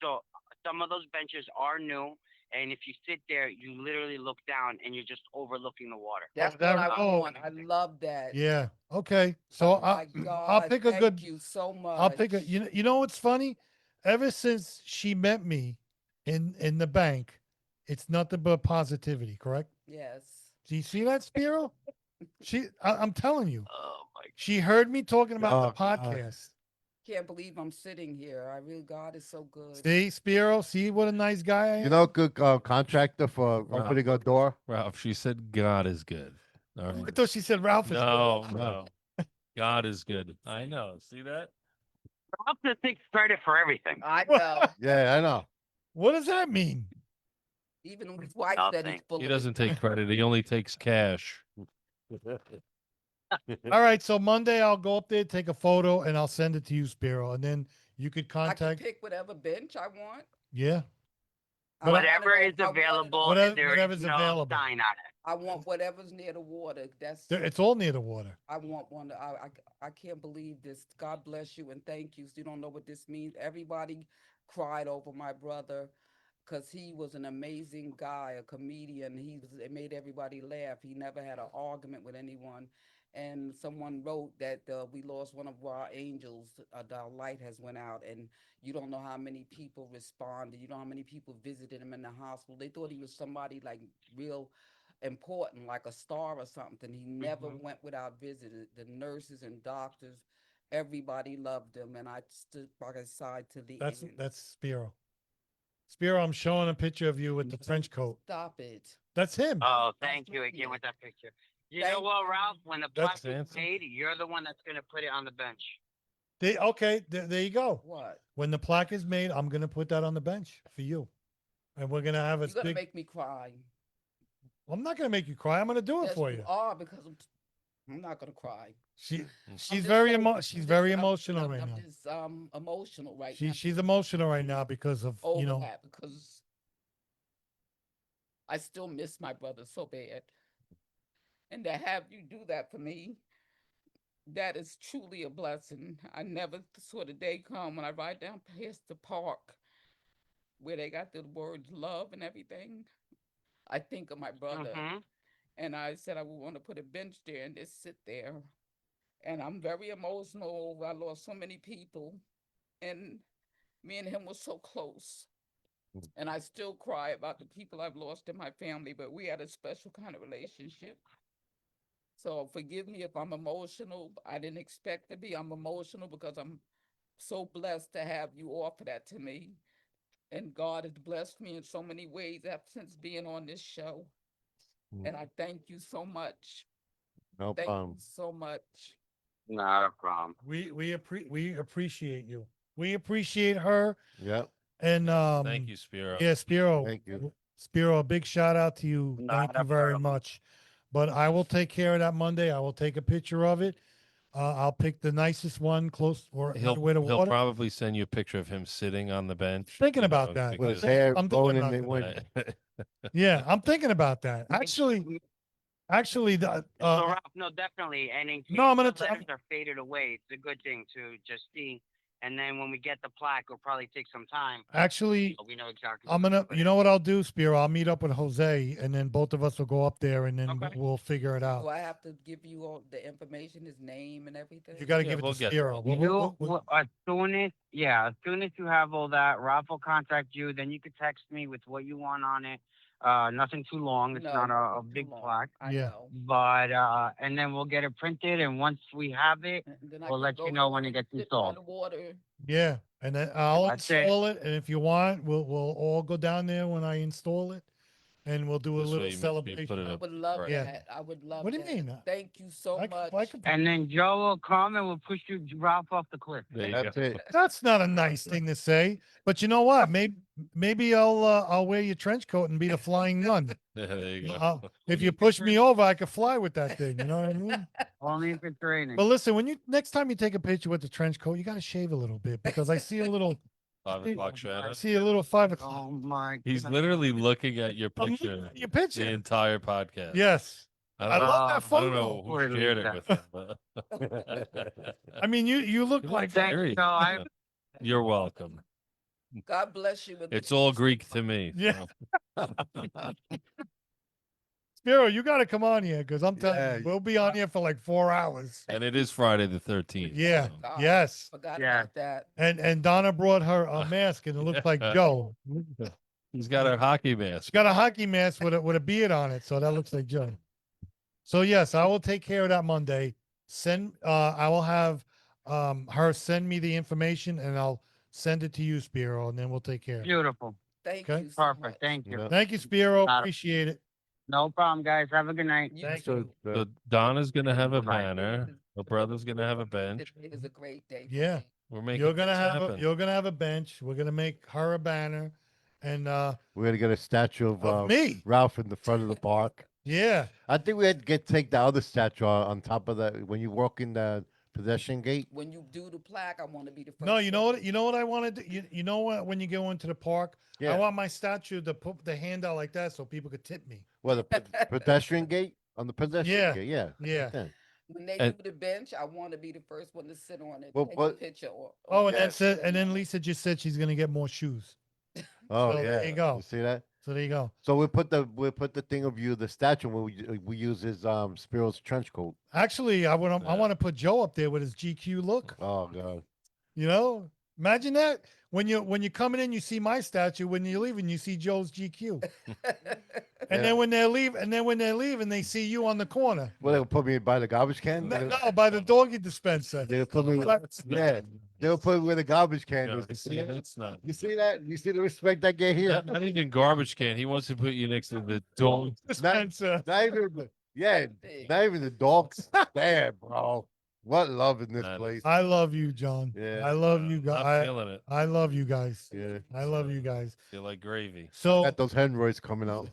So some of those benches are new, and if you sit there, you literally look down and you're just overlooking the water. That's that- what I oh. want. I love that. Yeah. Okay. So Oh my I'll God, pick a good. Thank you so much. I'll pick a. You know what's funny? Ever since she met me in the bank, it's nothing but positivity. Correct? Yes. Do you see that, Spiro? I'm telling you, Oh my! she heard me talking about the Oh, God. podcast. Can't believe I'm sitting here. I really, God is so good. See, Spiro, see what a nice guy I am? You know, good contractor for opening a door. Ralph, she said God is good. All I right. thought she said Ralph is No, no. God is good. I know. See that? Ralph just takes credit for everything. I know. Yeah, I know. What does that mean? Even his wife said he's Nothing. full He of it. doesn't take credit. He only takes cash. All right, so Monday I'll go up there, take a photo, and I'll send it to you, Spiro, and then you could I can contact. pick whatever bench I want. Yeah, I wanna Whatever know is if I want it available, on- Whatever- there is whatever's no available. sign on it. I want whatever's near the water. That's. it's all near the water. I want one. I can't believe this. God bless you and thank you. So you don't know what this means. Everybody cried over my brother because he was an amazing guy, a comedian. It made everybody laugh. He never had an argument with anyone. And someone wrote that we lost one of our angels. Our light has went out, and you don't know how many people responded. You know how many people visited him in the hospital. They thought he was somebody like real important, like a star or something. He never went without visiting. The nurses and doctors, everybody loved him, and I stood by his side to the end. That's Spiro. Spiro, I'm showing a picture of you with the trench coat. Stop it. That's him. Oh, That's thank you not again me. with that picture. You Thank know what, you. Ralph? When the That's plaque is handsome. paid, you're the one that's going to put it on the bench. There you go. What? When the plaque is made, I'm gonna put that on the bench for you, and we're gonna have a You're gonna big. make me cry. I'm not gonna make you cry. I'm gonna do it Yes, for you you. are, because I'm not gonna cry. She I'm she's just very so- she's I'm very just- emotional I'm, right I'm now. just emotional right now. She's emotional right now because of Over that, because I still miss my brother so bad. And to have you do that for me, that is truly a blessing. I never saw the day come when I ride down past the park where they got the words love and everything. I think of my brother, Mhm. and I said I would want to put a bench there and just sit there. And I'm very emotional. I lost so many people, and me and him were so close. And I still cry about the people I've lost in my family, but we had a special kind of relationship. So forgive me if I'm emotional. I didn't expect to be. I'm emotional because I'm so blessed to have you offer that to me. And God has blessed me in so many ways ever since being on this show. And I thank you so much. No Thank problem. you so much. Not a problem. we appreciate you. We appreciate her. Yep. And Thank you, Spiro. yeah, Spiro. Thank you. Spiro, a big shout out to you. Not Thank a you very problem. much. But I will take care of that Monday. I will take a picture of it. I'll pick the nicest one close or He'll with the he'll water. probably send you a picture of him sitting on the bench. Thinking you about know, that. With his because- hair I'm blowing thinking in the about that. wind. Yeah, I'm thinking about that. Actually, the So Ralph, no, definitely. And in case No, I'm gonna the t- letters are faded away, it's a good thing to just see. And then when we get the plaque, it'll probably take some time. actually, But we know exactly. I'm where to gonna. put You it. know what I'll do, Spiro? I'll meet up with Jose, and then both of us will go up there, and then Okay. we'll figure it Do out. I have to give you all the information, his name and everything? You got to Yeah, give it we'll to get Spiro. there. As soon as you have all that, Ralph will contact you. Then you could text me with what you want on it. Nothing too long. It's No, not a nothing too big long. plaque. I Yeah. know. But and then we'll get it printed. And once we have it, And then I we'll can let go you know there when it and gets sit by installed. the water. Yeah, and then I'll That's it. install it, and if you want, we'll all go down there when I install it, and we'll do a This little way you celebration. put it I up. would love right. Yeah. that. I would love What do you that. mean? Thank you so much. I could And then Joe will come and we'll push you Ralph off the cliff. There you That's go. it. That's not a nice thing to say, but you know what? Maybe I'll wear your trench coat and be the flying nun. There you go. If you push me over, I could fly with that thing. You know what I mean? Only if it's raining. But listen, when you next time you take a picture with the trench coat, you got to shave a little bit because I see a little. 5 o'clock I shadow. see a little 5 o'clock. Oh my He's God. literally looking at your I'm picture. looking at your The picture. entire podcast. Yes, I I don't, love know, that I photo. don't know who Poor shared it Lisa. with him, but I mean you look You're like Thank you, very- Joe. I You're welcome. God bless you. With It's the all gift. Greek to me. Yeah. so. Spiro. You got to come on here because I'm telling Yeah. you, we'll be on here for like 4 hours. And it is Friday the 13th. Yeah. so. God, Yes. Forgot Yeah. about that. And Donna brought her a mask and it looks like Joe. He's got a hockey She mask. got a hockey mask with a beard on it, so that looks like Joe. So yes, I will take care of that Monday. I will have her send me the information and I'll send it to you, Spiro, and then we'll take care of it. beautiful. Thank Okay. you so much. Perfect. Thank you. Yeah. Thank you, Spiro. Not a- Appreciate it. No problem, guys. Have a good night. You Thank too. you. So Donna's gonna have a Bye-bye. banner. Her brother's gonna have a bench. It is a great day. For Yeah. me. We're making You're gonna things have happen. you're gonna have a bench. We're gonna make her a banner, and We're gonna get a statue of of me. Ralph in the front of the park. Yeah. I think we had to take the other statue on top of that when you walk in the possession gate. When you do the plaque, I want to be the first. No, you know one. what? You know what I want to do. You know what? When you go into the park, Yeah. I want my statue to put the hand out like that so people could tip me. Well, the pedestrian gate on the pedestrian Yeah. gate. Yeah. Yeah. Yeah. When they And- do the bench, I want to be the first one to sit on it. Well, take what- a picture. Oh, and Yeah. then said, and then Lisa just said she's gonna get more shoes. Oh So yeah. there you go. You see that? So there you go. So we put the thing of you the statue when we use his Spiro's trench coat. Actually, I want Yeah. to put Joe up there with his GQ look. Oh god. You know, imagine that when you're coming in, you see my statue. When you're leaving, you see Joe's GQ. And Yeah. then when they're leaving, they see you on the corner. Well, they'll put me by the garbage can. No, by the doggy dispenser. They'll put me. That's- Yeah. They'll put me where the garbage can No, is. You see that? that's not. You see that? You see the respect I get here? Not even garbage can. He wants to put you next to the dog. Dispenser. Not even yeah, Big. not even the dogs. Damn, bro. What love in this I know. place. I love you, John. Yeah. I love you I'm guys. feeling it. I love you guys. Yeah. I love you guys. Feel like gravy. So Got those hemorrhoids coming out.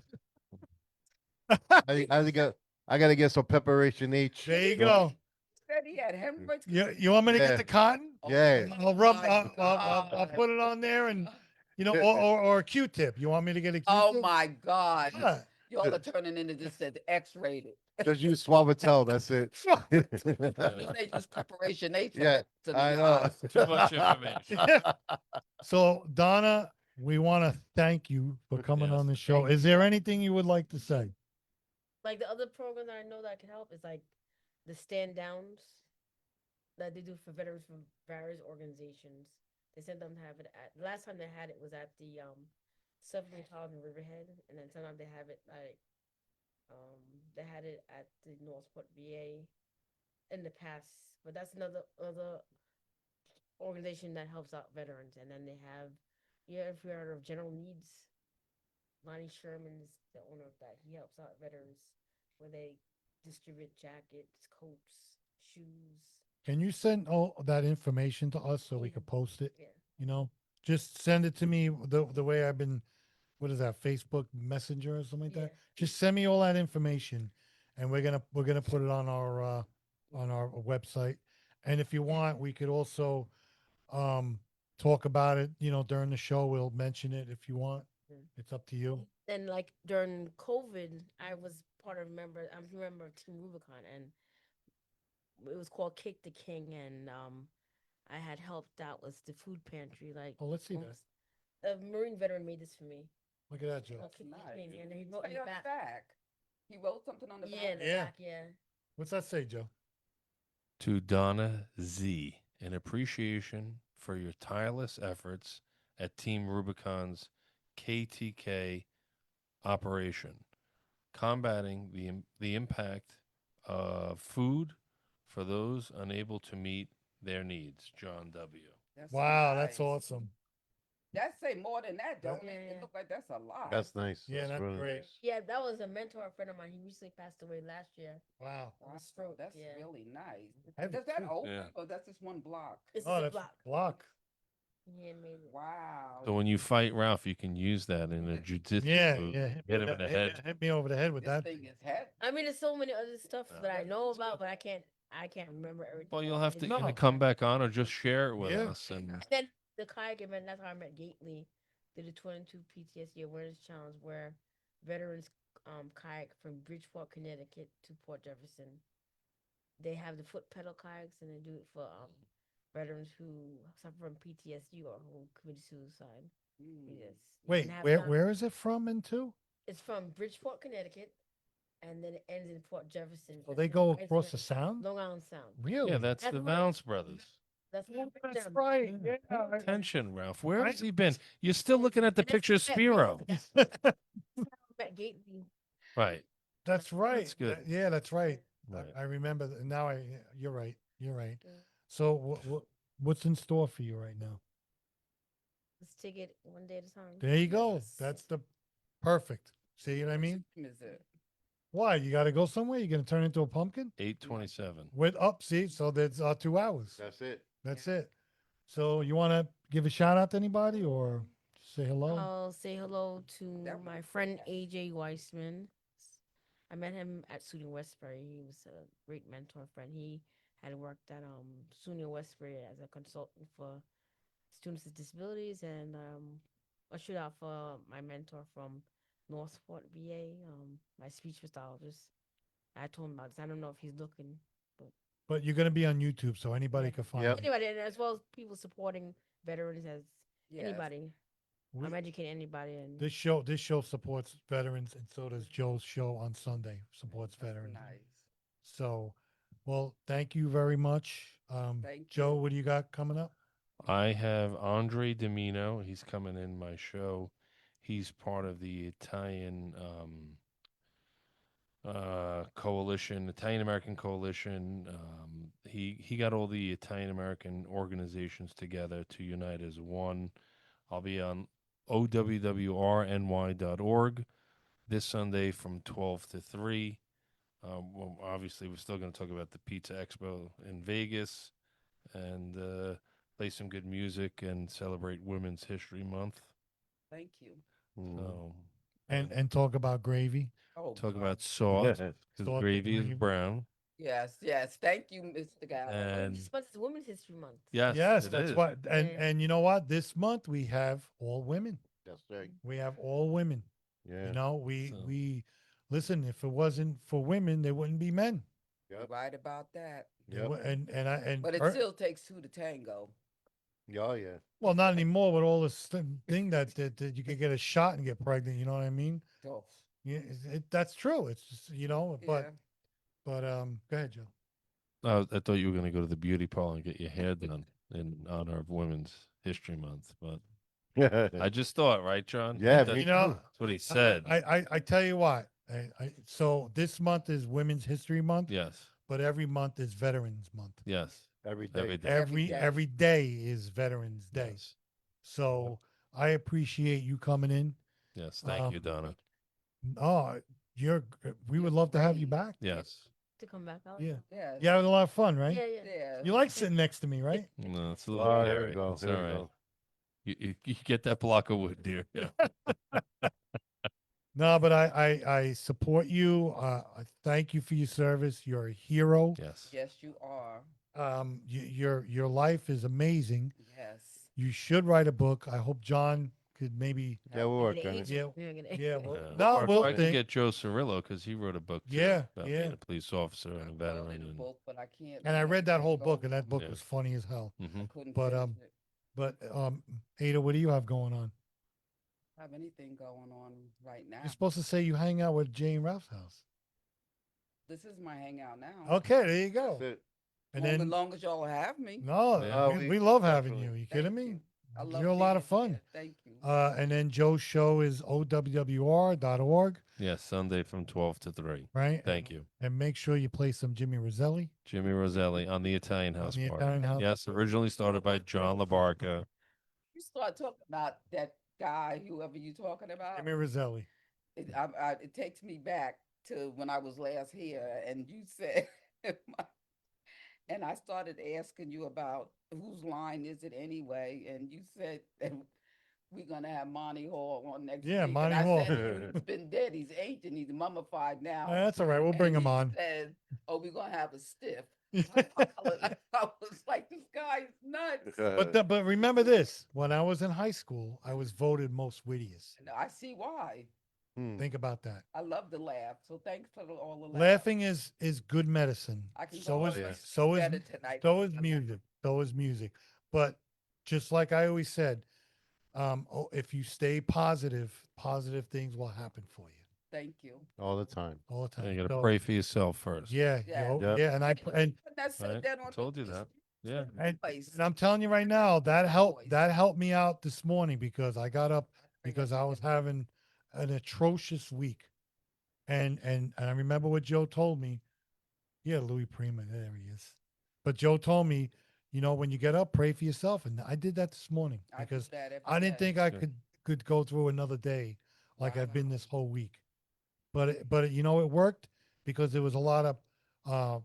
I gotta get some preparation H. there you go. Said he had hemorrhoids. You want me to Yeah. get the cotton? Yeah. I'll rub. my I'll put it on there, and or a Q-tip. You want me to get a Q-tip? Oh my God. Yeah. Y'all are turning into this said X-rated. Just use Suavitel, that's it. They use preparation H. Yeah, to I be know. honest. Too much information. So Donna, we want to thank you for coming Yes, on the show. Is there anything you would like to say? Like the other program that I know that can help is like the stand downs that they do for veterans from various organizations. They said them to have it at the last time they had it was at the Zephrine College in Riverhead, and then sometimes they have it like they had it at the Northport VA in the past. But that's another organization that helps out veterans. And then they have if you're out of General Needs, Lonnie Sherman's the owner of that. He helps out veterans where they distribute jackets, coats, shoes, Can you send all that information to us so we can post it? Yeah. You know, just send it to me the way I've been. What is that? Facebook Messenger or something like that. Just send me all that information, and we're gonna put it on our website. And if you want, we could also um talk about it. You know, during the show, we'll mention it if you want. Mm. It's up to you. Then like during COVID, I was part of member. I'm a member of Team Rubicon, and it was called Cake the King, and I had helped out with the food pantry. Like, Oh, let's see that. a Marine veteran made this for me. Look at that, Joe. Called Cake the Nice. King, and he wrote in Hey, the a back. fact. He wrote something on the Yeah, back. in the Yeah. back, yeah. What's that say, Joe? To Donna Z, in appreciation for your tireless efforts at Team Rubicon's KTK operation, combating the impact of food for those unable to meet their needs. John W. That's Wow, that's nice. awesome. That say more than that, don't Yeah, it? yeah. It look like that's a lot. That's nice. Yeah, that's really great. nice. Yeah, that was a mentor friend of mine. He recently passed away last year. Wow. Of a stroke. That's Yeah. really nice. Heavy, Does that too. open Yeah. or that's just one block? It's Oh, a that's block. block. He handmade it. Wow. So when you fight Ralph, you can use that in a jujitsu. Yeah, move. yeah. Hit him in the head. Hit me over the head with This that. thing is heavy. I mean, there's so many other stuff Yeah. that I know about, but I can't remember everything. Well, you'll have to No. either come back on or just share it with Yeah. us. And Then the kayak event, that's how I met Gately, did a 22 PTSD awareness challenge where veterans kayak from Bridgeport, Connecticut to Port Jefferson. They have the foot pedal kayaks, and they do it for veterans who suffer from PTSD or who committed suicide. Mm. Yes. Wait, where is it from and to? It's from Bridgeport, Connecticut, and then it ends in Port Jefferson. So they go across the sound? Long Island Sound. Really? yeah, that's That's the what- Valance brothers. That's Yeah, what that's them. right. Yeah. Pay attention, Ralph. Where I- has he been? You're still looking at the And that's picture of that- Spiro. Met Gately. Right. That's right. That's good. Yeah, that's right. Right. I remember. Now you're right. You're right. Yeah. So what's in store for you right now? Let's take it one day at a time. There you go. Yes. That's the perfect. See what I mean? Is it? Why? You got to go somewhere? You're going to turn into a pumpkin? 8:27. With up, see? So that's 2 hours. That's it. That's it. So you want to give a shout out to anybody or say hello? I'll say hello to That my was- friend AJ Weissman. I met him at SUNY Westbury. He was a great mentor friend. He had worked at SUNY Westbury as a consultant for students with disabilities, and a shout out for my mentor from Northport, VA, my speech pathologist. I told him about this. I don't know if he's looking, But you're going to be on YouTube, so anybody Yeah. can find Yep. you. anybody, and as well as people supporting veterans as Yes. anybody. We- I'm educating anybody, and This show supports veterans, and so does Joe's show on Sunday supports veterans. Nice. So, well, thank you very much. Thank Joe, you. what do you got coming up? I have Andre Domino. He's coming in my show. He's part of the Italian coalition, Italian American coalition. He got all the Italian American organizations together to unite as one. I'll be on owwrny.org this Sunday from 12 to 3. Well, obviously, we're still going to talk about the Pizza Expo in Vegas and play some good music and celebrate Women's History Month. Thank you. So, And talk about gravy. Oh, talk God. about sauce Yeah. because Salt gravy is gravy. brown. Yes, yes. Thank you, Mr. Guy. And this month is Women's History Month. yes, Yes, it that's is. what. And Yeah. and you know what? This month we have all women. That's right. We have all women. Yeah. You know, we So- we listen. If it wasn't for women, there wouldn't be men. Yep. Right about that. There Yep. wou- and But it still takes two to tango. Oh yeah. well, not anymore with all this thing that you could get a shot and get pregnant. You know what I mean? Oh, Yeah, that's true. It's just, yeah. but go ahead, Joe. I thought you were going to go to the beauty parlor and get your hair done in honor of Women's History Month, but I just thought, right, John? Yeah, That's, me You know, that's what he said. I tell you what. So this month is Women's History Month, Yes, but every month is Veterans Month. yes, every day. every day. Every day. Every day is Veterans Day. Yes, So I appreciate you coming in. yes. Thank you, Um, Donna. Oh, we would love to have you back. Yes. to come back. I like Yeah. Yes. You having a lot of fun, right? Yeah, yeah. Yeah. You like sitting next to me, right? No, it's a little Oh, here scary. we go. It's Here all we right. go. You get that block of wood, dear. Yeah. No, but I support you. I thank you for your service. You're a hero. Yes. Yes, you are. Your life is amazing. Yes. You should write a book. I hope John could maybe. Yeah, we're Maybe the working on it. agent. Yeah, We're gonna- yeah. Well, Yeah. no, Or we'll I could think. get Joe Cirillo because he wrote a book too Yeah, about yeah. being a police officer and a I started veteran. a And book, but I can't. And I let read that it whole go. book, and that book Yeah. was funny as hell. I Mhm. couldn't But finish it. but Ada, what do you have going on? Have anything going on right now? You're supposed to say you hang out with Jane Ralph's house. This is my hangout now. Okay, there you go. That's it. And As then long as y'all have me. no, Yeah. we love having definitely. you. You Thank kidding me? you. I love You're a lot of being fun. here. Thank you. And then Joe's show is owr.org, yeah, Sunday from 12 to 3. right? Thank you. And make sure you play some Jimmy Roselli. Jimmy Roselli on the Italian on House the Party. Italian House. Yes, originally started by John LaBarca. You start talking about that guy, whoever you talking about. Jimmy Roselli. It takes me back to when I was last here, and you said, and I started asking you about whose line is it anyway, and you said that we're gonna have Monty Hall on next Yeah, week. Monty and Hall. I said he's been dead. He's ancient. He's mummified now. That's all right. We'll bring And him he on. Said, "Oh, we're gonna have a stiff." I was like, "This guy is nuts." But remember this: when I was in high school, I was voted most wittiest. And I see why. Hmm. Think about that. I love to laugh. So thanks for all the laughs. Laughing is good medicine. I can So go is home Yeah. and so sleep is better tonight. so is music. So is music. But just like I always said, if you stay positive, positive things will happen for you Thank you. All the time. all the time. You got to So, pray for yourself first. Yeah, Yeah. Yep. yeah, and I and But that said Right. that I on told you the that. Yeah. voice. and I'm telling you right now, that helped Voice. me out this morning because I got up because I was having an atrocious week. And I remember what Joe told me. Yeah, Louis Prima, there he is. But Joe told me, when you get up, pray for yourself. And I did that this morning I do because that every I didn't day. think I Good. could go through another day like I've been Wow. this whole week. But it worked because there was a lot of uh,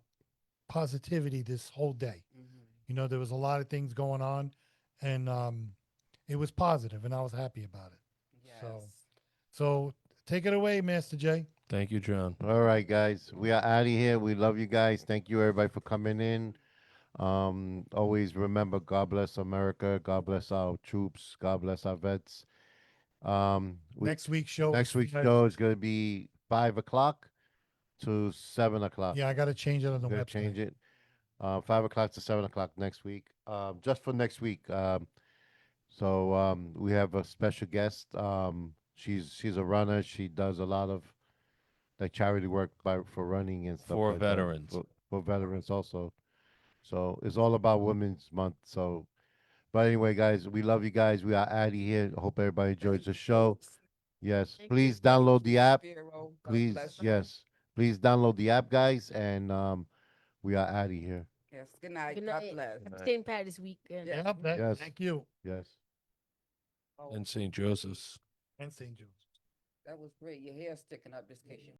positivity this whole day. Mhm. There was a lot of things going on, and it was positive, and I was happy about it. Yes. So take it away, Master J. Thank you, John. All right, guys. We are out of here. We love you guys. Thank you, everybody, for coming in. Always remember, God bless America. God bless our troops. God bless our vets. Next week's show. Next week's show is going to be 5 o'clock to 7 o'clock. Yeah, I got to change it on the We're gonna website. change it. 5 o'clock to 7 o'clock next week. Just for next week. So we have a special guest. She's a runner. She does a lot of like charity work for running and stuff For like veterans. that. For veterans also. So it's all about Women's Month. So, but anyway, guys, we love you guys. We are out of here. Hope everybody enjoys the show. Yes, Thank please you. download the app. Pharaoh, God Please, bless you. yes, please download the app, guys, and we are out of here. Yes. Good night. Good God night. bless. St. Pat this weekend. Yeah. Yep, Yes. thank you. Yes. Oh, And St. Joseph's. And St. Jude's. that was great. Your hair's sticking up, just in case you